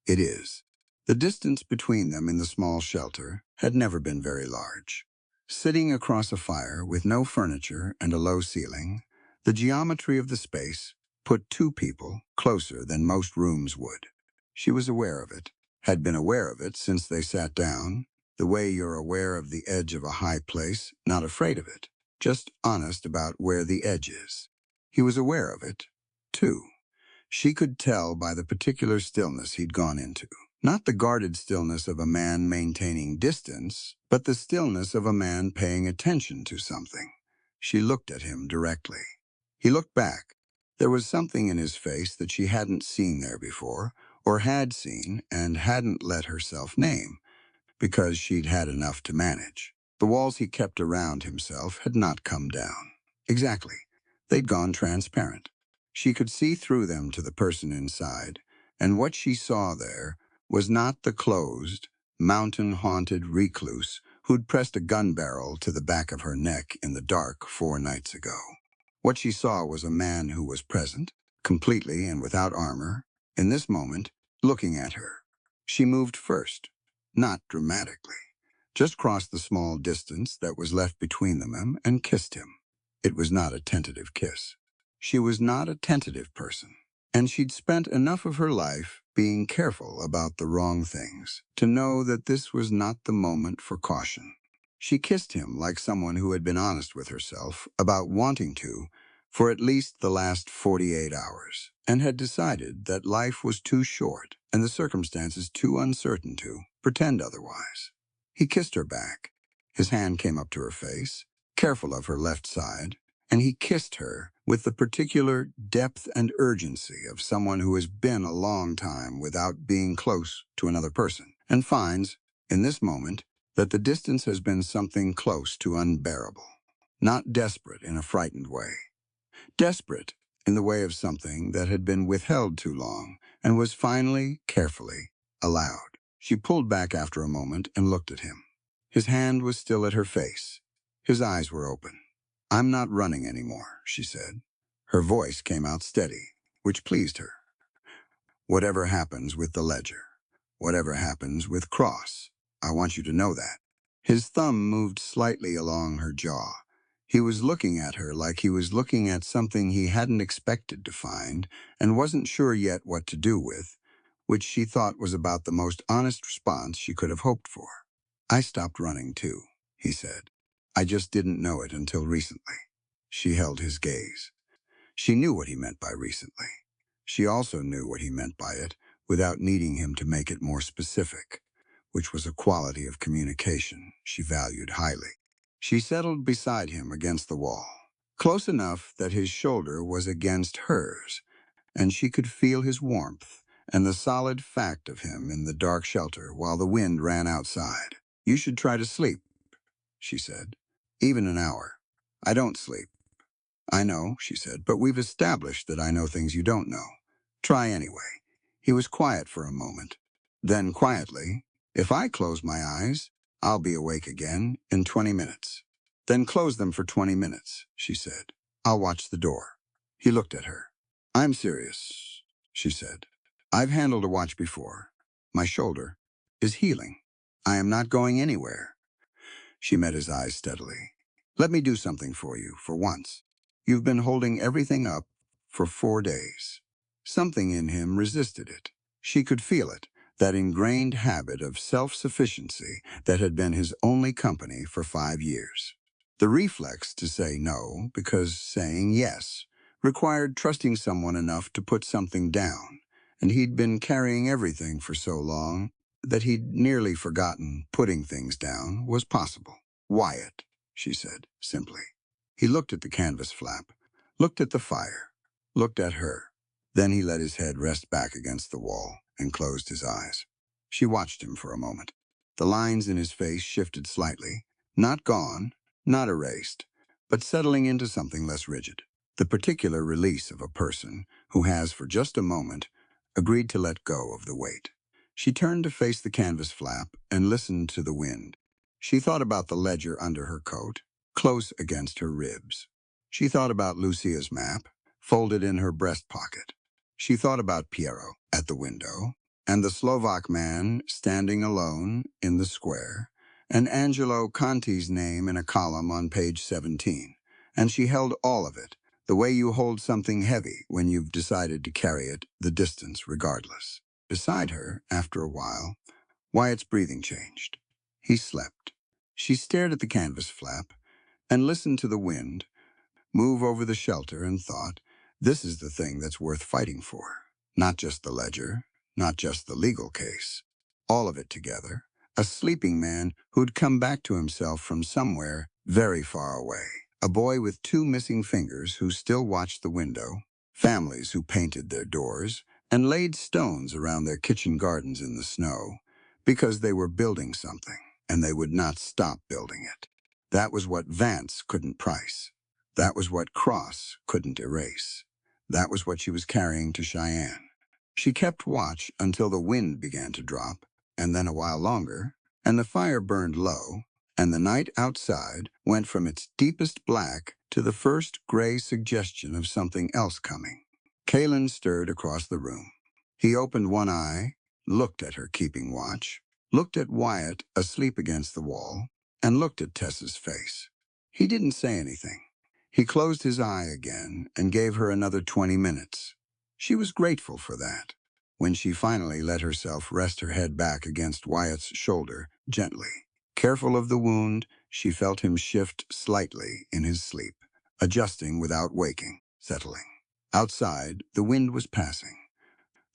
It is. The distance between them in the small shelter had never been very large. Sitting across a fire with no furniture and a low ceiling, the geometry of the space put two people closer than most rooms would. She was aware of it, had been aware of it since they sat down, the way you're aware of the edge of a high place, not afraid of it, just honest about where the edge is. He was aware of it, too. She could tell by the particular stillness he'd gone into. Not the guarded stillness of a man maintaining distance, but the stillness of a man paying attention to something. She looked at him directly. He looked back. There was something in his face that she hadn't seen there before, or had seen and hadn't let herself name, because she'd had enough to manage. The walls he kept around himself had not come down. Exactly. They'd gone transparent. She could see through them to the person inside, and what she saw there was not the closed, mountain-haunted recluse who'd pressed a gun barrel to the back of her neck in the dark 4 nights ago. What she saw was a man who was present, completely and without armor, in this moment, looking at her. She moved first, not dramatically, just crossed the small distance that was left between them and kissed him. It was not a tentative kiss. She was not a tentative person, and she'd spent enough of her life being careful about the wrong things to know that this was not the moment for caution. She kissed him like someone who had been honest with herself about wanting to for at least the last 48 hours, and had decided that life was too short and the circumstances too uncertain to pretend otherwise. He kissed her back. His hand came up to her face, careful of her left side, and he kissed her with the particular depth and urgency of someone who has been a long time without being close to another person, and finds, in this moment, that the distance has been something close to unbearable. Not desperate in a frightened way. Desperate in the way of something that had been withheld too long and was finally, carefully, allowed. She pulled back after a moment and looked at him. His hand was still at her face. His eyes were open. I'm not running anymore, she said. Her voice came out steady, which pleased her. Whatever happens with the ledger, whatever happens with Cross, I want you to know that. His thumb moved slightly along her jaw. He was looking at her like he was looking at something he hadn't expected to find and wasn't sure yet what to do with, which she thought was about the most honest response she could have hoped for. I stopped running too, he said. I just didn't know it until recently. She held his gaze. She knew what he meant by recently. She also knew what he meant by it without needing him to make it more specific, which was a quality of communication she valued highly. She settled beside him against the wall, close enough that his shoulder was against hers, and she could feel his warmth and the solid fact of him in the dark shelter while the wind ran outside. You should try to sleep, she said. Even an hour. I don't sleep. I know, she said, but we've established that I know things you don't know. Try anyway. He was quiet for a moment. Then quietly, if I close my eyes, I'll be awake again in 20 minutes. Then close them for 20 minutes, she said. I'll watch the door. He looked at her. I'm serious, she said. I've handled a watch before. My shoulder is healing. I am not going anywhere. She met his eyes steadily. Let me do something for you, for once. You've been holding everything up for 4 days. Something in him resisted it. She could feel it, that ingrained habit of self-sufficiency that had been his only company for 5 years. The reflex to say no, because saying yes required trusting someone enough to put something down, and he'd been carrying everything for so long that he'd nearly forgotten putting things down was possible. Wyatt, she said, simply. He looked at the canvas flap, looked at the fire, looked at her. Then he let his head rest back against the wall and closed his eyes. She watched him for a moment. The lines in his face shifted slightly, not gone, not erased, but settling into something less rigid. The particular release of a person who has, for just a moment, agreed to let go of the weight. She turned to face the canvas flap and listened to the wind. She thought about the ledger under her coat, close against her ribs. She thought about Lucia's map, folded in her breast pocket. She thought about Piero at the window, and the Slovak man standing alone in the square, and Angelo Conti's name in a column on page 17. And she held all of it, the way you hold something heavy when you've decided to carry it the distance regardless. Beside her, after a while, Wyatt's breathing changed. He slept. She stared at the canvas flap and listened to the wind move over the shelter and thought, this is the thing that's worth fighting for. Not just the ledger, not just the legal case. All of it together. A sleeping man who'd come back to himself from somewhere very far away. A boy with two missing fingers who still watched the window. Families who painted their doors and laid stones around their kitchen gardens in the snow because they were building something and they would not stop building it. That was what Vance couldn't price. That was what Cross couldn't erase. That was what she was carrying to Cheyenne. She kept watch until the wind began to drop, and then a while longer, and the fire burned low, and the night outside went from its deepest black to the first gray suggestion of something else coming. Kalen stirred across the room. He opened one eye, looked at her keeping watch, looked at Wyatt asleep against the wall, and looked at Tessa's face. He didn't say anything. He closed his eye again and gave her another 20 minutes. She was grateful for that. When she finally let herself rest her head back against Wyatt's shoulder, gently, careful of the wound, she felt him shift slightly in his sleep, adjusting without waking, settling. Outside, the wind was passing.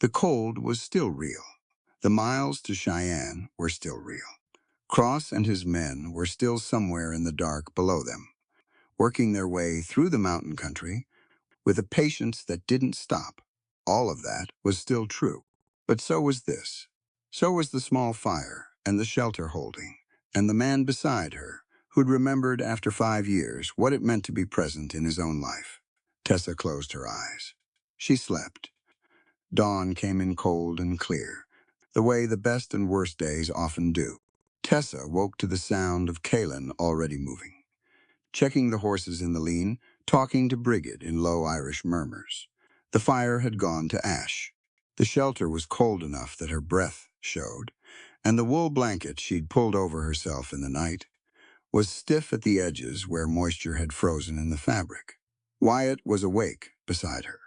The cold was still real. The miles to Cheyenne were still real. Cross and his men were still somewhere in the dark below them, working their way through the mountain country with a patience that didn't stop. All of that was still true. But so was this. So was the small fire and the shelter holding, and the man beside her, who'd remembered after 5 years what it meant to be present in his own life. Tessa closed her eyes. She slept. Dawn came in cold and clear, the way the best and worst days often do. Tessa woke to the sound of Kalen already moving, checking the horses in the lean, talking to Brigid in low Irish murmurs. The fire had gone to ash. The shelter was cold enough that her breath showed, and the wool blanket she'd pulled over herself in the night was stiff at the edges where moisture had frozen in the fabric. Wyatt was awake beside her.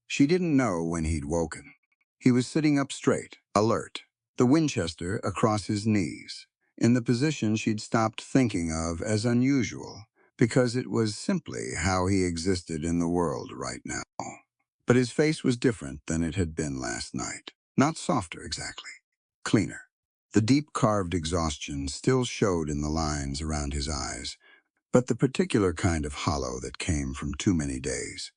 She didn't know when he'd woken. He was sitting up straight, alert, the Winchester across his knees, in the position she'd stopped thinking of as unusual, because it was simply how he existed in the world right now. But his face was different than it had been last night. Not softer exactly, cleaner. The deep carved exhaustion still showed in the lines around his eyes, but the particular kind of hollow that came from too many days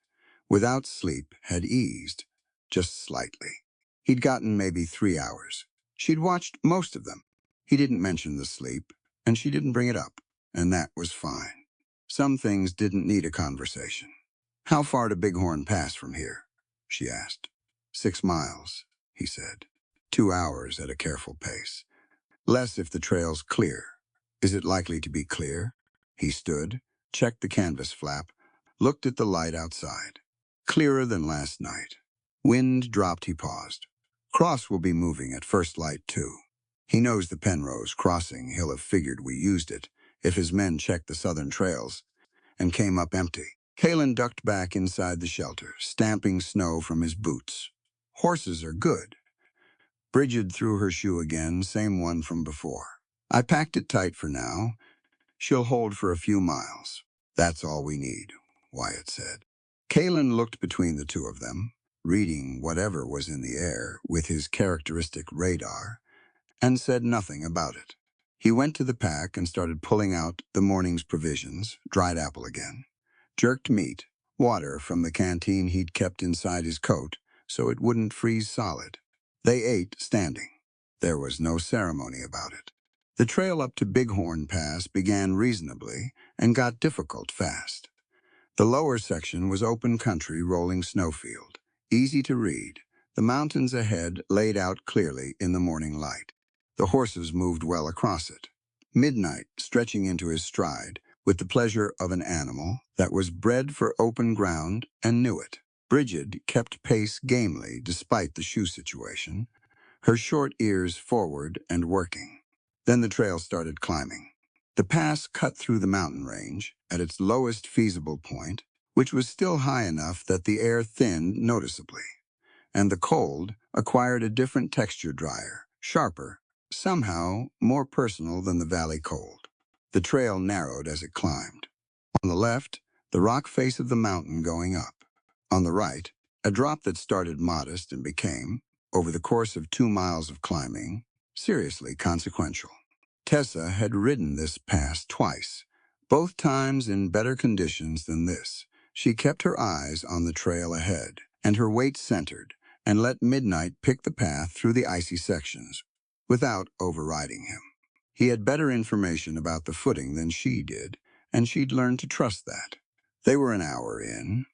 without sleep had eased, just slightly. He'd gotten maybe 3 hours. She'd watched most of them. He didn't mention the sleep, and she didn't bring it up, and that was fine. Some things didn't need a conversation. How far to Bighorn Pass from here? She asked. 6 miles, he said. 2 hours at a careful pace. Less if the trail's clear. Is it likely to be clear? He stood, checked the canvas flap, looked at the light outside. Clearer than last night. Wind dropped, he paused. Cross will be moving at first light, too. He knows the Penrose crossing. He'll have figured we used it if his men checked the southern trails and came up empty. Kalen ducked back inside the shelter, stamping snow from his boots. Horses are good. Brigid threw her shoe again, same one from before. I packed it tight for now. She'll hold for a few miles. That's all we need, Wyatt said. Kalen looked between the two of them, reading whatever was in the air with his characteristic radar, and said nothing about it. He went to the pack and started pulling out the morning's provisions, dried apple again, jerked meat, water from the canteen he'd kept inside his coat so it wouldn't freeze solid. They ate standing. There was no ceremony about it. The trail up to Bighorn Pass began reasonably and got difficult fast. The lower section was open country rolling snowfield, easy to read, the mountains ahead laid out clearly in the morning light. The horses moved well across it. Midnight stretching into his stride with the pleasure of an animal that was bred for open ground and knew it. Bridget kept pace gamely despite the shoe situation, her short ears forward and working. Then the trail started climbing. The pass cut through the mountain range at its lowest feasible point, which was still high enough that the air thinned noticeably, and the cold acquired a different texture, drier, sharper, somehow more personal than the valley cold. The trail narrowed as it climbed. On the left, the rock face of the mountain going up. On the right, a drop that started modest and became, over the course of 2 miles of climbing, seriously consequential. Tessa had ridden this pass twice, both times in better conditions than this. She kept her eyes on the trail ahead, and her weight centered, and let Midnight pick the path through the icy sections, without overriding him. He had better information about the footing than she did, and she'd learned to trust that. They were an hour in,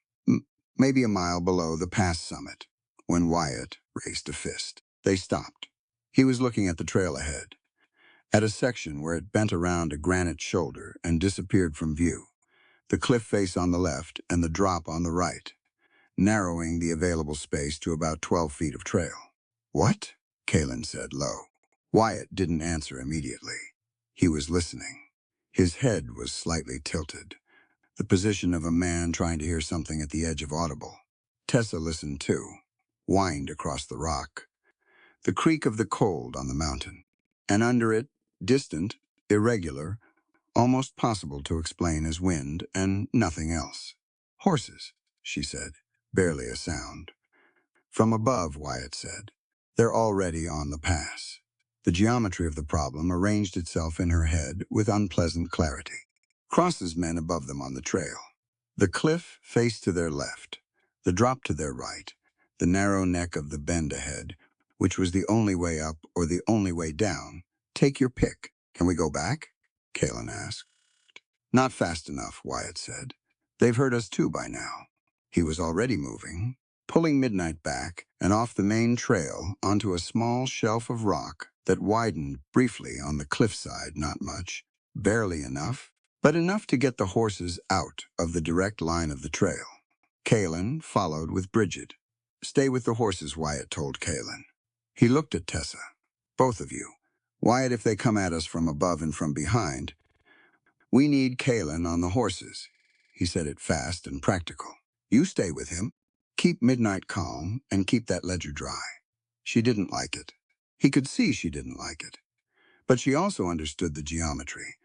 maybe a mile below the pass summit, when Wyatt raised a fist. They stopped. He was looking at the trail ahead, at a section where it bent around a granite shoulder and disappeared from view, the cliff face on the left and the drop on the right, narrowing the available space to about 12 feet of trail. "What?" Kalen said low. Wyatt didn't answer immediately. He was listening. His head was slightly tilted, the position of a man trying to hear something at the edge of audible. Tessa listened too, whined across the rock, the creak of the cold on the mountain, and under it, distant, irregular, almost possible to explain as wind and nothing else. "Horses," she said, barely a sound. "From above," Wyatt said. "They're already on the pass." The geometry of the problem arranged itself in her head with unpleasant clarity. Cross's men above them on the trail. The cliff faced to their left, the drop to their right, the narrow neck of the bend ahead, which was the only way up or the only way down. "Take your pick." "Can we go back?" Kalen asked. "Not fast enough," Wyatt said. "They've heard us too by now." He was already moving, pulling Midnight back and off the main trail onto a small shelf of rock that widened briefly on the cliffside, not much, barely enough, but enough to get the horses out of the direct line of the trail. Kalen followed with Bridget. "Stay with the horses," Wyatt told Kalen. He looked at Tessa. "Both of you. Wyatt, if they come at us from above and from behind, we need Kalen on the horses." He said it fast and practical. "You stay with him. Keep Midnight calm and keep that ledger dry." She didn't like it. He could see she didn't like it. But she also understood the geometry,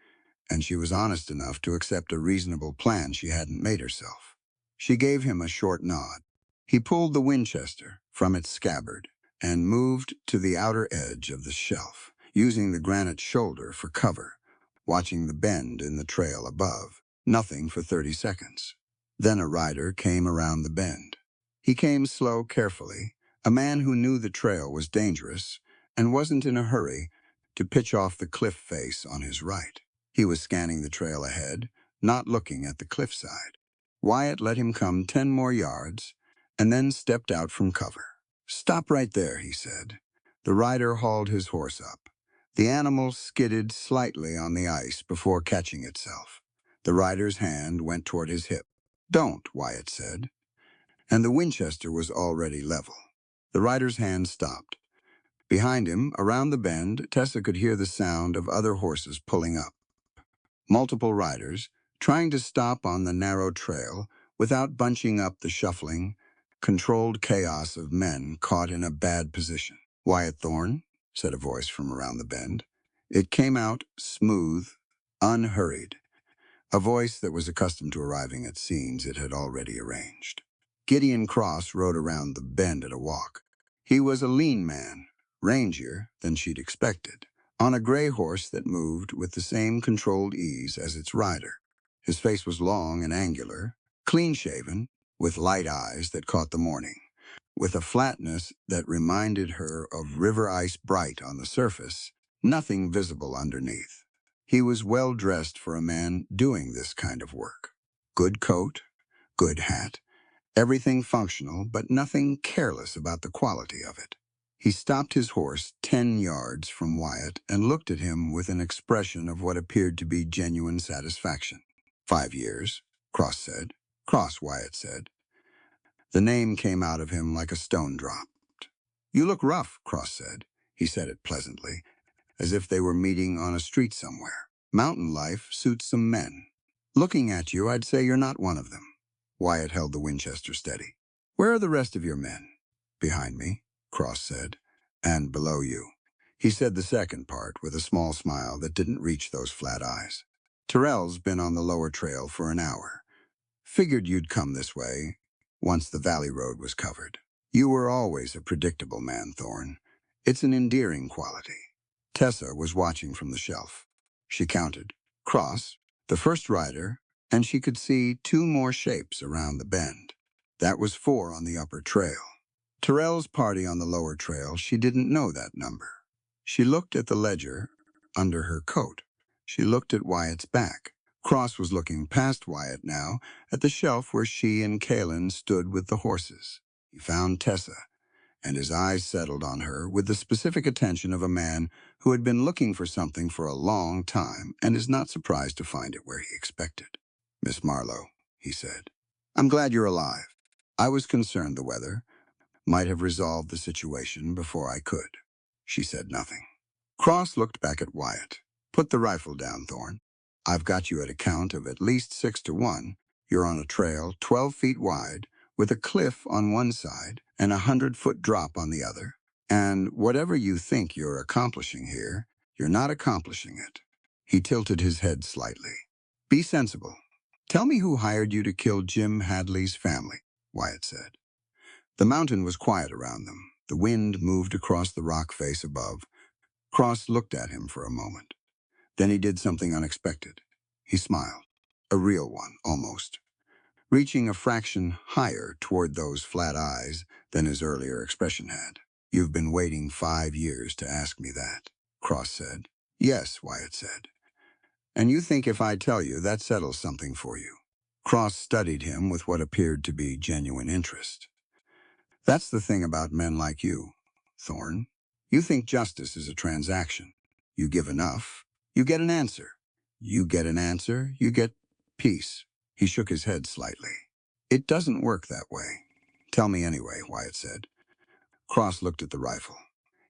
and she was honest enough to accept a reasonable plan she hadn't made herself. She gave him a short nod. He pulled the Winchester from its scabbard and moved to the outer edge of the shelf, using the granite shoulder for cover, watching the bend in the trail above. Nothing for 30 seconds. Then a rider came around the bend. He came slow, carefully, a man who knew the trail was dangerous and wasn't in a hurry to pitch off the cliff face on his right. He was scanning the trail ahead, not looking at the cliffside. Wyatt let him come 10 more yards and then stepped out from cover. "Stop right there," he said. The rider hauled his horse up. The animal skidded slightly on the ice before catching itself. The rider's hand went toward his hip. "Don't," Wyatt said, and the Winchester was already level. The rider's hand stopped. Behind him, around the bend, Tessa could hear the sound of other horses pulling up. Multiple riders, trying to stop on the narrow trail without bunching up the shuffling, controlled chaos of men caught in a bad position. "Wyatt Thorne," said a voice from around the bend. It came out smooth, unhurried, a voice that was accustomed to arriving at scenes it had already arranged. Gideon Cross rode around the bend at a walk. He was a lean man, rangier than she'd expected, on a gray horse that moved with the same controlled ease as its rider. His face was long and angular, clean-shaven, with light eyes that caught the morning, with a flatness that reminded her of river ice bright on the surface, nothing visible underneath. He was well dressed for a man doing this kind of work. Good coat, good hat, everything functional, but nothing careless about the quality of it. He stopped his horse 10 yards from Wyatt and looked at him with an expression of what appeared to be genuine satisfaction. 5 years, Cross said. Cross, Wyatt said. The name came out of him like a stone dropped. You look rough, Cross said. He said it pleasantly, as if they were meeting on a street somewhere. Mountain life suits some men. Looking at you, I'd say you're not one of them. Wyatt held the Winchester steady. Where are the rest of your men? Behind me, Cross said. And below you. He said the second part with a small smile that didn't reach those flat eyes. Tyrrell's been on the lower trail for an hour. Figured you'd come this way, once the valley road was covered. You were always a predictable man, Thorne. It's an endearing quality. Tessa was watching from the shelf. She counted. Cross, the first rider, and she could see 2 more shapes around the bend. That was 4 on the upper trail. Tyrrell's party on the lower trail, she didn't know that number. She looked at the ledger under her coat. She looked at Wyatt's back. Cross was looking past Wyatt now at the shelf where she and Kalen stood with the horses. He found Tessa, and his eyes settled on her with the specific attention of a man who had been looking for something for a long time and is not surprised to find it where he expected. Miss Marlowe, he said, I'm glad you're alive. I was concerned the weather might have resolved the situation before I could. She said nothing. Cross looked back at Wyatt. Put the rifle down, Thorne. I've got you at a count of at least 6-1. You're on a trail 12 feet wide, with a cliff on one side and a 100-foot drop on the other. And whatever you think you're accomplishing here, you're not accomplishing it. He tilted his head slightly. Be sensible. Tell me who hired you to kill Jim Hadley's family, Wyatt said. The mountain was quiet around them. The wind moved across the rock face above. Cross looked at him for a moment. Then he did something unexpected. He smiled. A real one, almost. Reaching a fraction higher toward those flat eyes than his earlier expression had. You've been waiting 5 years to ask me that, Cross said. Yes, Wyatt said. And you think if I tell you, that settles something for you. Cross studied him with what appeared to be genuine interest. That's the thing about men like you, Thorne. You think justice is a transaction. You give enough, you get an answer. You get an answer, you get peace. He shook his head slightly. It doesn't work that way. Tell me anyway, Wyatt said. Cross looked at the rifle.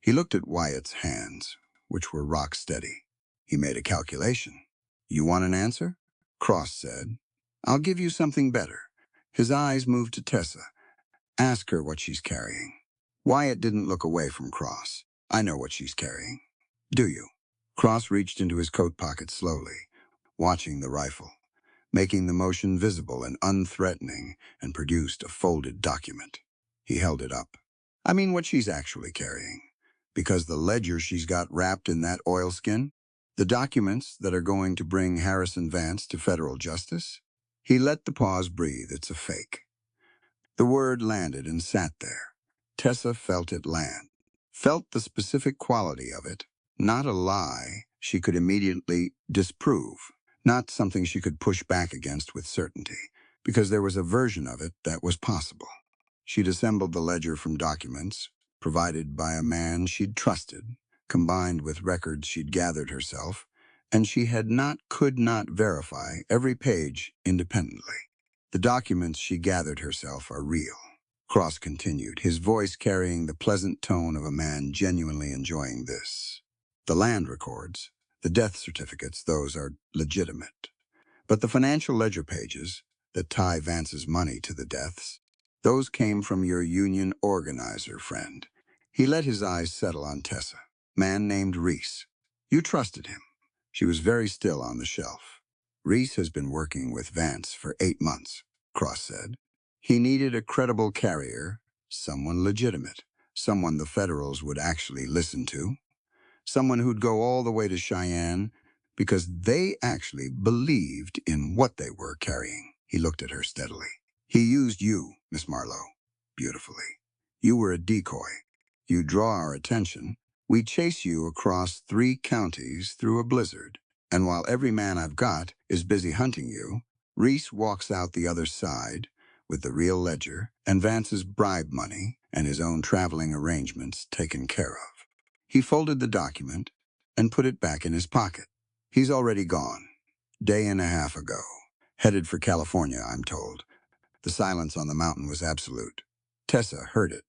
He looked at Wyatt's hands, which were rock steady. He made a calculation. You want an answer? Cross said. I'll give you something better. His eyes moved to Tessa. Ask her what she's carrying. Wyatt didn't look away from Cross. I know what she's carrying. Do you? Cross reached into his coat pocket slowly, watching the rifle, making the motion visible and unthreatening, and produced a folded document. He held it up. I mean what she's actually carrying. Because the ledger she's got wrapped in that oilskin, the documents that are going to bring Harrison Vance to federal justice. He let the pause breathe. It's a fake. The word landed and sat there. Tessa felt it land, felt the specific quality of it, not a lie she could immediately disprove, not something she could push back against with certainty, because there was a version of it that was possible. She'd assembled the ledger from documents provided by a man she'd trusted, combined with records she'd gathered herself, and she could not verify every page independently. The documents she gathered herself are real, Cross continued, his voice carrying the pleasant tone of a man genuinely enjoying this. The land records, the death certificates, those are legitimate. But the financial ledger pages that tie Vance's money to the deaths, those came from your union organizer friend. He let his eyes settle on Tessa, man named Reese. You trusted him. She was very still on the shelf. Reese has been working with Vance for 8 months, Cross said. He needed a credible carrier, someone legitimate, someone the Federals would actually listen to, someone who'd go all the way to Cheyenne because they actually believed in what they were carrying. He looked at her steadily. He used you, Miss Marlowe, beautifully. You were a decoy. You draw our attention. We chase you across 3 counties through a blizzard. And while every man I've got is busy hunting you, Reese walks out the other side with the real ledger and Vance's bribe money and his own traveling arrangements taken care of. He folded the document and put it back in his pocket. He's already gone. Day and a half ago. Headed for California, I'm told. The silence on the mountain was absolute. Tessa heard it,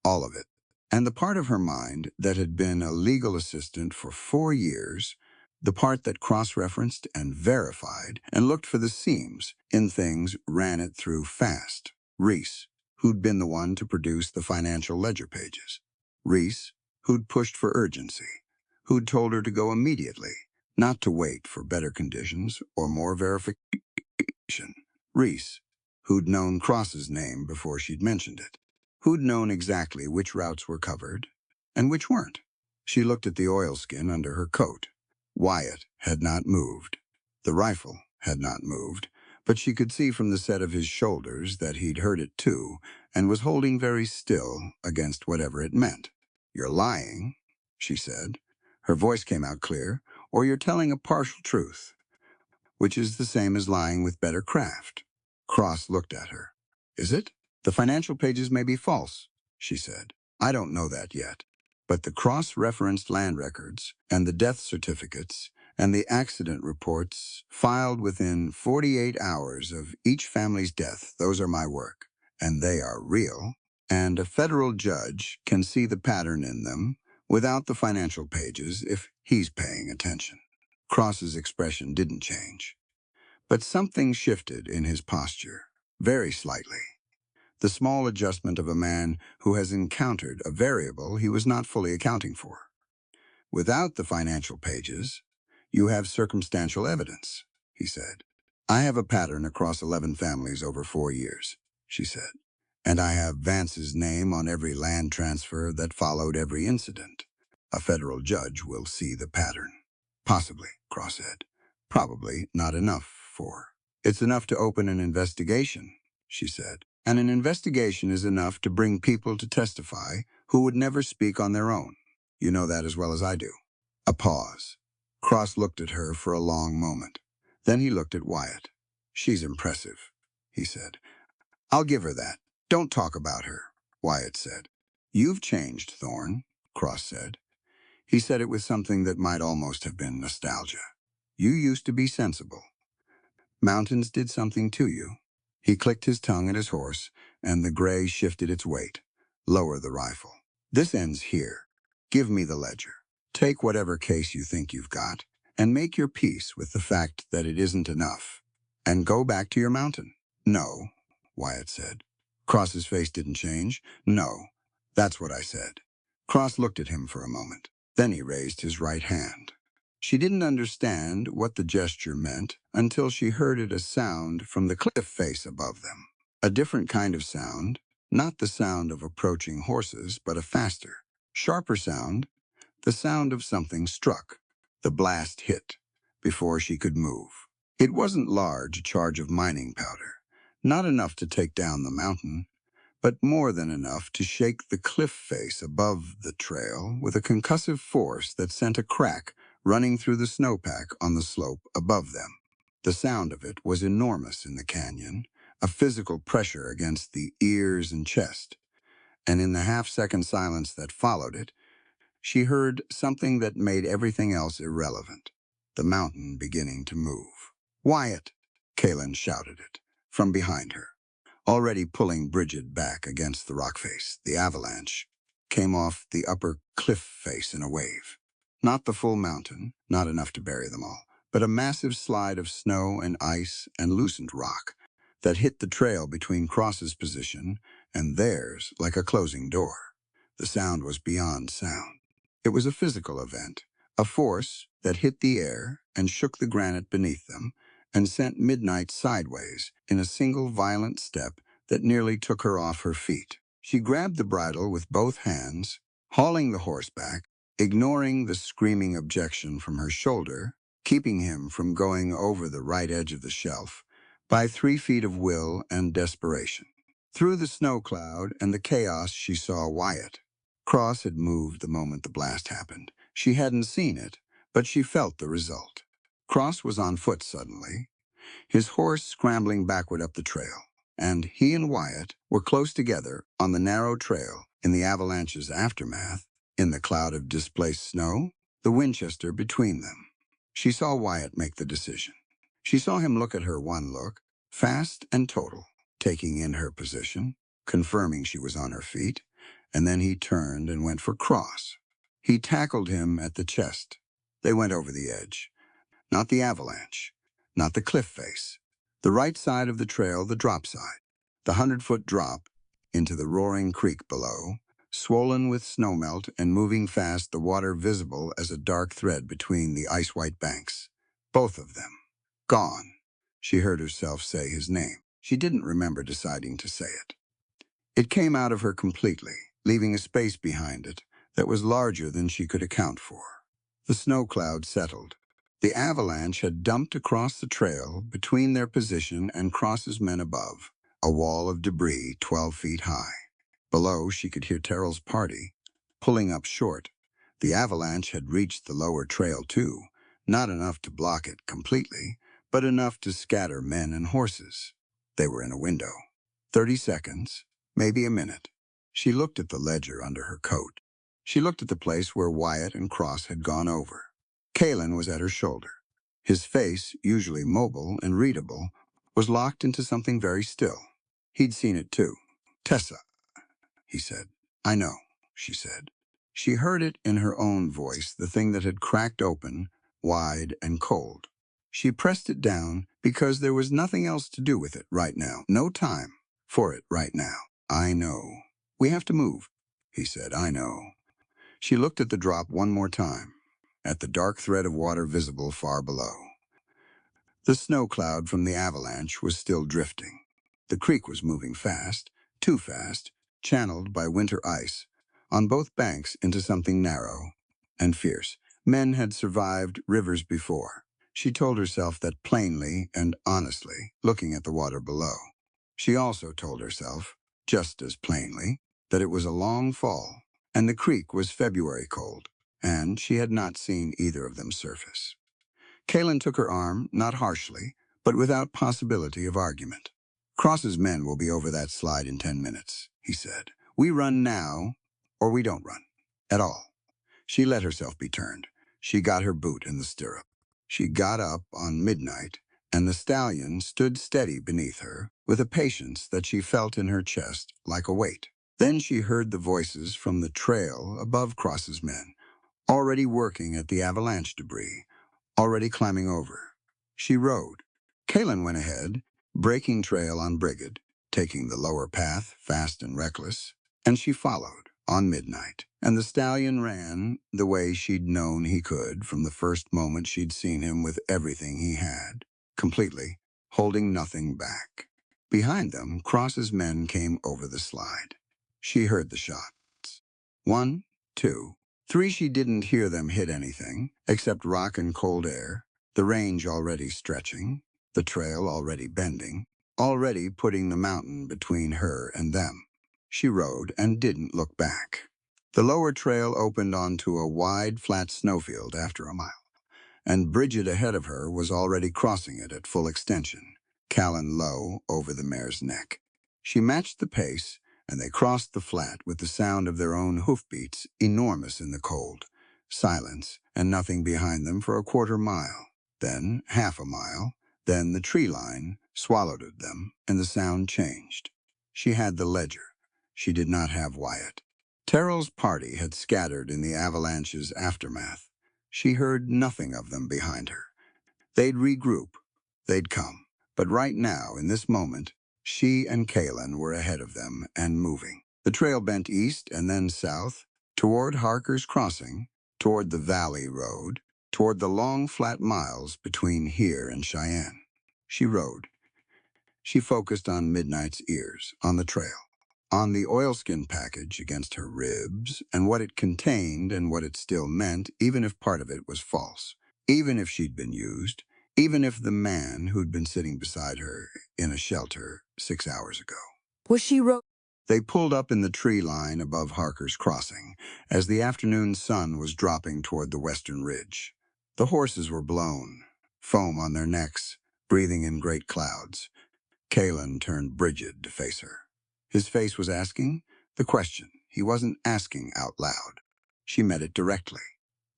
all of it. And the part of her mind that had been a legal assistant for 4 years, the part that cross-referenced and verified and looked for the seams in things, ran it through fast. Reese, who'd been the one to produce the financial ledger pages. Reese, who'd pushed for urgency, who'd told her to go immediately, not to wait for better conditions or more verification. Reese, who'd known Cross's name before she'd mentioned it, who'd known exactly which routes were covered and which weren't. She looked at the oilskin under her coat. Wyatt had not moved. The rifle had not moved, but she could see from the set of his shoulders that he'd heard it too and was holding very still against whatever it meant. "You're lying," she said. Her voice came out clear. "Or you're telling a partial truth, which is the same as lying with better craft." Cross looked at her. "Is it? The financial pages may be false," she said. "I don't know that yet. But the cross-referenced land records and the death certificates and the accident reports filed within 48 hours of each family's death, those are my work. And they are real. And a federal judge can see the pattern in them without the financial pages if he's paying attention." Cross's expression didn't change, but something shifted in his posture, very slightly. The small adjustment of a man who has encountered a variable he was not fully accounting for. "Without the financial pages, you have circumstantial evidence," he said. "I have a pattern across 11 families over 4 years," she said. "And I have Vance's name on every land transfer that followed every incident. A federal judge will see the pattern." "Possibly," Cross said. "Probably not enough for." "It's enough to open an investigation," she said. "And an investigation is enough to bring people to testify who would never speak on their own. You know that as well as I do." A pause. Cross looked at her for a long moment. Then he looked at Wyatt. "She's impressive," he said. "I'll give her that. Don't talk about her," Wyatt said. "You've changed, Thorne," Cross said. He said it with something that might almost have been nostalgia. "You used to be sensible. Mountains did something to you." He clicked his tongue at his horse, and the gray shifted its weight. "Lower the rifle. This ends here. Give me the ledger. Take whatever case you think you've got, and make your peace with the fact that it isn't enough. And go back to your mountain." "No," Wyatt said. Cross's face didn't change. "No, that's what I said." Cross looked at him for a moment. Then he raised his right hand. She didn't understand what the gesture meant until she heard it a sound from the cliff face above them. A different kind of sound, not the sound of approaching horses, but a faster, sharper sound, the sound of something struck. The blast hit before she could move. It wasn't large, a charge of mining powder, not enough to take down the mountain, but more than enough to shake the cliff face above the trail with a concussive force that sent a crack running through the snowpack on the slope above them. The sound of it was enormous in the canyon, a physical pressure against the ears and chest, and in the half-second silence that followed it, she heard something that made everything else irrelevant, the mountain beginning to move. "Wyatt!" Kalen shouted it from behind her, already pulling Bridget back against the rock face. The avalanche came off the upper cliff face in a wave. Not the full mountain, not enough to bury them all, but a massive slide of snow and ice and loosened rock that hit the trail between Cross's position and theirs like a closing door. The sound was beyond sound. It was a physical event, a force that hit the air and shook the granite beneath them and sent Midnight sideways in a single violent step that nearly took her off her feet. She grabbed the bridle with both hands, hauling the horse back, ignoring the screaming objection from her shoulder, keeping him from going over the right edge of the shelf, by 3 feet of will and desperation. Through the snow cloud and the chaos she saw Wyatt. Cross had moved the moment the blast happened. She hadn't seen it, but she felt the result. Cross was on foot suddenly, his horse scrambling backward up the trail, and he and Wyatt were close together on the narrow trail in the avalanche's aftermath, in the cloud of displaced snow, the Winchester between them. She saw Wyatt make the decision. She saw him look at her one look, fast and total, taking in her position, confirming she was on her feet, and then he turned and went for Cross. He tackled him at the chest. They went over the edge. Not the avalanche, not the cliff face. The right side of the trail, the drop side. The 100-foot drop into the roaring creek below, swollen with snowmelt and moving fast, the water visible as a dark thread between the ice-white banks. Both of them. Gone. She heard herself say his name. She didn't remember deciding to say it. It came out of her completely, leaving a space behind it that was larger than she could account for. The snow cloud settled. The avalanche had dumped across the trail between their position and Cross's men above, a wall of debris 12 feet high. Below, she could hear Terrell's party, pulling up short. The avalanche had reached the lower trail too, not enough to block it completely, but enough to scatter men and horses. They were in a window. 30 seconds, maybe a minute. She looked at the ledger under her coat. She looked at the place where Wyatt and Cross had gone over. Kalen was at her shoulder. His face, usually mobile and readable, was locked into something very still. He'd seen it too. "Tessa," he said. "I know," she said. She heard it in her own voice, the thing that had cracked open, wide and cold. She pressed it down because there was nothing else to do with it right now. No time for it right now. "I know. We have to move," he said. "I know." She looked at the drop one more time, at the dark thread of water visible far below. The snow cloud from the avalanche was still drifting. The creek was moving fast, too fast, channeled by winter ice, on both banks into something narrow and fierce. Men had survived rivers before. She told herself that plainly and honestly, looking at the water below. She also told herself, just as plainly, that it was a long fall, and the creek was February cold, and she had not seen either of them surface. Kalen took her arm, not harshly, but without possibility of argument. "Cross's men will be over that slide in 10 minutes, he said. "We run now, or we don't run. At all." She let herself be turned. She got her boot in the stirrup. She got up on midnight, and the stallion stood steady beneath her, with a patience that she felt in her chest like a weight. Then she heard the voices from the trail above Cross's men, already working at the avalanche debris, already climbing over. She rode. Kalen went ahead, breaking trail on Brigid, taking the lower path, fast and reckless, and she followed, on midnight. And the stallion ran the way she'd known he could from the first moment she'd seen him, with everything he had, completely, holding nothing back. Behind them, Cross's men came over the slide. She heard the shots. 1, 2, 3. She didn't hear them hit anything, except rock and cold air, the range already stretching, the trail already bending, already putting the mountain between her and them. She rode and didn't look back. The lower trail opened onto a wide, flat snowfield after a mile, and Bridget ahead of her was already crossing it at full extension, Callan low over the mare's neck. She matched the pace, and they crossed the flat with the sound of their own hoofbeats enormous in the cold. Silence, and nothing behind them for a quarter mile, then half a mile, then the tree line swallowed at them, and the sound changed. She had the ledger. She did not have Wyatt. Terrell's party had scattered in the avalanche's aftermath. She heard nothing of them behind her. They'd regroup. They'd come. But right now, in this moment, she and Kalen were ahead of them and moving. The trail bent east and then south, toward Harker's Crossing, toward the Valley Road, toward the long flat miles between here and Cheyenne. She rode. She focused on Midnight's ears, on the trail. On the oilskin package against her ribs, and what it contained and what it still meant, even if part of it was false, even if she'd been used, even if the man who'd been sitting beside her in a shelter 6 hours ago. Was she They pulled up in the tree line above Harker's Crossing as the afternoon sun was dropping toward the western ridge. The horses were blown, foam on their necks, breathing in great clouds. Kalen turned Bridget to face her. His face was asking the question. He wasn't asking out loud. She met it directly.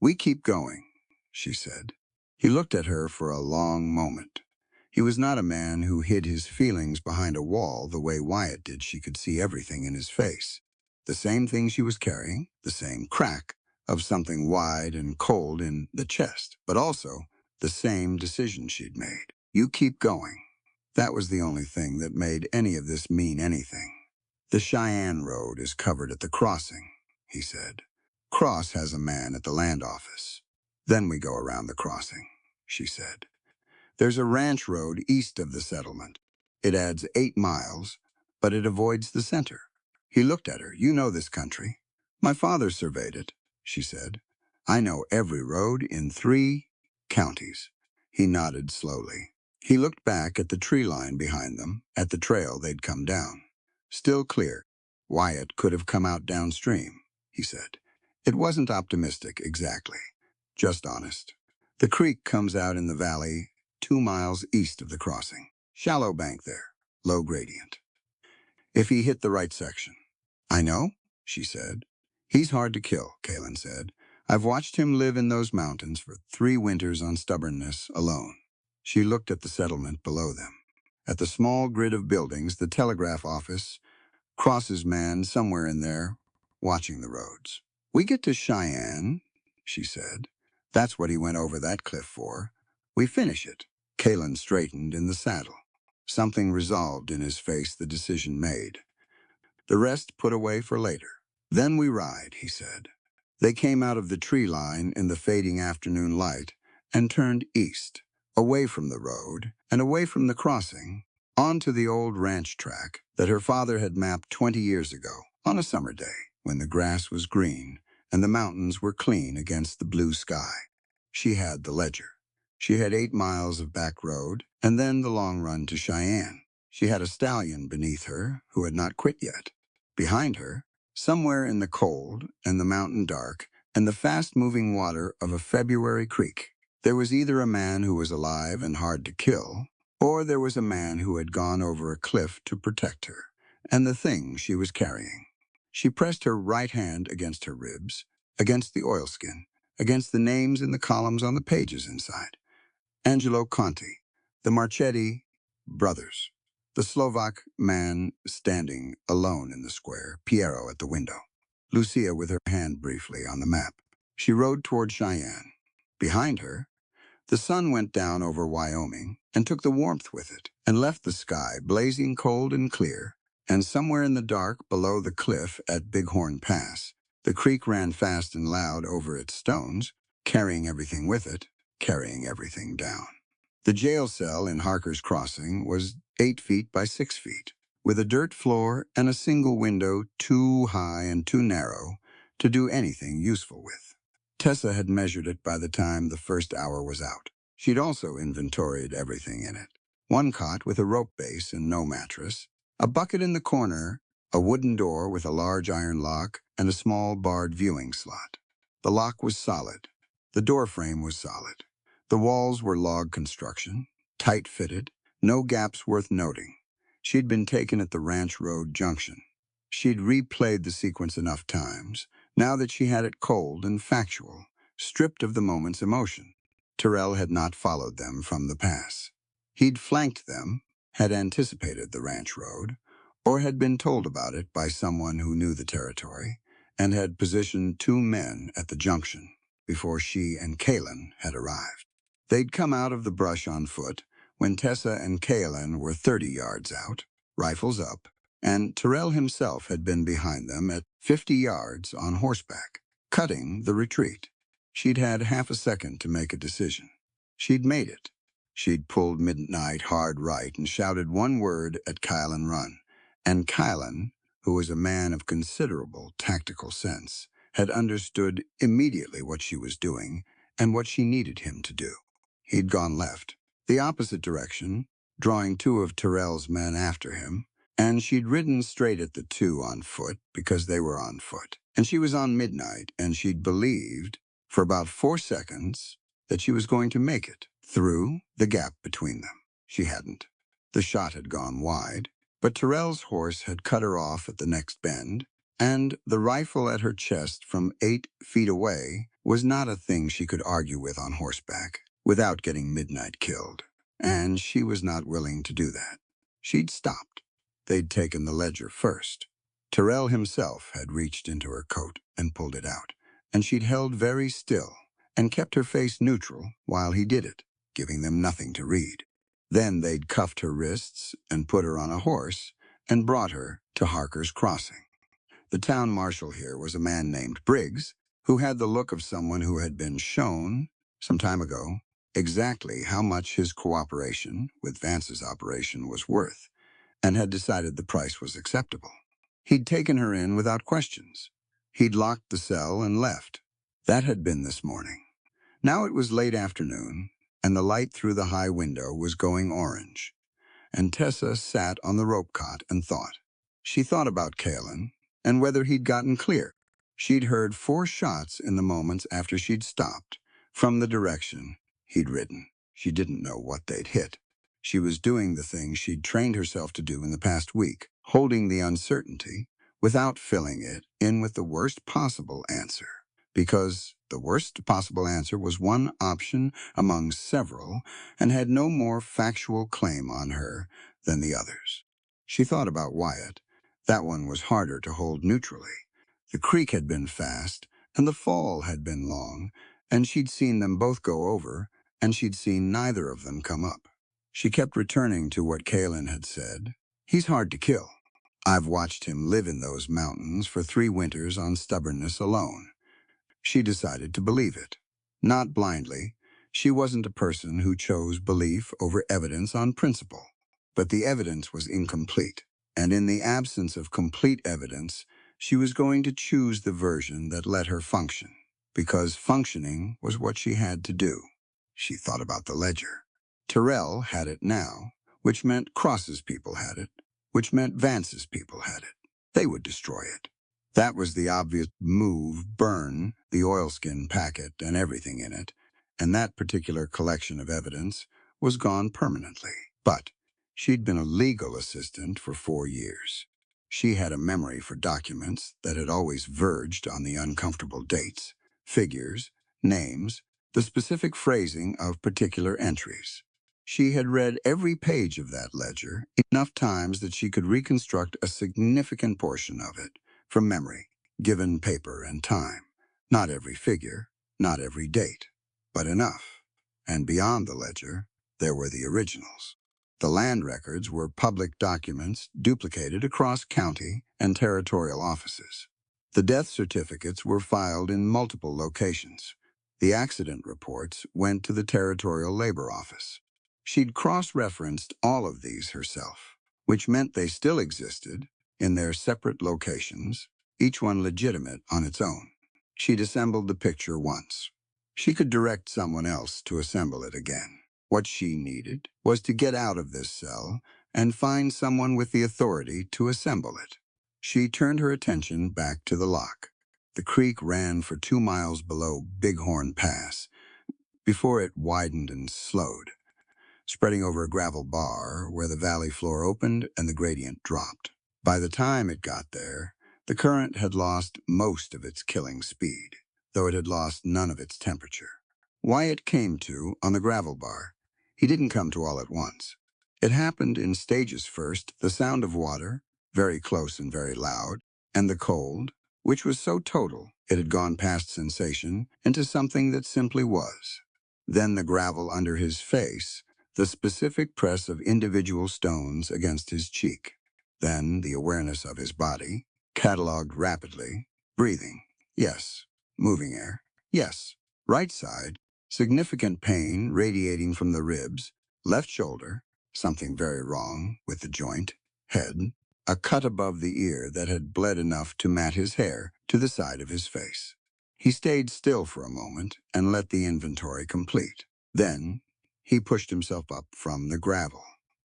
"We keep going," she said. He looked at her for a long moment. He was not a man who hid his feelings behind a wall the way Wyatt did. She could see everything in his face. The same thing she was carrying, the same crack of something wide and cold in the chest, but also the same decision she'd made. You keep going. That was the only thing that made any of this mean anything. "The Cheyenne Road is covered at the crossing," he said. "Cross has a man at the land office. Then we go around the crossing," she said. "There's a ranch road east of the settlement. It adds 8 miles, but it avoids the center." He looked at her. "You know this country." "My father surveyed it," she said. "I know every road in 3 counties." He nodded slowly. He looked back at the tree line behind them, at the trail they'd come down. Still clear. Wyatt could have come out downstream, he said. It wasn't optimistic, exactly. Just honest. "The creek comes out in the valley 2 miles east of the crossing. Shallow bank there, low gradient. If he hit the right section." "I know," she said. "He's hard to kill," Kalen said. "I've watched him live in those mountains for 3 winters on stubbornness alone." She looked at the settlement below them. At the small grid of buildings, the telegraph office, Cross's man somewhere in there, watching the roads. "We get to Cheyenne," she said. "That's what he went over that cliff for. We finish it." Kalen straightened in the saddle. Something resolved in his face, the decision made. "The rest put away for later. Then we ride," he said. They came out of the tree line in the fading afternoon light and turned east, away from the road and away from the crossing, onto the old ranch track that her father had mapped 20 years ago on a summer day when the grass was green and the mountains were clean against the blue sky. She had the ledger. She had 8 miles of back road and then the long run to Cheyenne. She had a stallion beneath her who had not quit yet. Behind her, somewhere in the cold and the mountain dark and the fast-moving water of a February creek, there was either a man who was alive and hard to kill, or there was a man who had gone over a cliff to protect her and the thing she was carrying. She pressed her right hand against her ribs, against the oilskin, against the names in the columns on the pages inside. Angelo Conti, the Marchetti brothers, the Slovak man standing alone in the square, Piero at the window, Lucia with her hand briefly on the map. She rode toward Cheyenne. Behind her, the sun went down over Wyoming and took the warmth with it and left the sky blazing cold and clear, and somewhere in the dark below the cliff at Bighorn Pass, the creek ran fast and loud over its stones, carrying everything with it, carrying everything down. The jail cell in Harker's Crossing was 8 feet by 6 feet, with a dirt floor and a single window too high and too narrow to do anything useful with. Tessa had measured it by the time the first hour was out. She'd also inventoried everything in it. 1 cot with a rope base and no mattress, a bucket in the corner, a wooden door with a large iron lock, and a small barred viewing slot. The lock was solid. The door frame was solid. The walls were log construction, tight-fitted, no gaps worth noting. She'd been taken at the Ranch Road junction. She'd replayed the sequence enough times, now that she had it cold and factual, stripped of the moment's emotion. Terrell had not followed them from the pass. He'd flanked them, had anticipated the ranch road, or had been told about it by someone who knew the territory, and had positioned 2 men at the junction before she and Kalen had arrived. They'd come out of the brush on foot when Tessa and Kalen were 30 yards out, rifles up, and Terrell himself had been behind them at 50 yards on horseback, cutting the retreat. She'd had half a second to make a decision. She'd made it. She'd pulled midnight hard right and shouted 1 word at Kylan Run, and Kylan who was a man of considerable tactical sense, had understood immediately what she was doing and what she needed him to do. He'd gone left, the opposite direction, drawing two of Tyrell's men after him, and she'd ridden straight at the two on foot because they were on foot. And she was on midnight, and she'd believed, for about 4 seconds, that she was going to make it through the gap between them. She hadn't. The shot had gone wide, but Tyrell's horse had cut her off at the next bend, and the rifle at her chest from 8 feet away was not a thing she could argue with on horseback without getting midnight killed. And she was not willing to do that. She'd stopped. They'd taken the ledger first. Tyrell himself had reached into her coat and pulled it out, and she'd held very still and kept her face neutral while he did it, giving them nothing to read. Then they'd cuffed her wrists and put her on a horse and brought her to Harker's Crossing. The town marshal here was a man named Briggs, who had the look of someone who had been shown, some time ago, exactly how much his cooperation with Vance's operation was worth, and had decided the price was acceptable. He'd taken her in without questions. He'd locked the cell and left. That had been this morning. Now it was late afternoon, and the light through the high window was going orange, and Tessa sat on the rope cot and thought. She thought about Kalen and whether he'd gotten clear. She'd heard 4 shots in the moments after she'd stopped, from the direction he'd ridden. She didn't know what they'd hit. She was doing the thing she'd trained herself to do in the past week, holding the uncertainty without filling it in with the worst possible answer. Because the worst possible answer was one option among several and had no more factual claim on her than the others. She thought about Wyatt. That one was harder to hold neutrally. The creek had been fast, and the fall had been long, and she'd seen them both go over, and she'd seen neither of them come up. She kept returning to what Kalen had said. He's hard to kill. I've watched him live in those mountains for 3 winters on stubbornness alone. She decided to believe it. Not blindly. She wasn't a person who chose belief over evidence on principle. But the evidence was incomplete, and in the absence of complete evidence, she was going to choose the version that let her function, because functioning was what she had to do. She thought about the ledger. Tyrell had it now, which meant Cross's people had it, which meant Vance's people had it. They would destroy it. That was the obvious move: burn the oilskin packet and everything in it, and that particular collection of evidence was gone permanently. But she'd been a legal assistant for 4 years. She had a memory for documents that had always verged on the uncomfortable dates, figures, names, the specific phrasing of particular entries. She had read every page of that ledger enough times that she could reconstruct a significant portion of it from memory, given paper and time. Not every figure, not every date, but enough. And beyond the ledger, there were the originals. The land records were public documents duplicated across county and territorial offices. The death certificates were filed in multiple locations. The accident reports went to the Territorial Labor Office. She'd cross-referenced all of these herself, which meant they still existed in their separate locations, each one legitimate on its own. She'd assembled the picture once. She could direct someone else to assemble it again. What she needed was to get out of this cell and find someone with the authority to assemble it. She turned her attention back to the lock. The creek ran for 2 miles below Bighorn Pass before it widened and slowed, spreading over a gravel bar where the valley floor opened and the gradient dropped. By the time it got there, the current had lost most of its killing speed, though it had lost none of its temperature. Wyatt came to on the gravel bar. He didn't come to all at once. It happened in stages. First, the sound of water, very close and very loud, and the cold, which was so total it had gone past sensation into something that simply was. Then the gravel under his face, the specific press of individual stones against his cheek. Then the awareness of his body, catalogued rapidly, breathing, yes, moving air, yes, right side, significant pain radiating from the ribs, left shoulder, something very wrong with the joint, head, a cut above the ear that had bled enough to mat his hair to the side of his face. He stayed still for a moment and let the inventory complete. Then, he pushed himself up from the gravel.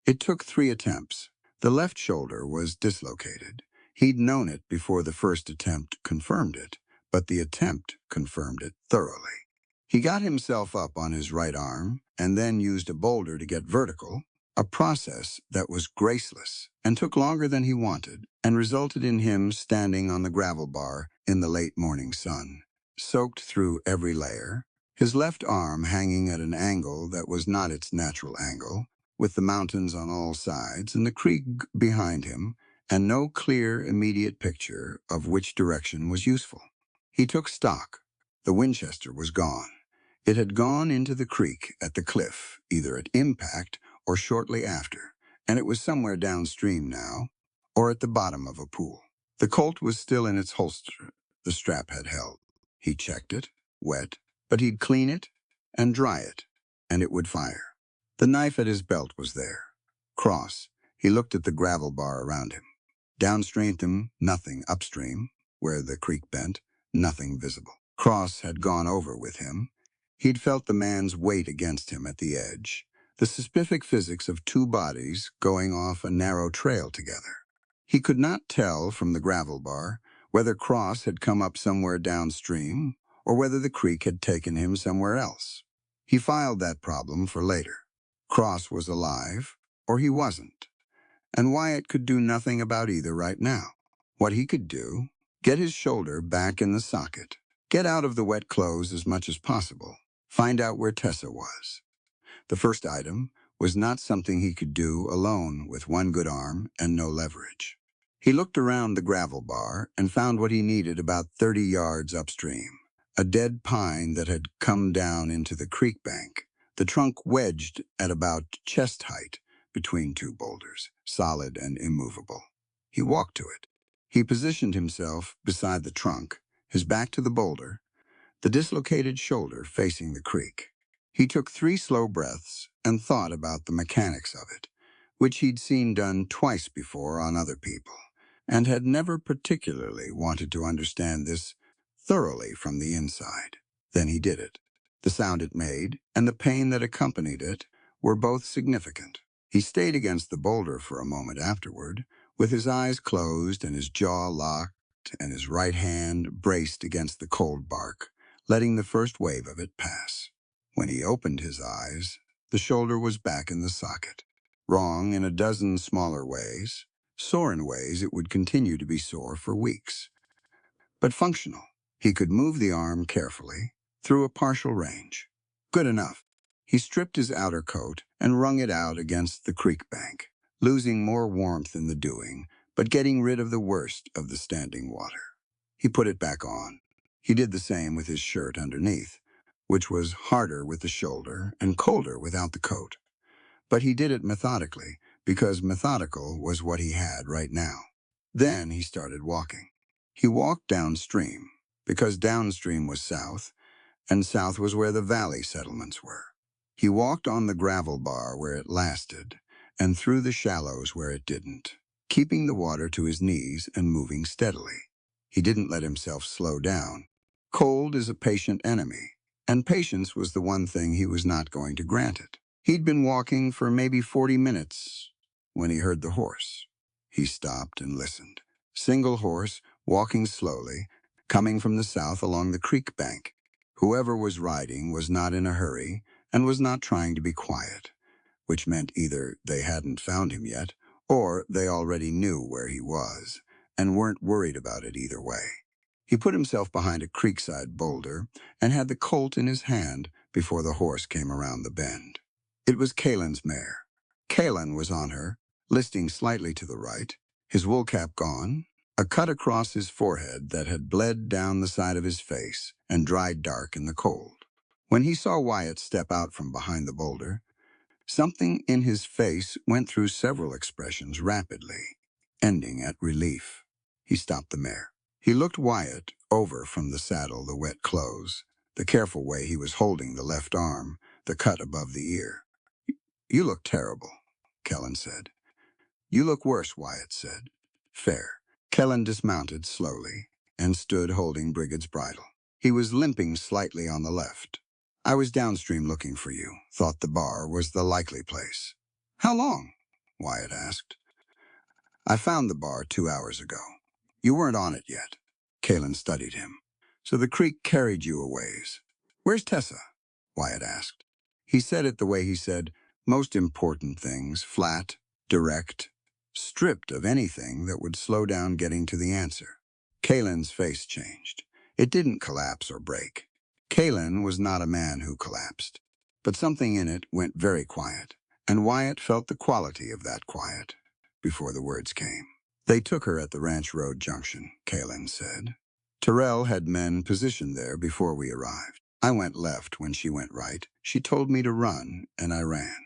It took 3 attempts. The left shoulder was dislocated. He'd known it before the first attempt confirmed it, but the attempt confirmed it thoroughly. He got himself up on his right arm and then used a boulder to get vertical, a process that was graceless and took longer than he wanted and resulted in him standing on the gravel bar in the late morning sun, soaked through every layer, his left arm hanging at an angle that was not its natural angle, with the mountains on all sides and the creek behind him, and no clear, immediate picture of which direction was useful. He took stock. The Winchester was gone. It had gone into the creek at the cliff, either at impact or shortly after, and it was somewhere downstream now, or at the bottom of a pool. The Colt was still in its holster. The strap had held. He checked it, wet, but he'd clean it and dry it, and it would fire. The knife at his belt was there. Cross, he looked at the gravel bar around him. Downstream him, nothing. Upstream, where the creek bent, nothing visible. Cross had gone over with him. He'd felt the man's weight against him at the edge, the specific physics of 2 bodies going off a narrow trail together. He could not tell from the gravel bar whether Cross had come up somewhere downstream or whether the creek had taken him somewhere else. He filed that problem for later. Cross was alive, or he wasn't, and Wyatt could do nothing about either right now. What he could do, get his shoulder back in the socket, get out of the wet clothes as much as possible, find out where Tessa was. The first item was not something he could do alone with one good arm and no leverage. He looked around the gravel bar and found what he needed about 30 yards upstream, a dead pine that had come down into the creek bank, the trunk wedged at about chest height between 2 boulders, solid and immovable. He walked to it. He positioned himself beside the trunk, his back to the boulder, the dislocated shoulder facing the creek. He took 3 slow breaths and thought about the mechanics of it, which he'd seen done twice before on other people, and had never particularly wanted to understand this thoroughly from the inside. Then he did it. The sound it made and the pain that accompanied it were both significant. He stayed against the boulder for a moment afterward, with his eyes closed and his jaw locked and his right hand braced against the cold bark, letting the first wave of it pass. When he opened his eyes, the shoulder was back in the socket. Wrong in a dozen smaller ways, sore in ways it would continue to be sore for weeks. But functional. He could move the arm carefully, through a partial range. Good enough. He stripped his outer coat and wrung it out against the creek bank, losing more warmth in the doing, but getting rid of the worst of the standing water. He put it back on. He did the same with his shirt underneath, which was harder with the shoulder and colder without the coat. But he did it methodically, because methodical was what he had right now. Then he started walking. He walked downstream, because downstream was south, and south was where the valley settlements were. He walked on the gravel bar where it lasted, and through the shallows where it didn't, keeping the water to his knees and moving steadily. He didn't let himself slow down. Cold is a patient enemy, and patience was the one thing he was not going to grant it. He'd been walking for maybe 40 minutes when he heard the horse. He stopped and listened. Single horse, walking slowly, coming from the south along the creek bank. Whoever was riding was not in a hurry and was not trying to be quiet, which meant either they hadn't found him yet or they already knew where he was and weren't worried about it either way. He put himself behind a creekside boulder and had the colt in his hand before the horse came around the bend. It was Kalen's mare. Kalen was on her, listing slightly to the right, his wool cap gone, a cut across his forehead that had bled down the side of his face and dried dark in the cold. When he saw Wyatt step out from behind the boulder, something in his face went through several expressions rapidly, ending at relief. He stopped the mare. He looked Wyatt over from the saddle, the wet clothes, the careful way he was holding the left arm, the cut above the ear. "You look terrible," Kellen said. "You look worse," Wyatt said. Fair. Kellen dismounted slowly and stood holding Brigid's bridle. He was limping slightly on the left. I was downstream looking for you, thought the bar was the likely place. How long? Wyatt asked. I found the bar 2 hours ago. You weren't on it yet. Kalen studied him. So the creek carried you a ways. Where's Tessa? Wyatt asked. He said it the way he said most important things, flat, direct, stripped of anything that would slow down getting to the answer. Kalen's face changed. It didn't collapse or break. Kalen was not a man who collapsed, but something in it went very quiet, and Wyatt felt the quality of that quiet before the words came. They took her at the Ranch Road Junction, Kalen said. Terrell had men positioned there before we arrived. I went left when she went right. She told me to run, and I ran.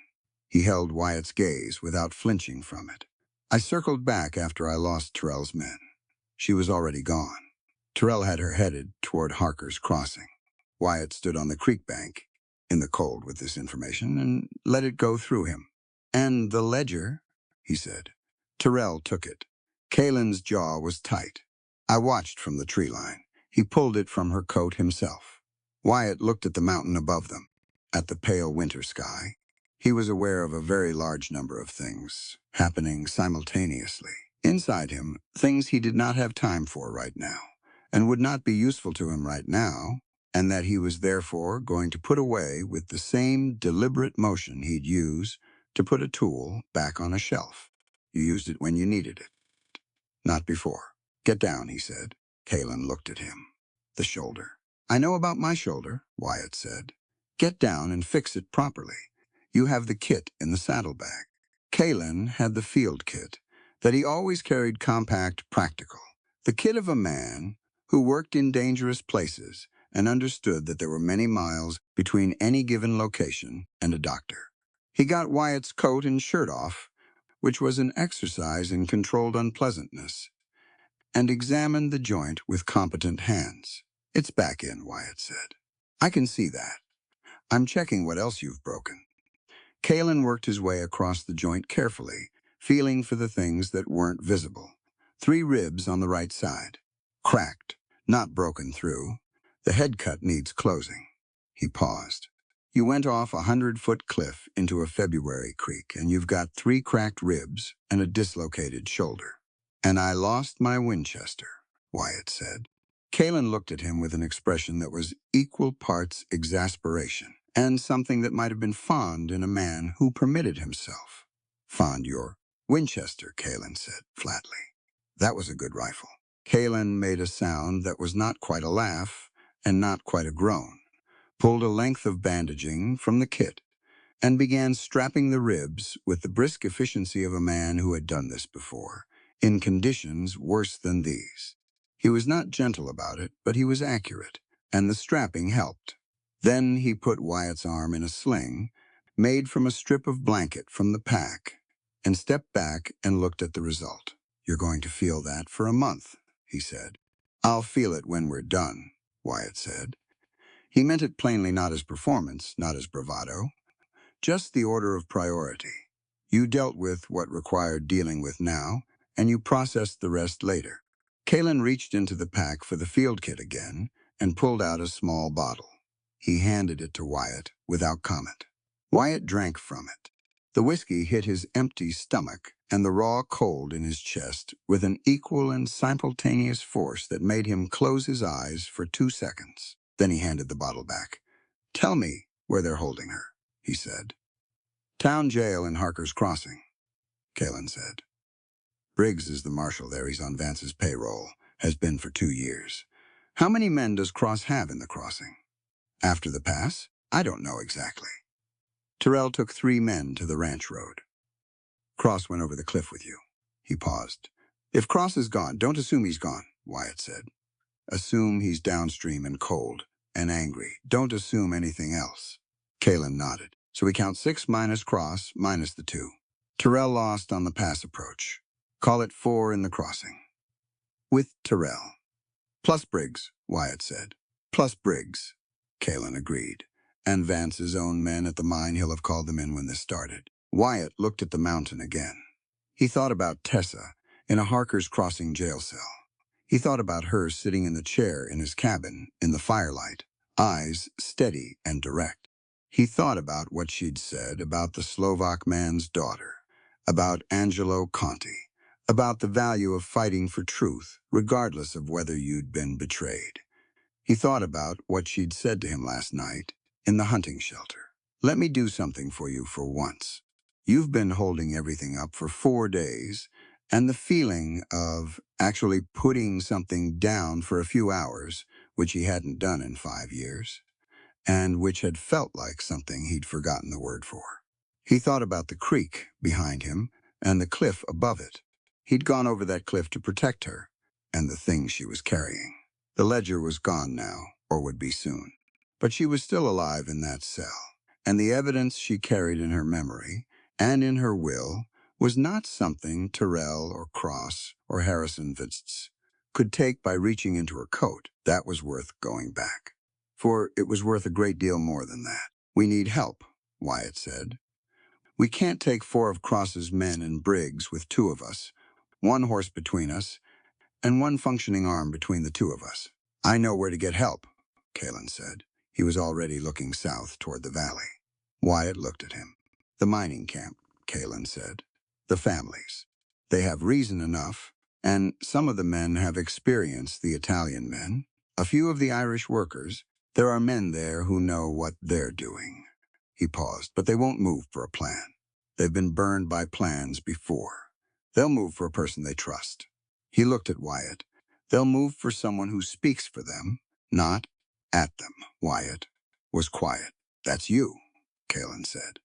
He held Wyatt's gaze without flinching from it. I circled back after I lost Terrell's men. She was already gone. Terrell had her headed toward Harker's Crossing. Wyatt stood on the creek bank, in the cold with this information, and let it go through him. And the ledger, he said. Terrell took it. Kalen's jaw was tight. I watched from the tree line. He pulled it from her coat himself. Wyatt looked at the mountain above them, at the pale winter sky. He was aware of a very large number of things happening simultaneously. Inside him, things he did not have time for right now, and would not be useful to him right now, and that he was therefore going to put away with the same deliberate motion he'd use to put a tool back on a shelf. You used it when you needed it. Not before. Get down, he said. Kalen looked at him. The shoulder. I know about my shoulder, Wyatt said. Get down and fix it properly. You have the kit in the saddlebag. Kalen had the field kit that he always carried, compact, practical. The kit of a man who worked in dangerous places and understood that there were many miles between any given location and a doctor. He got Wyatt's coat and shirt off, which was an exercise in controlled unpleasantness, and examined the joint with competent hands. It's back in, Wyatt said. I can see that. I'm checking what else you've broken. Kalen worked his way across the joint carefully, feeling for the things that weren't visible. 3 ribs on the right side. Cracked, not broken through. The head cut needs closing. He paused. You went off a 100-foot cliff into a February creek, and you've got 3 cracked ribs and a dislocated shoulder. And I lost my Winchester, Wyatt said. Kalen looked at him with an expression that was equal parts exasperation and something that might have been fond in a man who permitted himself. Fond your Winchester, Kalen said flatly. That was a good rifle. Kalen made a sound that was not quite a laugh and not quite a groan, pulled a length of bandaging from the kit, and began strapping the ribs with the brisk efficiency of a man who had done this before, in conditions worse than these. He was not gentle about it, but he was accurate, and the strapping helped. Then he put Wyatt's arm in a sling, made from a strip of blanket from the pack, and stepped back and looked at the result. You're going to feel that for a month, he said. I'll feel it when we're done, Wyatt said. He meant it plainly not as performance, not as bravado, just the order of priority. You dealt with what required dealing with now, and you processed the rest later. Kalen reached into the pack for the field kit again and pulled out a small bottle. He handed it to Wyatt without comment. Wyatt drank from it. The whiskey hit his empty stomach and the raw cold in his chest with an equal and simultaneous force that made him close his eyes for 2 seconds. Then he handed the bottle back. Tell me where they're holding her, he said. Town jail in Harker's Crossing, Kalen said. Briggs is the marshal there. He's on Vance's payroll. Has been for 2 years. How many men does Cross have in the crossing? After the pass? I don't know exactly. Terrell took 3 men to the ranch road. Cross went over the cliff with you. He paused. If Cross is gone, don't assume he's gone, Wyatt said. Assume he's downstream and cold and angry. Don't assume anything else. Kalen nodded. So we count 6 minus Cross, minus the 2. Terrell lost on the pass approach. Call it 4 in the crossing. With Terrell. Plus Briggs, Wyatt said. Plus Briggs, Kalen agreed. And Vance's own men at the mine, he'll have called them in when this started. Wyatt looked at the mountain again. He thought about Tessa in a Harker's Crossing jail cell. He thought about her sitting in the chair in his cabin, in the firelight, eyes steady and direct. He thought about what she'd said about the Slovak man's daughter, about Angelo Conti, about the value of fighting for truth, regardless of whether you'd been betrayed. He thought about what she'd said to him last night in the hunting shelter. Let me do something for you for once. You've been holding everything up for 4 days, and the feeling of actually putting something down for a few hours, which he hadn't done in 5 years, and which had felt like something he'd forgotten the word for. He thought about the creek behind him and the cliff above it. He'd gone over that cliff to protect her and the things she was carrying. The ledger was gone now, or would be soon. But she was still alive in that cell, and the evidence she carried in her memory and in her will was not something Terrell or Cross or Harrison Vitz could take by reaching into her coat. That was worth going back. For it was worth a great deal more than that. We need help, Wyatt said. We can't take 4 of Cross's men in Briggs with 2 of us, 1 horse between us, and 1 functioning arm between the 2 of us. I know where to get help, Kalen said. He was already looking south toward the valley. Wyatt looked at him. The mining camp, Kalen said. The families. They have reason enough, and some of the men have experienced the Italian men. A few of the Irish workers. There are men there who know what they're doing. He paused, but they won't move for a plan. They've been burned by plans before. They'll move for a person they trust. He looked at Wyatt. They'll move for someone who speaks for them, not at them. Wyatt was quiet. That's you, Kalen said,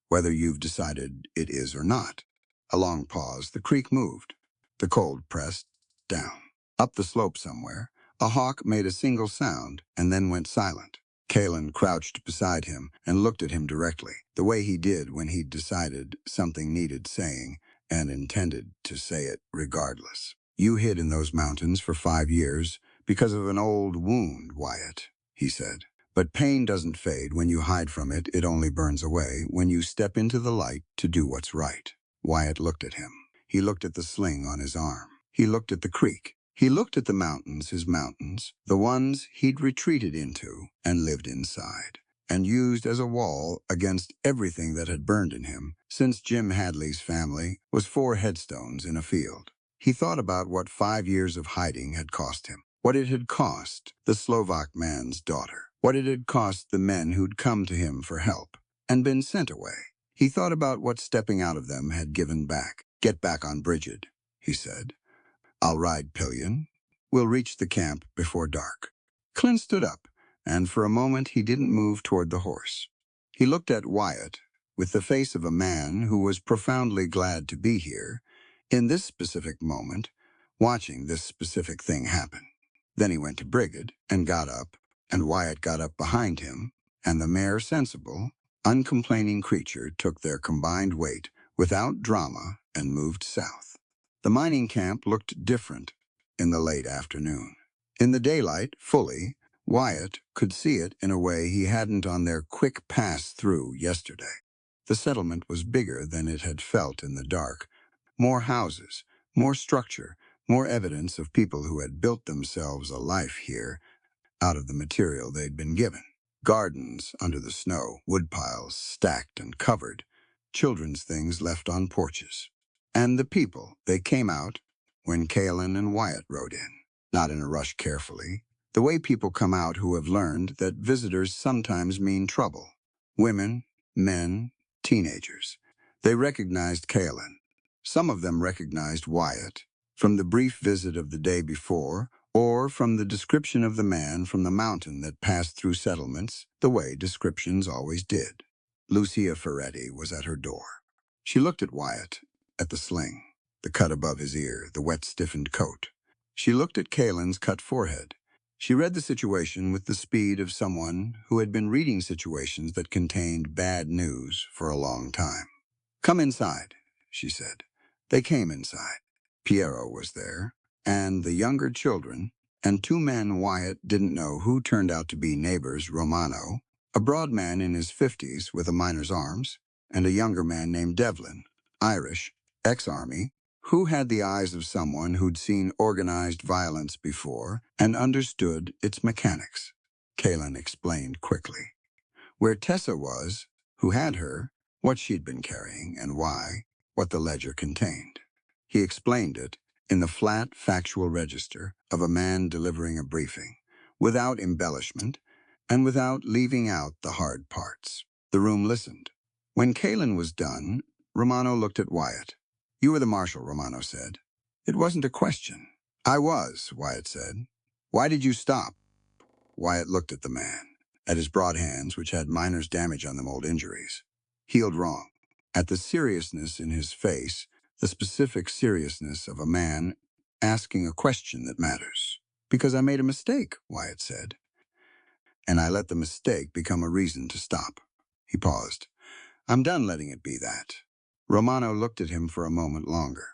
whether you've decided it is or not. A long pause. The creek moved. The cold pressed down. Up the slope somewhere, a hawk made a single sound and then went silent. Kalen crouched beside him and looked at him directly, the way he did when he'd decided something needed saying and intended to say it regardless. You hid in those mountains for 5 years because of an old wound, Wyatt, he said. But pain doesn't fade when you hide from it. It only burns away when you step into the light to do what's right. Wyatt looked at him. He looked at the sling on his arm. He looked at the creek. He looked at the mountains, his mountains, the ones he'd retreated into and lived inside, and used as a wall against everything that had burned in him since Jim Hadley's family was 4 headstones in a field. He thought about what 5 years of hiding had cost him, what it had cost the Slovak man's daughter, what it had cost the men who'd come to him for help and been sent away. He thought about what stepping out of them had given back. Get back on Bridget, he said. I'll ride Pillion. We'll reach the camp before dark. Clint stood up, and for a moment he didn't move toward the horse. He looked at Wyatt with the face of a man who was profoundly glad to be here, in this specific moment, watching this specific thing happen. Then he went to Brigid and got up, and Wyatt got up behind him, and the mare sensible, uncomplaining creature took their combined weight without drama and moved south. The mining camp looked different in the late afternoon. In the daylight, fully, Wyatt could see it in a way he hadn't on their quick pass-through yesterday. The settlement was bigger than it had felt in the dark. More houses, more structure, more evidence of people who had built themselves a life here out of the material they'd been given. Gardens under the snow, woodpiles stacked and covered, children's things left on porches. And the people, they came out when Kalen and Wyatt rode in, not in a rush carefully, the way people come out who have learned that visitors sometimes mean trouble. Women, men, teenagers. They recognized Kalen. Some of them recognized Wyatt from the brief visit of the day before, or from the description of the man from the mountain that passed through settlements the way descriptions always did. Lucia Ferretti was at her door. She looked at Wyatt, at the sling, the cut above his ear, the wet, stiffened coat. She looked at Kalen's cut forehead. She read the situation with the speed of someone who had been reading situations that contained bad news for a long time. Come inside, she said. They came inside. Piero was there, and the younger children, and 2 men Wyatt didn't know who turned out to be neighbors, Romano, a broad man in his 50s with a miner's arms, and a younger man named Devlin, Irish, ex-army, Who had the eyes of someone who'd seen organized violence before and understood its mechanics? Kalen explained quickly. Where Tessa was, who had her, what she'd been carrying and why, what the ledger contained. He explained it in the flat, factual register of a man delivering a briefing, without embellishment and without leaving out the hard parts. The room listened. When Kalen was done, Romano looked at Wyatt. "You were the marshal," Romano said. It wasn't a question. "I was," Wyatt said. "Why did you stop?" Wyatt looked at the man, at his broad hands, which had miner's damage on them, old injuries. Healed wrong. At the seriousness in his face, the specific seriousness of a man asking a question that matters. "Because I made a mistake," Wyatt said. "And I let the mistake become a reason to stop." He paused. "I'm done letting it be that." Romano looked at him for a moment longer.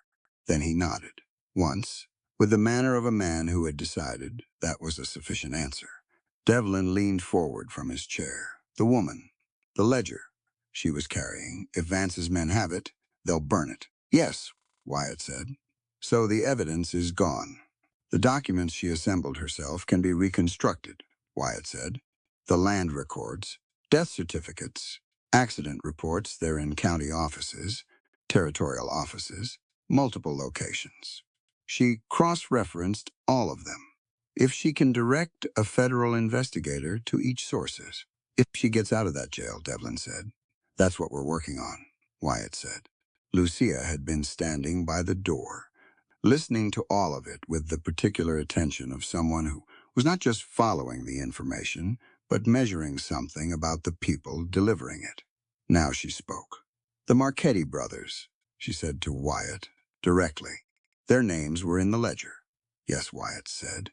Then he nodded. Once, with the manner of a man who had decided that was a sufficient answer. Devlin leaned forward from his chair. "The woman, the ledger she was carrying, if Vance's men have it, they'll burn it." "Yes," Wyatt said. "So the evidence is gone. The documents she assembled herself can be reconstructed," Wyatt said. "The land records, death certificates, accident reports, they're in county offices, territorial offices, multiple locations. She cross-referenced all of them. If she can direct a federal investigator to each sources. If she gets out of that jail," Devlin said. "That's what we're working on," Wyatt said. Lucia had been standing by the door, listening to all of it with the particular attention of someone who was not just following the information, but measuring something about the people delivering it. Now she spoke. "The Marchetti brothers," she said to Wyatt, directly. "Their names were in the ledger." "Yes," Wyatt said.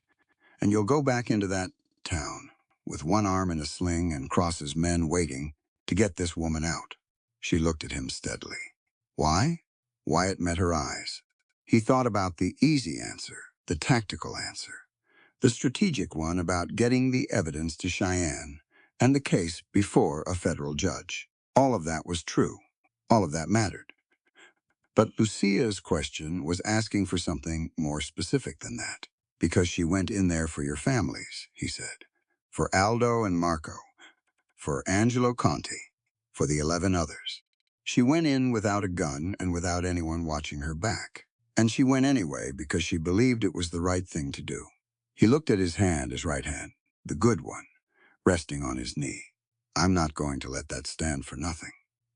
"And you'll go back into that town with one arm in a sling and Cross's men waiting to get this woman out." She looked at him steadily. "Why?" Wyatt met her eyes. He thought about the easy answer, the tactical answer, the strategic one about getting the evidence to Cheyenne and the case before a federal judge. All of that was true. All of that mattered. But Lucia's question was asking for something more specific than that. "Because she went in there for your families," he said. "For Aldo and Marco, for Angelo Conti, for the 11 others. She went in without a gun and without anyone watching her back. And she went anyway because she believed it was the right thing to do." He looked at his hand, his right hand, the good one, resting on his knee. "I'm not going to let that stand for nothing."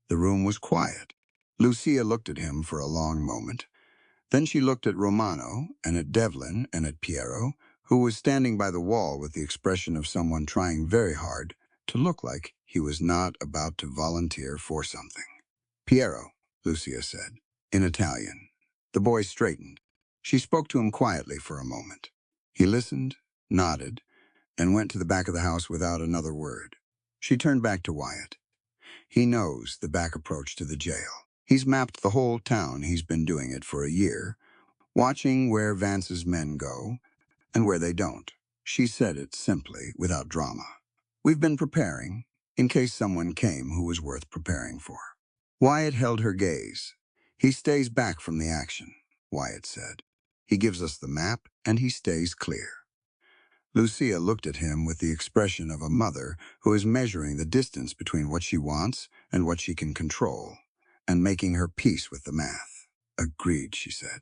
The room was quiet. Lucia looked at him for a long moment. Then she looked at Romano and at Devlin and at Piero, who was standing by the wall with the expression of someone trying very hard to look like he was not about to volunteer for something. "Piero," Lucia said, in Italian. The boy straightened. She spoke to him quietly for a moment. He listened, nodded, and went to the back of the house without another word. She turned back to Wyatt. "He knows the back approach to the jail. He's mapped the whole town. He's been doing it for a year, watching where Vance's men go and where they don't." She said it simply, without drama. "We've been preparing, in case someone came who was worth preparing for." Wyatt held her gaze. "He stays back from the action," Wyatt said. "He gives us the map, and he stays clear." Lucia looked at him with the expression of a mother who is measuring the distance between what she wants and what she can control, and making her peace with the math. "Agreed," she said.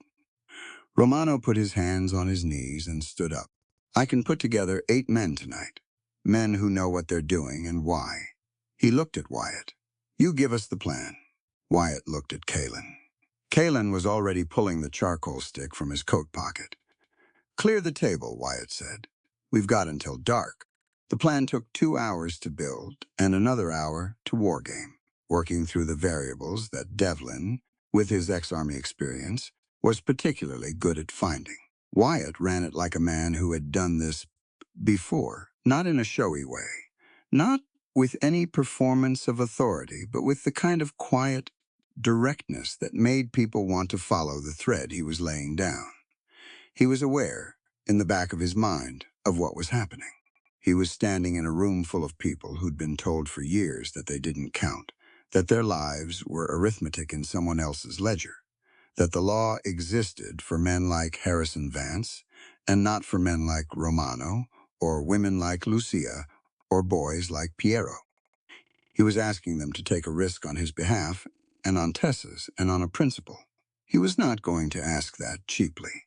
Romano put his hands on his knees and stood up. "I can put together 8 men tonight. Men who know what they're doing and why." He looked at Wyatt. "You give us the plan." Wyatt looked at Kalen. Kalen was already pulling the charcoal stick from his coat pocket. "Clear the table," Wyatt said. "We've got until dark." The plan took 2 hours to build and another hour to wargame, working through the variables that Devlin, with his ex-army experience, was particularly good at finding. Wyatt ran it like a man who had done this before, not in a showy way, not with any performance of authority, but with the kind of quiet directness that made people want to follow the thread he was laying down. He was aware, in the back of his mind, of what was happening. He was standing in a room full of people who'd been told for years that they didn't count, that their lives were arithmetic in someone else's ledger. that the law existed for men like Harrison Vance and not for men like Romano or women like Lucia or boys like Piero. He was asking them to take a risk on his behalf and on Tessa's and on a principle. He was not going to ask that cheaply.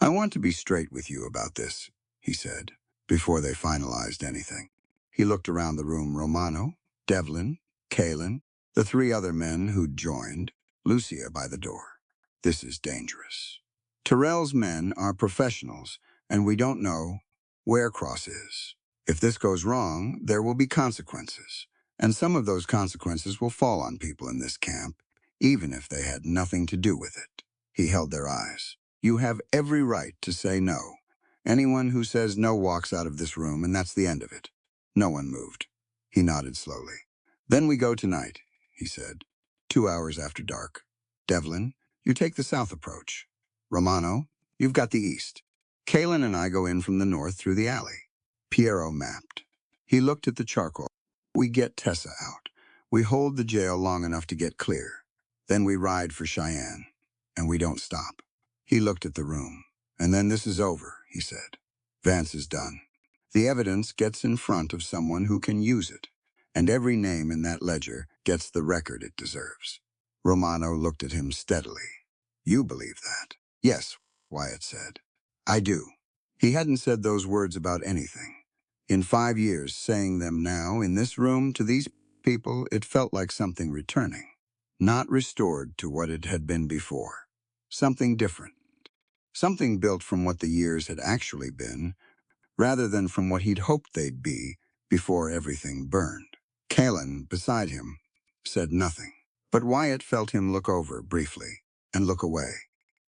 "I want to be straight with you about this," he said, before they finalized anything. He looked around the room. Romano, Devlin, Kalen, the three other men who'd joined, Lucia by the door. "This is dangerous. Terrell's men are professionals, and we don't know where Cross is. If this goes wrong, there will be consequences, and some of those consequences will fall on people in this camp, even if they had nothing to do with it." He held their eyes. "You have every right to say no. Anyone who says no walks out of this room, and that's the end of it." No one moved. He nodded slowly. "Then we go tonight," he said. 2 hours after dark. "Devlin, you take the south approach. Romano, you've got the east. Kalen and I go in from the north through the alley." Piero mapped. He looked at the charcoal. "We get Tessa out. We hold the jail long enough to get clear. Then we ride for Cheyenne, and we don't stop." He looked at the room. "And then this is over," he said. "Vance is done. The evidence gets in front of someone who can use it, and every name in that ledger gets the record it deserves." Romano looked at him steadily. "You believe that?" "Yes," Wyatt said. "I do." He hadn't said those words about anything. In 5 years, saying them now, in this room, to these people, it felt like something returning. Not restored to what it had been before. Something different. Something built from what the years had actually been, rather than from what he'd hoped they'd be before everything burned. Kalen, beside him, said nothing, but Wyatt felt him look over briefly and look away.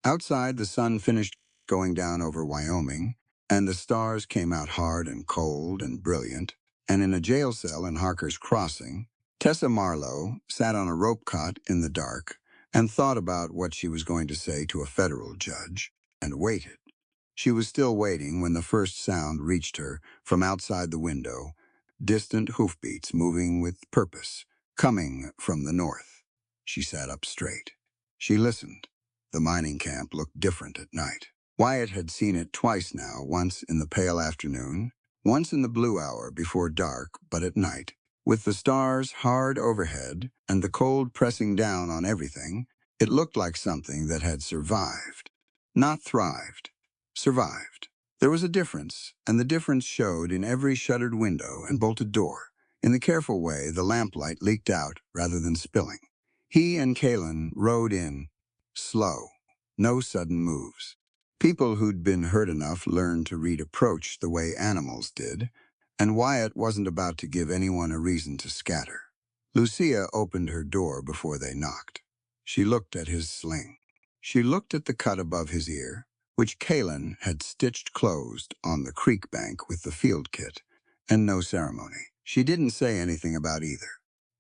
Outside, the sun finished going down over Wyoming, and the stars came out hard and cold and brilliant, and in a jail cell in Harker's Crossing, Tessa Marlowe sat on a rope cot in the dark and thought about what she was going to say to a federal judge, and waited. She was still waiting when the first sound reached her from outside the window, distant hoofbeats moving with purpose, coming from the north. She sat up straight. She listened. The mining camp looked different at night. Wyatt had seen it twice now, once in the pale afternoon, once in the blue hour before dark, but at night. With the stars hard overhead and the cold pressing down on everything, it looked like something that had survived. Not thrived. Survived. There was a difference, and the difference showed in every shuttered window and bolted door. In the careful way the lamplight leaked out rather than spilling. He and Kalen rode in, slow, no sudden moves. People who'd been hurt enough learned to read approach the way animals did, and Wyatt wasn't about to give anyone a reason to scatter. Lucia opened her door before they knocked. She looked at his sling. She looked at the cut above his ear, which Kalen had stitched closed on the creek bank with the field kit, and no ceremony. She didn't say anything about either.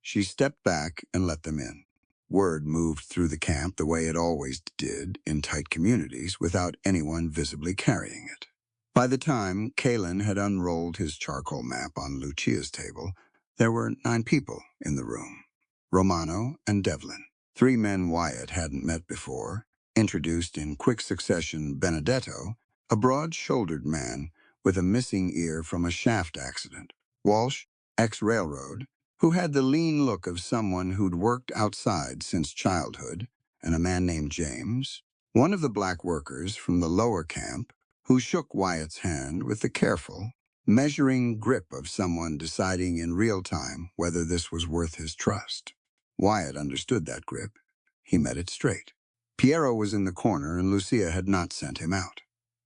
She stepped back and let them in. Word moved through the camp the way it always did in tight communities without anyone visibly carrying it. By the time Kalen had unrolled his charcoal map on Lucia's table, there were 9 people in the room. Romano and Devlin, 3 men Wyatt hadn't met before, introduced in quick succession Benedetto, a broad-shouldered man with a missing ear from a shaft accident, Walsh, ex-railroad, who had the lean look of someone who'd worked outside since childhood, and a man named James, one of the black workers from the lower camp, who shook Wyatt's hand with the careful, measuring grip of someone deciding in real time whether this was worth his trust. Wyatt understood that grip. He met it straight. Piero was in the corner, and Lucia had not sent him out.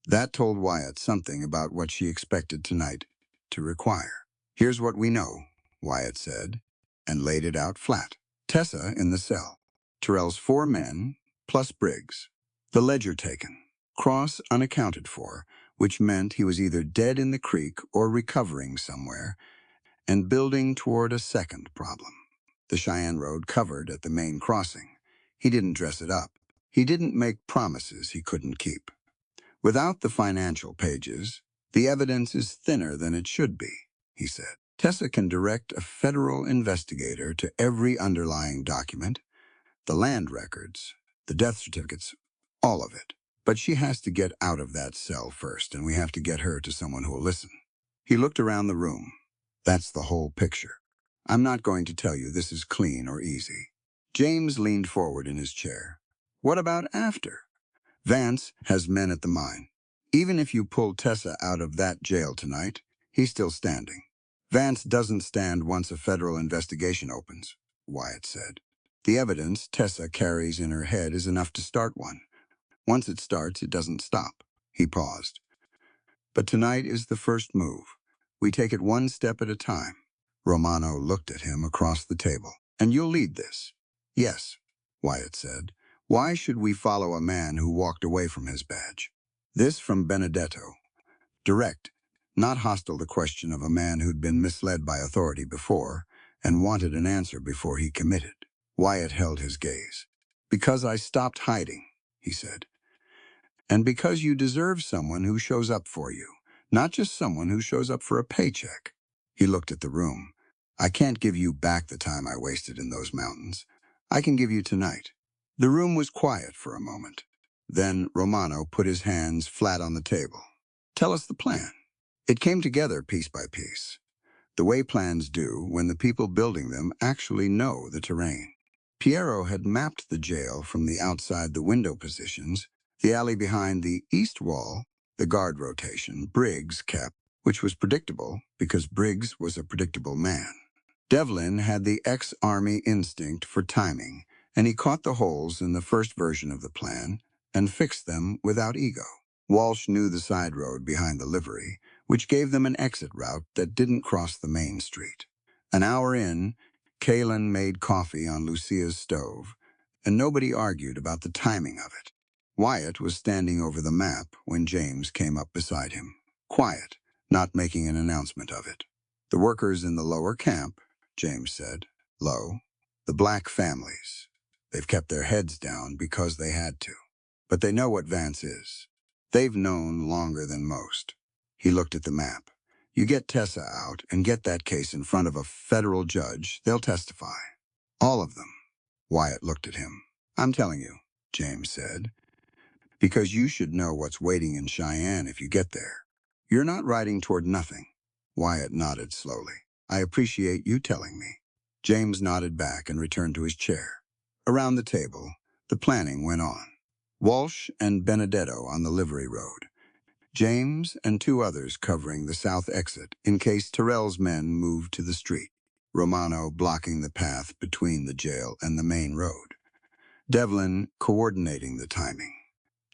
That told Wyatt something about what she expected tonight to require. "Here's what we know," Wyatt said, and laid it out flat. Tessa in the cell. Terrell's 4 men, plus Briggs. The ledger taken. Cross unaccounted for, which meant he was either dead in the creek or recovering somewhere, and building toward a second problem. The Cheyenne Road covered at the main crossing. He didn't dress it up. He didn't make promises he couldn't keep. Without the financial pages, the evidence is thinner than it should be, he said. Tessa can direct a federal investigator to every underlying document, the land records, the death certificates, all of it. But she has to get out of that cell first, and we have to get her to someone who will listen. He looked around the room. That's the whole picture. I'm not going to tell you this is clean or easy. James leaned forward in his chair. What about after? Vance has men at the mine. Even if you pull Tessa out of that jail tonight, he's still standing. Vance doesn't stand once a federal investigation opens, Wyatt said. The evidence Tessa carries in her head is enough to start one. Once it starts, it doesn't stop. He paused. But tonight is the first move. We take it one step at a time. Romano looked at him across the table. And you'll lead this? Yes, Wyatt said. Why should we follow a man who walked away from his badge? This from Benedetto. Direct, not hostile, the question of a man who'd been misled by authority before and wanted an answer before he committed. Wyatt held his gaze. Because I stopped hiding, he said. And because you deserve someone who shows up for you, not just someone who shows up for a paycheck. He looked at the room. I can't give you back the time I wasted in those mountains. I can give you tonight. The room was quiet for a moment. Then Romano put his hands flat on the table. Tell us the plan. It came together piece by piece, the way plans do when the people building them actually know the terrain. Piero had mapped the jail from the outside the window positions, the alley behind the east wall, the guard rotation Briggs kept, which was predictable because Briggs was a predictable man. Devlin had the ex-army instinct for timing, and he caught the holes in the first version of the plan and fixed them without ego. Walsh knew the side road behind the livery, which gave them an exit route that didn't cross the main street. An hour in, Kalen made coffee on Lucia's stove, and nobody argued about the timing of it. Wyatt was standing over the map when James came up beside him, quiet, not making an announcement of it. The workers in the lower camp, James said, low, the black families. They've kept their heads down because they had to. But they know what Vance is. They've known longer than most. He looked at the map. You get Tessa out and get that case in front of a federal judge, they'll testify. All of them. Wyatt looked at him. I'm telling you, James said, because you should know what's waiting in Cheyenne if you get there. You're not riding toward nothing. Wyatt nodded slowly. I appreciate you telling me. James nodded back and returned to his chair. Around the table, the planning went on. Walsh and Benedetto on the livery road. James and two others covering the south exit in case Terrell's men moved to the street. Romano blocking the path between the jail and the main road. Devlin coordinating the timing.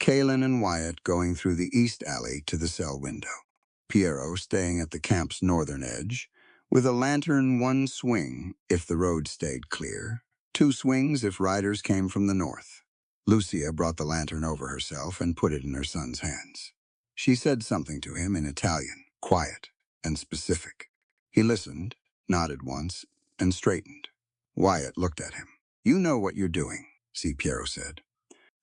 Kalen and Wyatt going through the east alley to the cell window. Piero staying at the camp's northern edge, with a lantern one swing if the road stayed clear, two swings if riders came from the north. Lucia brought the lantern over herself and put it in her son's hands. She said something to him in Italian, quiet and specific. He listened, nodded once, and straightened. Wyatt looked at him. You know what you're doing, C. Piero said.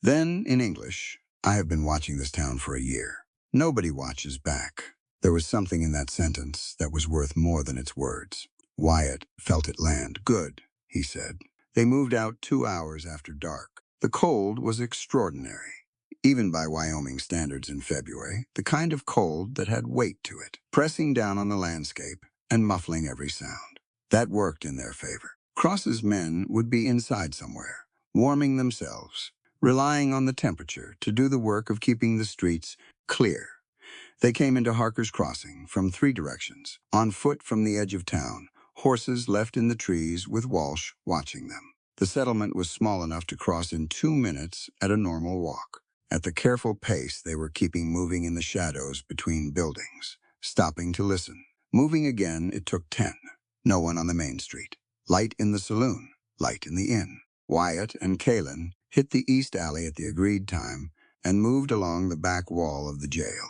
Then, in English, I have been watching this town for a year. Nobody watches back. There was something in that sentence that was worth more than its words. Wyatt felt it land. Good, he said. They moved out 2 hours after dark. The cold was extraordinary, even by Wyoming standards in February, the kind of cold that had weight to it, pressing down on the landscape and muffling every sound. That worked in their favor. Cross's men would be inside somewhere, warming themselves, relying on the temperature to do the work of keeping the streets clear. They came into Harker's Crossing from 3 directions, on foot from the edge of town, horses left in the trees with Walsh watching them. The settlement was small enough to cross in 2 minutes at a normal walk. At the careful pace they were keeping moving in the shadows between buildings, stopping to listen. Moving again, it took 10. No one on the main street. Light in the saloon, light in the inn. Wyatt and Kalen hit the east alley at the agreed time and moved along the back wall of the jail.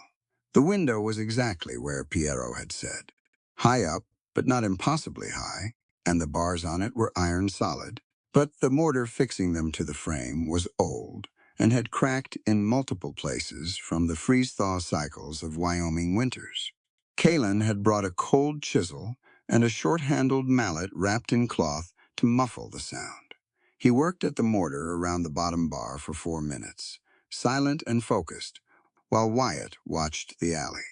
The window was exactly where Piero had said. High up, but not impossibly high, and the bars on it were iron solid. But the mortar fixing them to the frame was old and had cracked in multiple places from the freeze-thaw cycles of Wyoming winters. Kalen had brought a cold chisel and a short-handled mallet wrapped in cloth to muffle the sound. He worked at the mortar around the bottom bar for 4 minutes, silent and focused, while Wyatt watched the alley.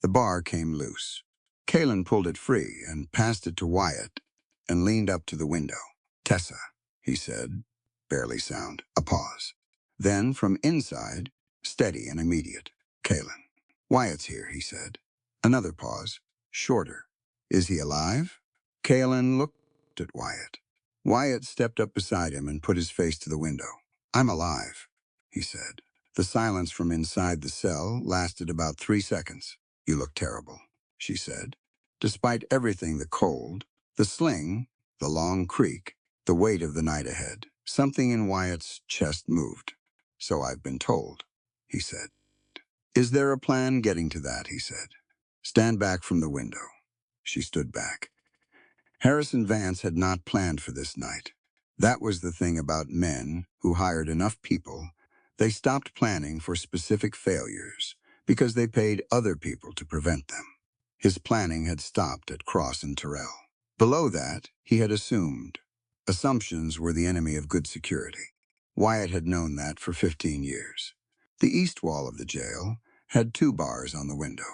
The bar came loose. Kalen pulled it free and passed it to Wyatt and leaned up to the window. "Tessa," he said, barely sound, a pause. Then, from inside, steady and immediate, "Kalen." "Wyatt's here," he said. Another pause, shorter. "Is he alive?" Kalen looked at Wyatt. Wyatt stepped up beside him and put his face to the window. "I'm alive," he said. The silence from inside the cell lasted about 3 seconds. "You look terrible," she said. Despite everything, the cold, the sling, the long creak, the weight of the night ahead, something in Wyatt's chest moved. "So I've been told," he said. "Is there a plan getting to that?" he said. "Stand back from the window." She stood back. Harrison Vance had not planned for this night. That was the thing about men who hired enough people. They stopped planning for specific failures because they paid other people to prevent them. His planning had stopped at Cross and Terrell. Below that, he had assumed. Assumptions were the enemy of good security. Wyatt had known that for 15 years. The east wall of the jail had 2 bars on the window.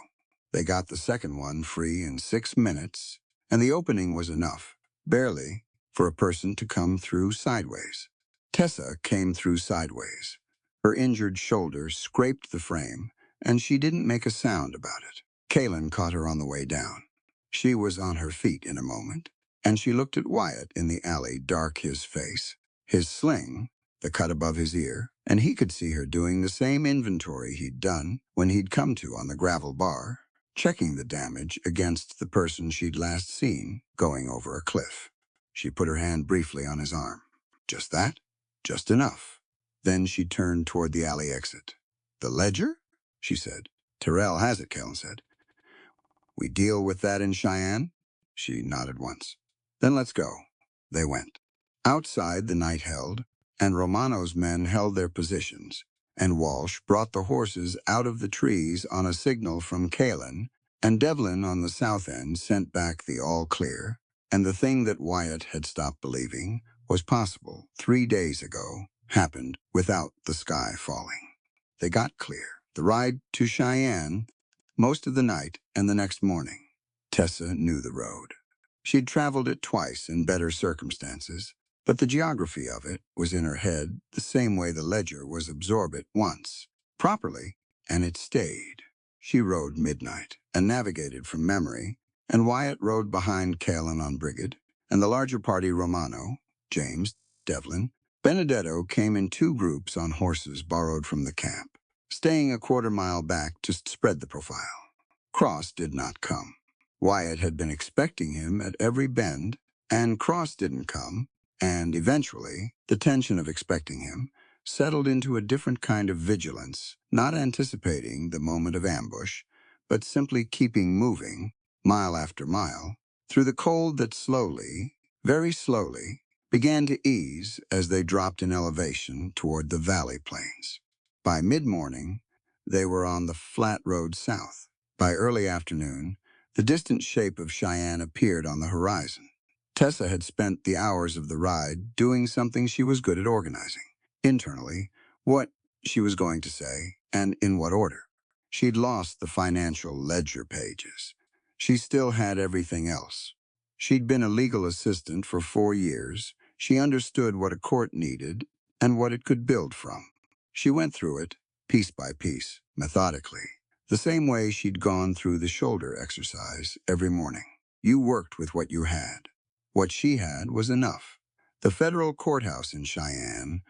They got the second one free in 6 minutes, and the opening was enough, barely, for a person to come through sideways. Tessa came through sideways. Her injured shoulder scraped the frame, and she didn't make a sound about it. Kalen caught her on the way down. She was on her feet in a moment, and she looked at Wyatt in the alley, dark his face, his sling, the cut above his ear, and he could see her doing the same inventory he'd done when he'd come to on the gravel bar, checking the damage against the person she'd last seen going over a cliff. She put her hand briefly on his arm. "Just that? Just enough." Then she turned toward the alley exit. "The ledger?" she said. "Terrell has it," Kalen said. "We deal with that in Cheyenne?" She nodded once. "Then let's go." They went. Outside the night held, and Romano's men held their positions, and Walsh brought the horses out of the trees on a signal from Kalen, and Devlin on the south end sent back the all clear, and the thing that Wyatt had stopped believing was possible 3 days ago happened without the sky falling. They got clear. The ride to Cheyenne, most of the night and the next morning. Tessa knew the road. She'd traveled it twice in better circumstances, but the geography of it was in her head the same way the ledger was absorbed it once, properly, and it stayed. She rode midnight and navigated from memory, and Wyatt rode behind Kalen on Brigid, and the larger party Romano, James, Devlin, Benedetto came in 2 groups on horses borrowed from the camp, staying a quarter-mile back to spread the profile. Cross did not come. Wyatt had been expecting him at every bend, and Cross didn't come, and eventually, the tension of expecting him settled into a different kind of vigilance, not anticipating the moment of ambush, but simply keeping moving, mile after mile, through the cold that slowly, very slowly, began to ease as they dropped in elevation toward the valley plains. By mid-morning, they were on the flat road south. By early afternoon, the distant shape of Cheyenne appeared on the horizon. Tessa had spent the hours of the ride doing something she was good at organizing. Internally, what she was going to say, and in what order. She'd lost the financial ledger pages. She still had everything else. She'd been a legal assistant for 4 years. She understood what a court needed and what it could build from. She went through it, piece by piece, methodically, the same way she'd gone through the shoulder exercise every morning. You worked with what you had. What she had was enough. The federal courthouse in Cheyenne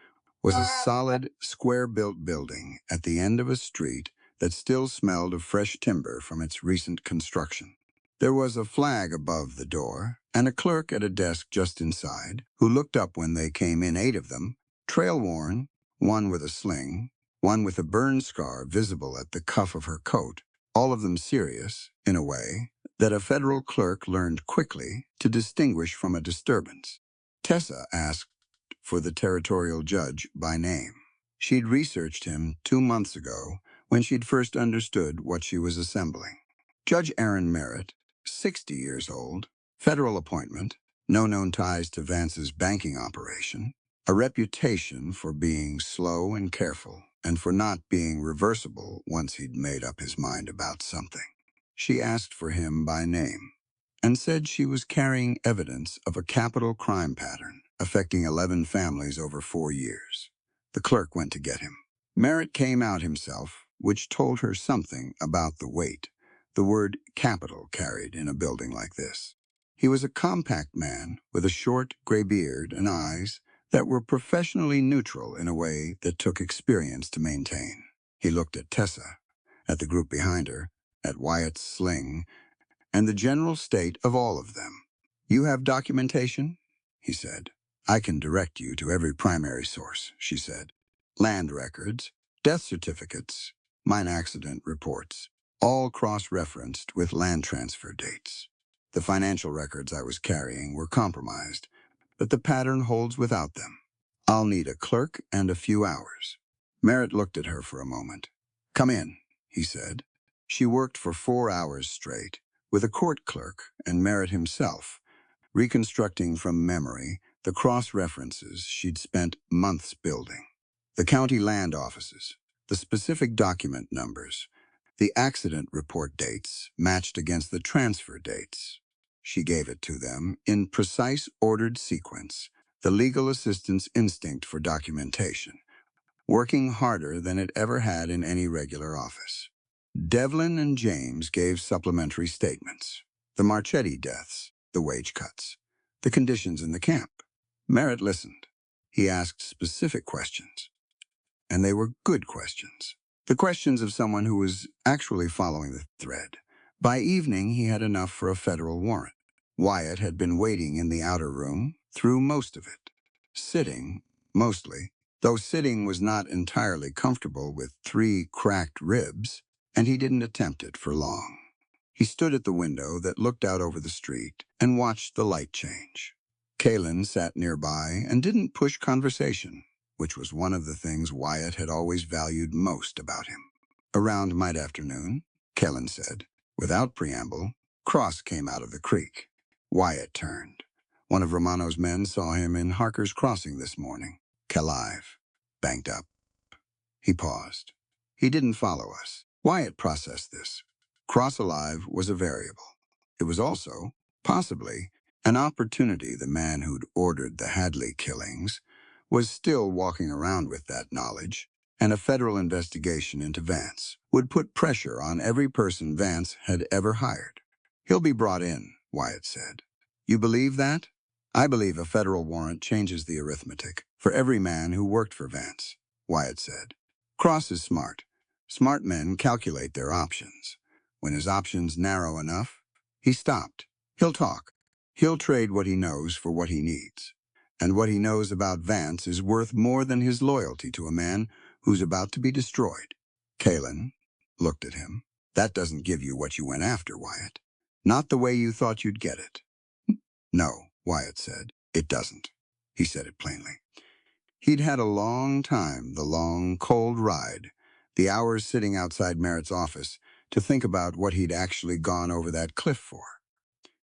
was a solid, square-built building at the end of a street that still smelled of fresh timber from its recent construction. There was a flag above the door, and a clerk at a desk just inside, who looked up when they came in, 8 of them, trail-worn, one with a sling, one with a burn scar visible at the cuff of her coat, all of them serious, in a way, that a federal clerk learned quickly to distinguish from a disturbance. Tessa asked for the territorial judge by name. She'd researched him 2 months ago when she'd first understood what she was assembling. Judge Aaron Merritt, 60 years old, federal appointment, no known ties to Vance's banking operation, a reputation for being slow and careful, and for not being reversible once he'd made up his mind about something. She asked for him by name and said she was carrying evidence of a capital crime pattern affecting 11 families over 4 years. The clerk went to get him. Merritt came out himself, which told her something about the weight the word capital carried in a building like this. He was a compact man with a short gray beard and eyes that were professionally neutral in a way that took experience to maintain. He looked at Tessa, at the group behind her, at Wyatt's sling, and the general state of all of them. "You have documentation?" he said. "I can direct you to every primary source," she said. "Land records, death certificates, mine accident reports, all cross-referenced with land transfer dates. The financial records I was carrying were compromised, but the pattern holds without them. I'll need a clerk and a few hours." Merritt looked at her for a moment. "Come in," he said. She worked for 4 hours straight, with a court clerk and Merritt himself, reconstructing from memory the cross-references she'd spent months building. The county land offices, the specific document numbers, the accident report dates matched against the transfer dates. She gave it to them in precise ordered sequence, the legal assistant's instinct for documentation, working harder than it ever had in any regular office. Devlin and James gave supplementary statements. The Marchetti deaths, the wage cuts, the conditions in the camp. Merritt listened. He asked specific questions, and they were good questions. The questions of someone who was actually following the thread. By evening, he had enough for a federal warrant. Wyatt had been waiting in the outer room through most of it, sitting, mostly, though sitting was not entirely comfortable with 3 cracked ribs, and he didn't attempt it for long. He stood at the window that looked out over the street and watched the light change. Kaylin sat nearby and didn't push conversation, which was one of the things Wyatt had always valued most about him. "Around mid-afternoon," Kaylin said. Without preamble, Cross came out of the creek. Wyatt turned. "One of Romano's men saw him in Harker's Crossing this morning. Alive. Banked up." He paused. "He didn't follow us." Wyatt processed this. Cross alive was a variable. It was also, possibly, an opportunity the man who'd ordered the Hadley killings was still walking around with that knowledge, and a federal investigation into Vance would put pressure on every person Vance had ever hired. "He'll be brought in," Wyatt said. "You believe that?" "I believe a federal warrant changes the arithmetic for every man who worked for Vance," Wyatt said. "Cross is smart. Smart men calculate their options. When his options narrow enough, he stopped. He'll talk. He'll trade what he knows for what he needs. And what he knows about Vance is worth more than his loyalty to a man who's about to be destroyed." Kaylin looked at him. "That doesn't give you what you went after, Wyatt. Not the way you thought you'd get it." "No," Wyatt said. "It doesn't." He said it plainly. He'd had a long time, the long, cold ride, the hours sitting outside Merritt's office, to think about what he'd actually gone over that cliff for.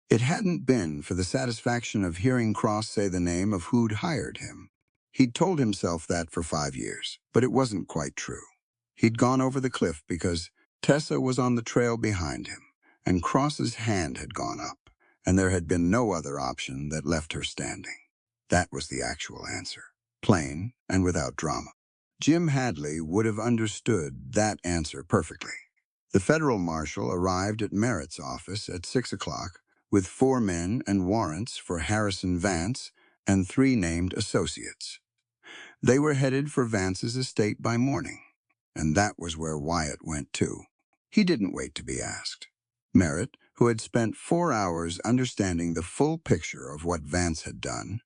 It hadn't been for the satisfaction of hearing Cross say the name of who'd hired him. He'd told himself that for 5 years, but it wasn't quite true. He'd gone over the cliff because Tessa was on the trail behind him, and Cross's hand had gone up, and there had been no other option that left her standing. That was the actual answer, plain and without drama. Jim Hadley would have understood that answer perfectly. The federal marshal arrived at Merritt's office at 6 o'clock with 4 men and warrants for Harrison Vance and 3 named associates. They were headed for Vance's estate by morning, and that was where Wyatt went too. He didn't wait to be asked. Merritt, who had spent 4 hours understanding the full picture of what Vance had done,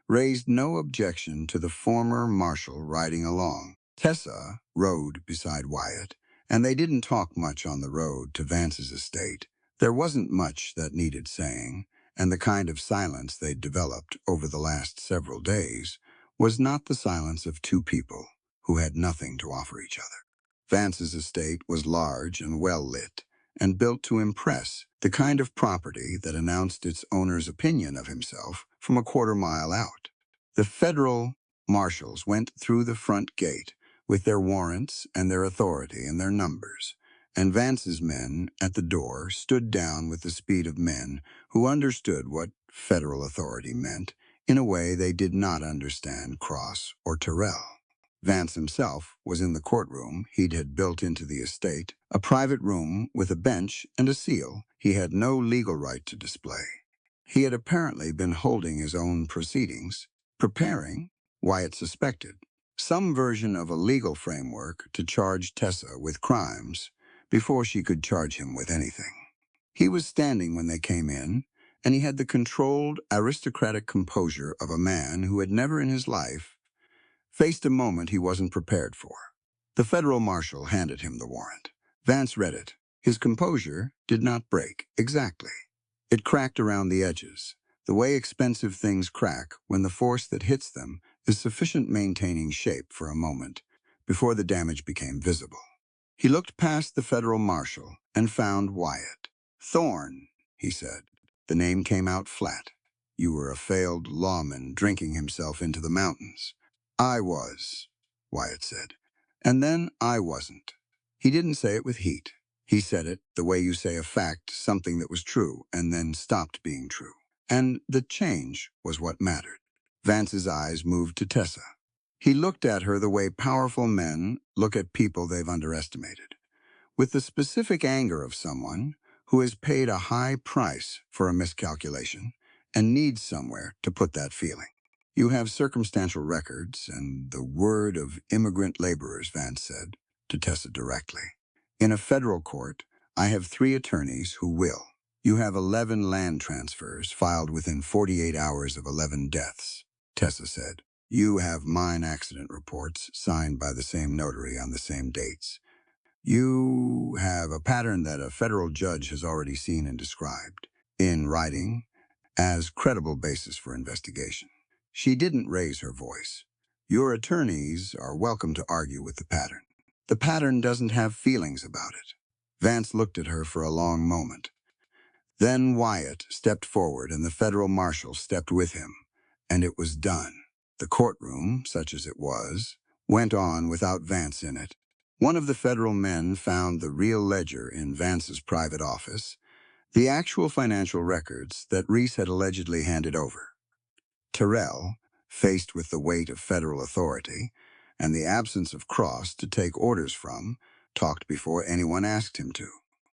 raised no objection to the former marshal riding along. Tessa rode beside Wyatt, and they didn't talk much on the road to Vance's estate. There wasn't much that needed saying, and the kind of silence they'd developed over the last several days was not the silence of 2 people who had nothing to offer each other. Vance's estate was large and well lit, and built to impress, the kind of property that announced its owner's opinion of himself from a quarter mile out. The federal marshals went through the front gate with their warrants and their authority and their numbers, and Vance's men at the door stood down with the speed of men who understood what federal authority meant in a way they did not understand Cross or Terrell. Vance himself was in the courtroom he'd had built into the estate, a private room with a bench and a seal he had no legal right to display. He had apparently been holding his own proceedings, preparing, Wyatt suspected, some version of a legal framework to charge Tessa with crimes before she could charge him with anything. He was standing when they came in, and he had the controlled, aristocratic composure of a man who had never in his life faced a moment he wasn't prepared for. The federal marshal handed him the warrant. Vance read it. His composure did not break, exactly. It cracked around the edges, the way expensive things crack when the force that hits them is sufficient maintaining shape for a moment, before the damage became visible. He looked past the federal marshal and found Wyatt. "Thorne," he said. The name came out flat. "You were a failed lawman drinking himself into the mountains." "I was," Wyatt said. "And then I wasn't." He didn't say it with heat. He said it the way you say a fact, something that was true, and then stopped being true. And the change was what mattered. Vance's eyes moved to Tessa. He looked at her the way powerful men look at people they've underestimated, with the specific anger of someone who has paid a high price for a miscalculation and needs somewhere to put that feeling. "You have circumstantial records and the word of immigrant laborers," Vance said to Tessa directly. "In a federal court, I have 3 attorneys who will. You have 11 land transfers filed within 48 hours of 11 deaths," Tessa said. "You have mine accident reports signed by the same notary on the same dates. You have a pattern that a federal judge has already seen and described, in writing, as credible basis for investigation." She didn't raise her voice. "Your attorneys are welcome to argue with the pattern. The pattern doesn't have feelings about it." Vance looked at her for a long moment. Then Wyatt stepped forward and the federal marshal stepped with him, and it was done. The courtroom, such as it was, went on without Vance in it. One of the federal men found the real ledger in Vance's private office, the actual financial records that Reese had allegedly handed over. Terrell, faced with the weight of federal authority and the absence of Cross to take orders from, talked before anyone asked him to.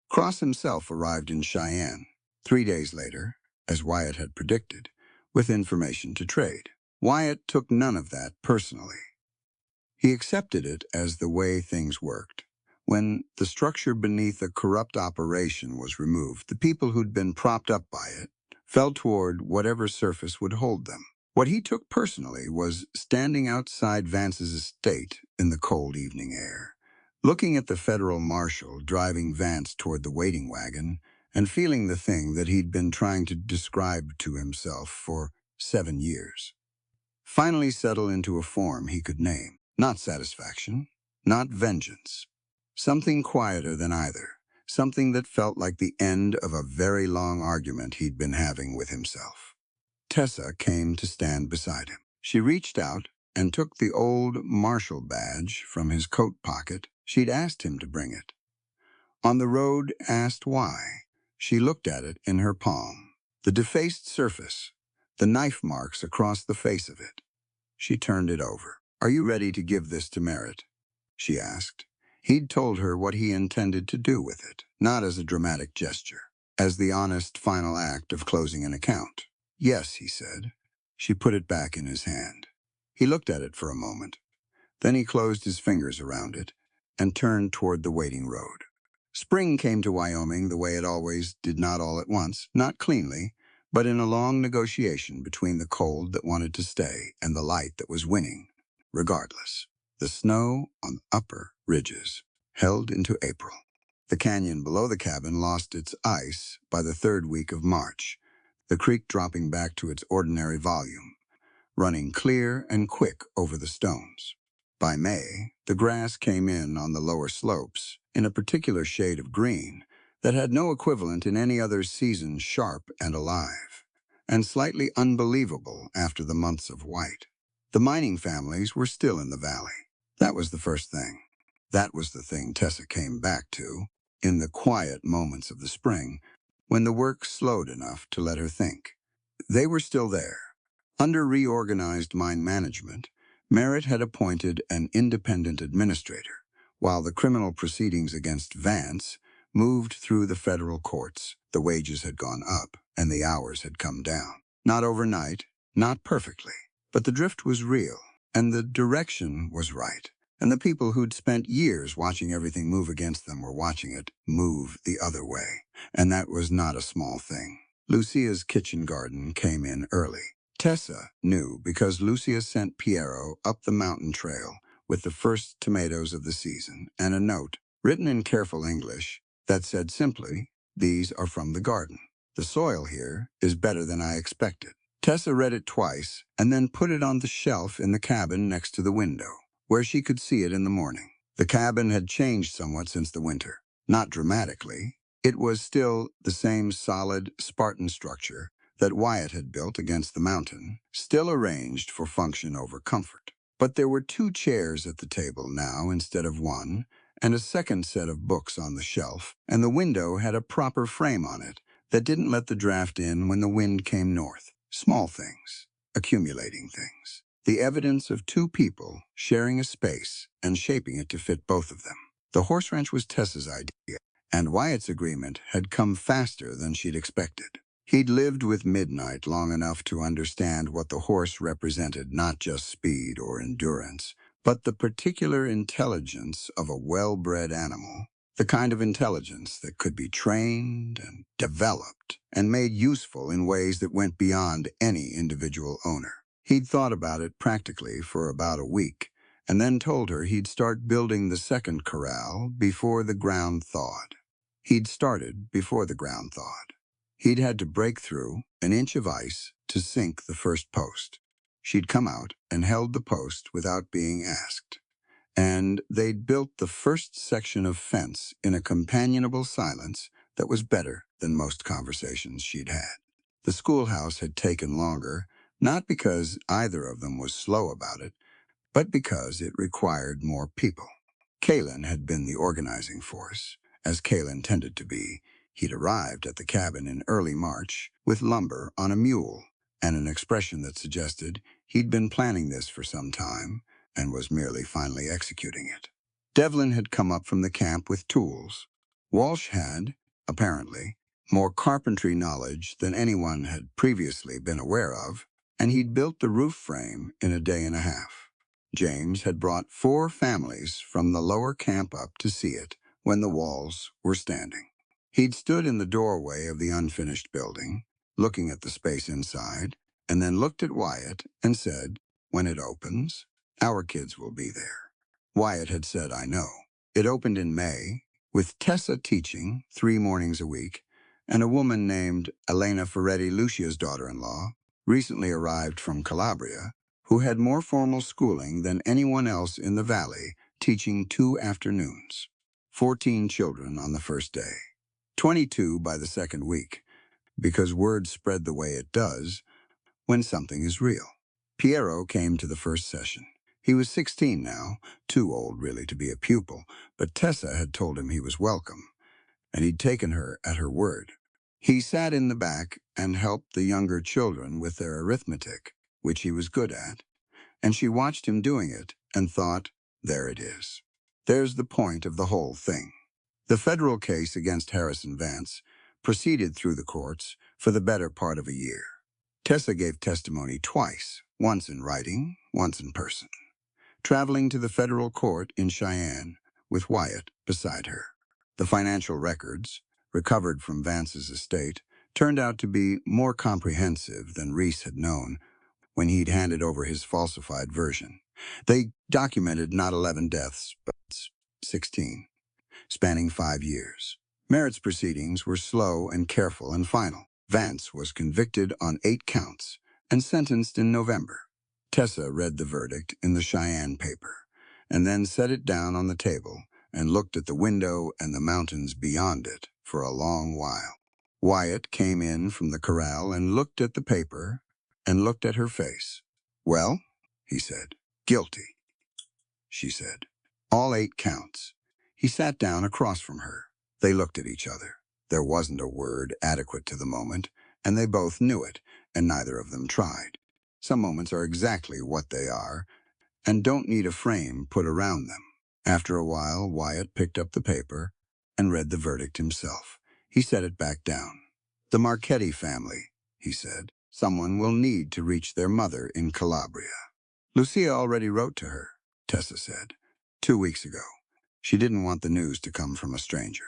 Cross himself arrived in Cheyenne 3 days later, as Wyatt had predicted, with information to trade. Wyatt took none of that personally. He accepted it as the way things worked. When the structure beneath a corrupt operation was removed, the people who'd been propped up by it fell toward whatever surface would hold them. What he took personally was standing outside Vance's estate in the cold evening air, looking at the federal marshal driving Vance toward the waiting wagon and feeling the thing that he'd been trying to describe to himself for 7 years. Finally settle into a form he could name. Not satisfaction, not vengeance. Something quieter than either. Something that felt like the end of a very long argument he'd been having with himself. Tessa came to stand beside him. She reached out and took the old marshal badge from his coat pocket. She'd asked him to bring it. On the road, asked why. She looked at it in her palm. The defaced surface, the knife marks across the face of it. She turned it over. "Are you ready to give this to Merritt?" she asked. He'd told her what he intended to do with it, not as a dramatic gesture, as the honest final act of closing an account. "Yes," he said. She put it back in his hand. He looked at it for a moment. Then he closed his fingers around it and turned toward the waiting road. Spring came to Wyoming the way it always did, not all at once, not cleanly, but in a long negotiation between the cold that wanted to stay and the light that was winning, regardless. The snow on the upper ridges held into April. The canyon below the cabin lost its ice by the 3rd week of March, the creek dropping back to its ordinary volume, running clear and quick over the stones. By May, the grass came in on the lower slopes in a particular shade of green that had no equivalent in any other season, sharp and alive, and slightly unbelievable after the months of white. The mining families were still in the valley. That was the first thing. That was the thing Tessa came back to, in the quiet moments of the spring, when the work slowed enough to let her think. They were still there. Under reorganized mine management, Merritt had appointed an independent administrator, while the criminal proceedings against Vance moved through the federal courts. The wages had gone up, and the hours had come down. Not overnight, not perfectly, but the drift was real, and the direction was right. And the people who'd spent years watching everything move against them were watching it move the other way. And that was not a small thing. Lucia's kitchen garden came in early. Tessa knew because Lucia sent Piero up the mountain trail with the first tomatoes of the season and a note, written in careful English, that said simply, "These are from the garden. The soil here is better than I expected." Tessa read it twice and then put it on the shelf in the cabin next to the window, where she could see it in the morning. The cabin had changed somewhat since the winter. Not dramatically. It was still the same solid, Spartan structure that Wyatt had built against the mountain, still arranged for function over comfort. But there were 2 chairs at the table now instead of 1, and a second set of books on the shelf, and the window had a proper frame on it that didn't let the draft in when the wind came north. Small things, accumulating things. The evidence of 2 people sharing a space and shaping it to fit both of them. The horse ranch was Tessa's idea, and Wyatt's agreement had come faster than she'd expected. He'd lived with Midnight long enough to understand what the horse represented, not just speed or endurance, but the particular intelligence of a well-bred animal, the kind of intelligence that could be trained and developed and made useful in ways that went beyond any individual owner. He'd thought about it practically for about a week, and then told her he'd start building the second corral before the ground thawed. He'd started before the ground thawed. He'd had to break through an inch of ice to sink the first post. She'd come out and held the post without being asked. And they'd built the first section of fence in a companionable silence that was better than most conversations she'd had. The schoolhouse had taken longer, not because either of them was slow about it, but because it required more people. Kalen had been the organizing force. As Kalen tended to be, he'd arrived at the cabin in early March with lumber on a mule and an expression that suggested he'd been planning this for some time and was merely finally executing it. Devlin had come up from the camp with tools. Walsh had, apparently, more carpentry knowledge than anyone had previously been aware of, and he'd built the roof frame in a day and a half. James had brought 4 families from the lower camp up to see it when the walls were standing. He'd stood in the doorway of the unfinished building, looking at the space inside, and then looked at Wyatt and said, "When it opens, our kids will be there." Wyatt had said, "I know." It opened in May, with Tessa teaching 3 mornings a week, and a woman named Elena Ferretti, Lucia's daughter-in-law, recently arrived from Calabria, who had more formal schooling than anyone else in the valley, teaching 2 afternoons. 14 children on the first day. 22 by the second week, because word spread the way it does when something is real. Piero came to the first session. He was 16 now, too old really to be a pupil, but Tessa had told him he was welcome, and he'd taken her at her word. He sat in the back and helped the younger children with their arithmetic, which he was good at, and she watched him doing it and thought, there it is. There's the point of the whole thing. The federal case against Harrison Vance proceeded through the courts for the better part of a year. Tessa gave testimony twice, once in writing, once in person, traveling to the federal court in Cheyenne with Wyatt beside her. The financial records, recovered from Vance's estate, turned out to be more comprehensive than Reese had known when he'd handed over his falsified version. They documented not 11 deaths, but 16, spanning 5 years. Merritt's proceedings were slow and careful and final. Vance was convicted on 8 counts and sentenced in November. Tessa read the verdict in the Cheyenne paper, and then set it down on the table and looked at the window and the mountains beyond it for a long while. Wyatt came in from the corral and looked at the paper and looked at her face. "Well?" he said. Guilty, she said. All 8 counts. He sat down across from her. They looked at each other. There wasn't a word adequate to the moment, and they both knew it, and neither of them tried. Some moments are exactly what they are, and don't need a frame put around them. After a while, Wyatt picked up the paper and read the verdict himself. He set it back down. The Marchetti family, he said. Someone will need to reach their mother in Calabria. Lucia already wrote to her, Tessa said. 2 weeks ago. She didn't want the news to come from a stranger.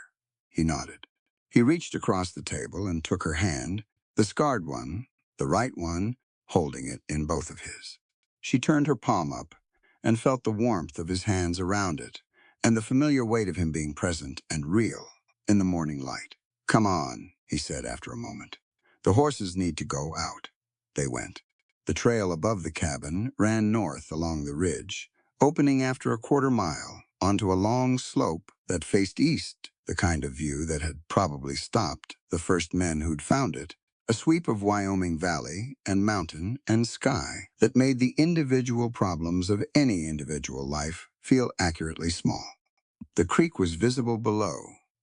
He nodded. He reached across the table and took her hand, the scarred one, the right one, holding it in both of his. She turned her palm up and felt the warmth of his hands around it, and the familiar weight of him being present and real in the morning light. Come on, he said after a moment. The horses need to go out. They went. The trail above the cabin ran north along the ridge, opening after a quarter-mile onto a long slope that faced east, the kind of view that had probably stopped the first men who'd found it, a sweep of Wyoming valley and mountain and sky that made the individual problems of any individual life feel accurately small. The creek was visible below,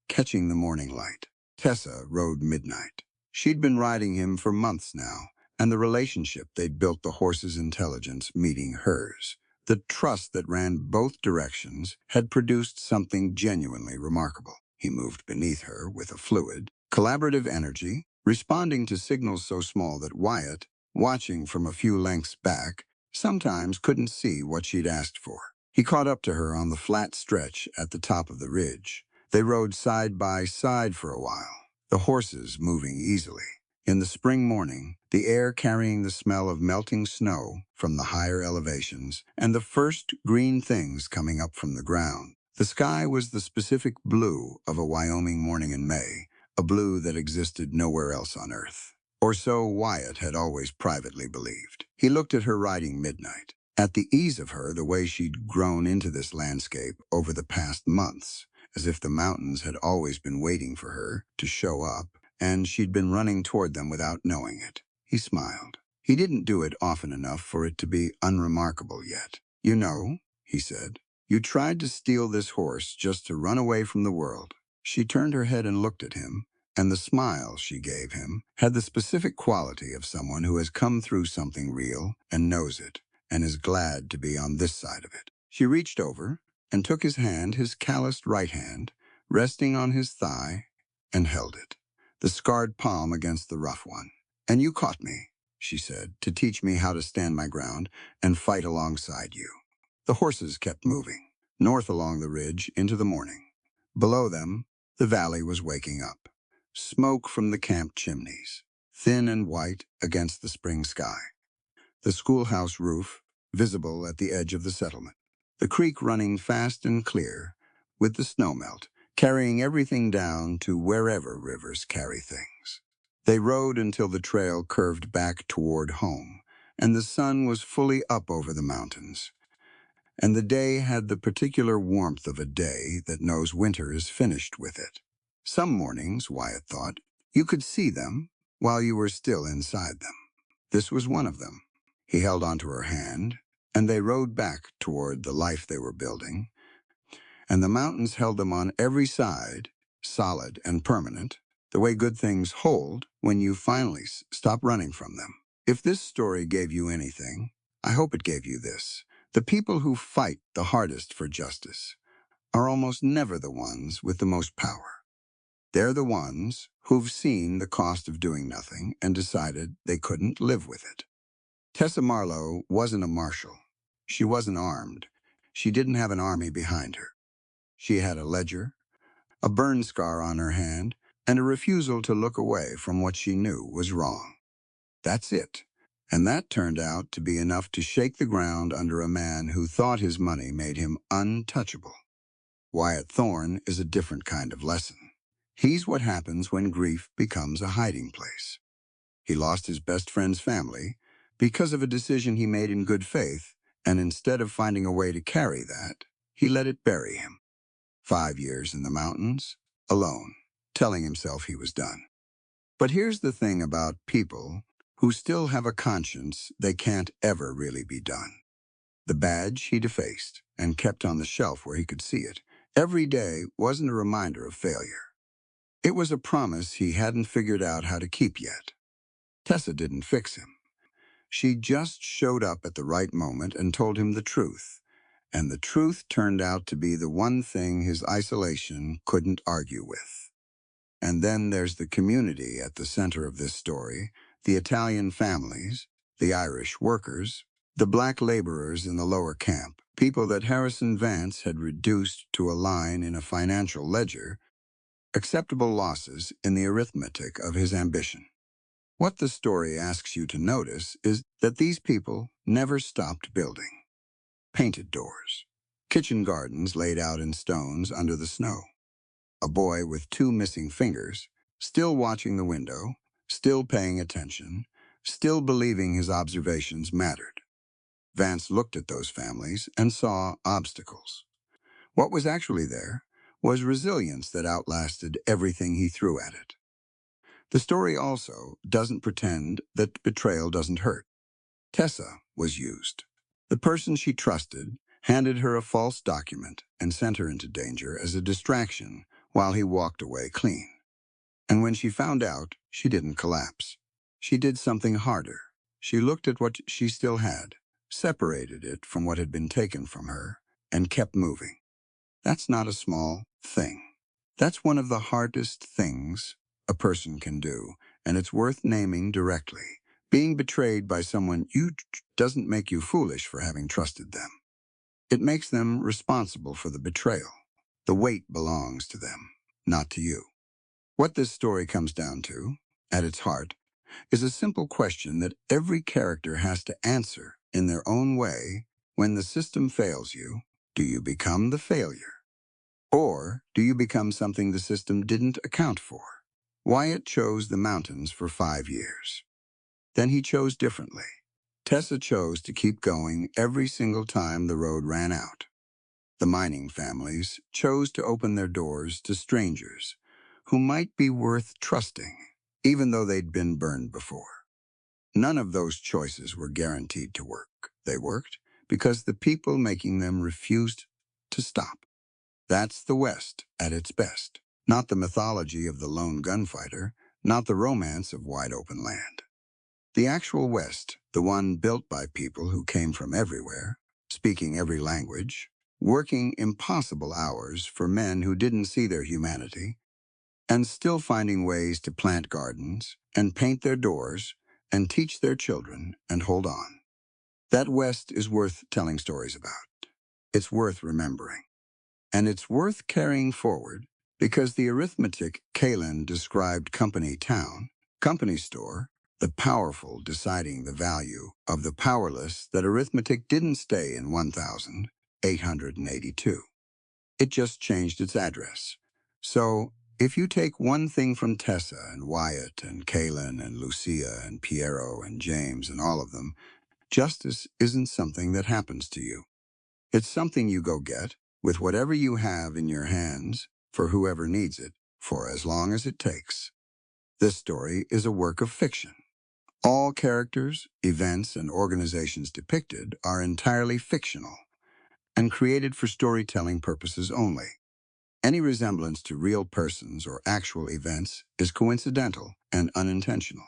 catching the morning light. Tessa rode Midnight. She'd been riding him for months now, and the relationship they'd built, the horse's intelligence meeting hers, the trust that ran both directions, had produced something genuinely remarkable. He moved beneath her with a fluid, collaborative energy, responding to signals so small that Wyatt, watching from a few lengths back, sometimes couldn't see what she'd asked for. He caught up to her on the flat stretch at the top of the ridge. They rode side by side for a while, the horses moving easily. In the spring morning, the air carrying the smell of melting snow from the higher elevations and the first green things coming up from the ground. The sky was the specific blue of a Wyoming morning in May, a blue that existed nowhere else on Earth. Or so Wyatt had always privately believed. He looked at her riding Midnight, at the ease of her, the way she'd grown into this landscape over the past months, as if the mountains had always been waiting for her to show up, and she'd been running toward them without knowing it. He smiled. He didn't do it often enough for it to be unremarkable yet. You know, he said, you tried to steal this horse just to run away from the world. She turned her head and looked at him, and the smile she gave him had the specific quality of someone who has come through something real and knows it, and is glad to be on this side of it. She reached over and took his hand, his calloused right hand, resting on his thigh, and held it, the scarred palm against the rough one. And you caught me, she said, to teach me how to stand my ground and fight alongside you. The horses kept moving, north along the ridge into the morning. Below them, the valley was waking up. Smoke from the camp chimneys, thin and white against the spring sky. The schoolhouse roof, visible at the edge of the settlement. The creek running fast and clear, with the snowmelt, carrying everything down to wherever rivers carry things. They rode until the trail curved back toward home, and the sun was fully up over the mountains. And the day had the particular warmth of a day that knows winter is finished with it. Some mornings, Wyatt thought, you could see them while you were still inside them. This was one of them. He held onto her hand, and they rode back toward the life they were building, and the mountains held them on every side, solid and permanent, the way good things hold when you finally stop running from them. If this story gave you anything, I hope it gave you this. The people who fight the hardest for justice are almost never the ones with the most power. They're the ones who've seen the cost of doing nothing and decided they couldn't live with it. Tessa Marlowe wasn't a marshal. She wasn't armed. She didn't have an army behind her. She had a ledger, a burn scar on her hand, and a refusal to look away from what she knew was wrong. That's it. And that turned out to be enough to shake the ground under a man who thought his money made him untouchable. Wyatt Thorne is a different kind of lesson. He's what happens when grief becomes a hiding place. He lost his best friend's family because of a decision he made in good faith, and instead of finding a way to carry that, he let it bury him. 5 years in the mountains, alone, telling himself he was done. But here's the thing about people who still have a conscience: they can't ever really be done. The badge he defaced and kept on the shelf where he could see it. Every day wasn't a reminder of failure. It was a promise he hadn't figured out how to keep yet. Tessa didn't fix him. She just showed up at the right moment and told him the truth. And the truth turned out to be the one thing his isolation couldn't argue with. And then there's the community at the center of this story, the Italian families, the Irish workers, the black laborers in the lower camp, people that Harrison Vance had reduced to a line in a financial ledger, acceptable losses in the arithmetic of his ambition. What the story asks you to notice is that these people never stopped building. Painted doors, kitchen gardens laid out in stones under the snow, a boy with two missing fingers, still watching the window, still paying attention, still believing his observations mattered. Vance looked at those families and saw obstacles. What was actually there was resilience that outlasted everything he threw at it. The story also doesn't pretend that betrayal doesn't hurt. Tessa was used. The person she trusted handed her a false document and sent her into danger as a distraction while he walked away clean. And when she found out, she didn't collapse. She did something harder. She looked at what she still had, separated it from what had been taken from her, and kept moving. That's not a small thing. That's one of the hardest things a person can do, and it's worth naming directly. Being betrayed by someone doesn't make you foolish for having trusted them. It makes them responsible for the betrayal. The weight belongs to them, not to you. What this story comes down to, at its heart, is a simple question that every character has to answer in their own way. When the system fails you, do you become the failure? Or do you become something the system didn't account for? Wyatt chose the mountains for 5 years. Then he chose differently. Tessa chose to keep going every single time the road ran out. The mining families chose to open their doors to strangers who might be worth trusting, even though they'd been burned before. None of those choices were guaranteed to work. They worked because the people making them refused to stop. That's the West at its best, not the mythology of the lone gunfighter, not the romance of wide-open land. The actual West, the one built by people who came from everywhere, speaking every language, working impossible hours for men who didn't see their humanity, and still finding ways to plant gardens and paint their doors and teach their children and hold on. That West is worth telling stories about. It's worth remembering. And it's worth carrying forward because the arithmetic Kalen described company town, company store, the powerful deciding the value of the powerless, that arithmetic didn't stay in 1882. It just changed its address. So, if you take one thing from Tessa and Wyatt and Kalen and Lucia and Piero and James and all of them, justice isn't something that happens to you. It's something you go get with whatever you have in your hands for whoever needs it for as long as it takes. This story is a work of fiction. All characters, events, and organizations depicted are entirely fictional and created for storytelling purposes only. Any resemblance to real persons or actual events is coincidental and unintentional.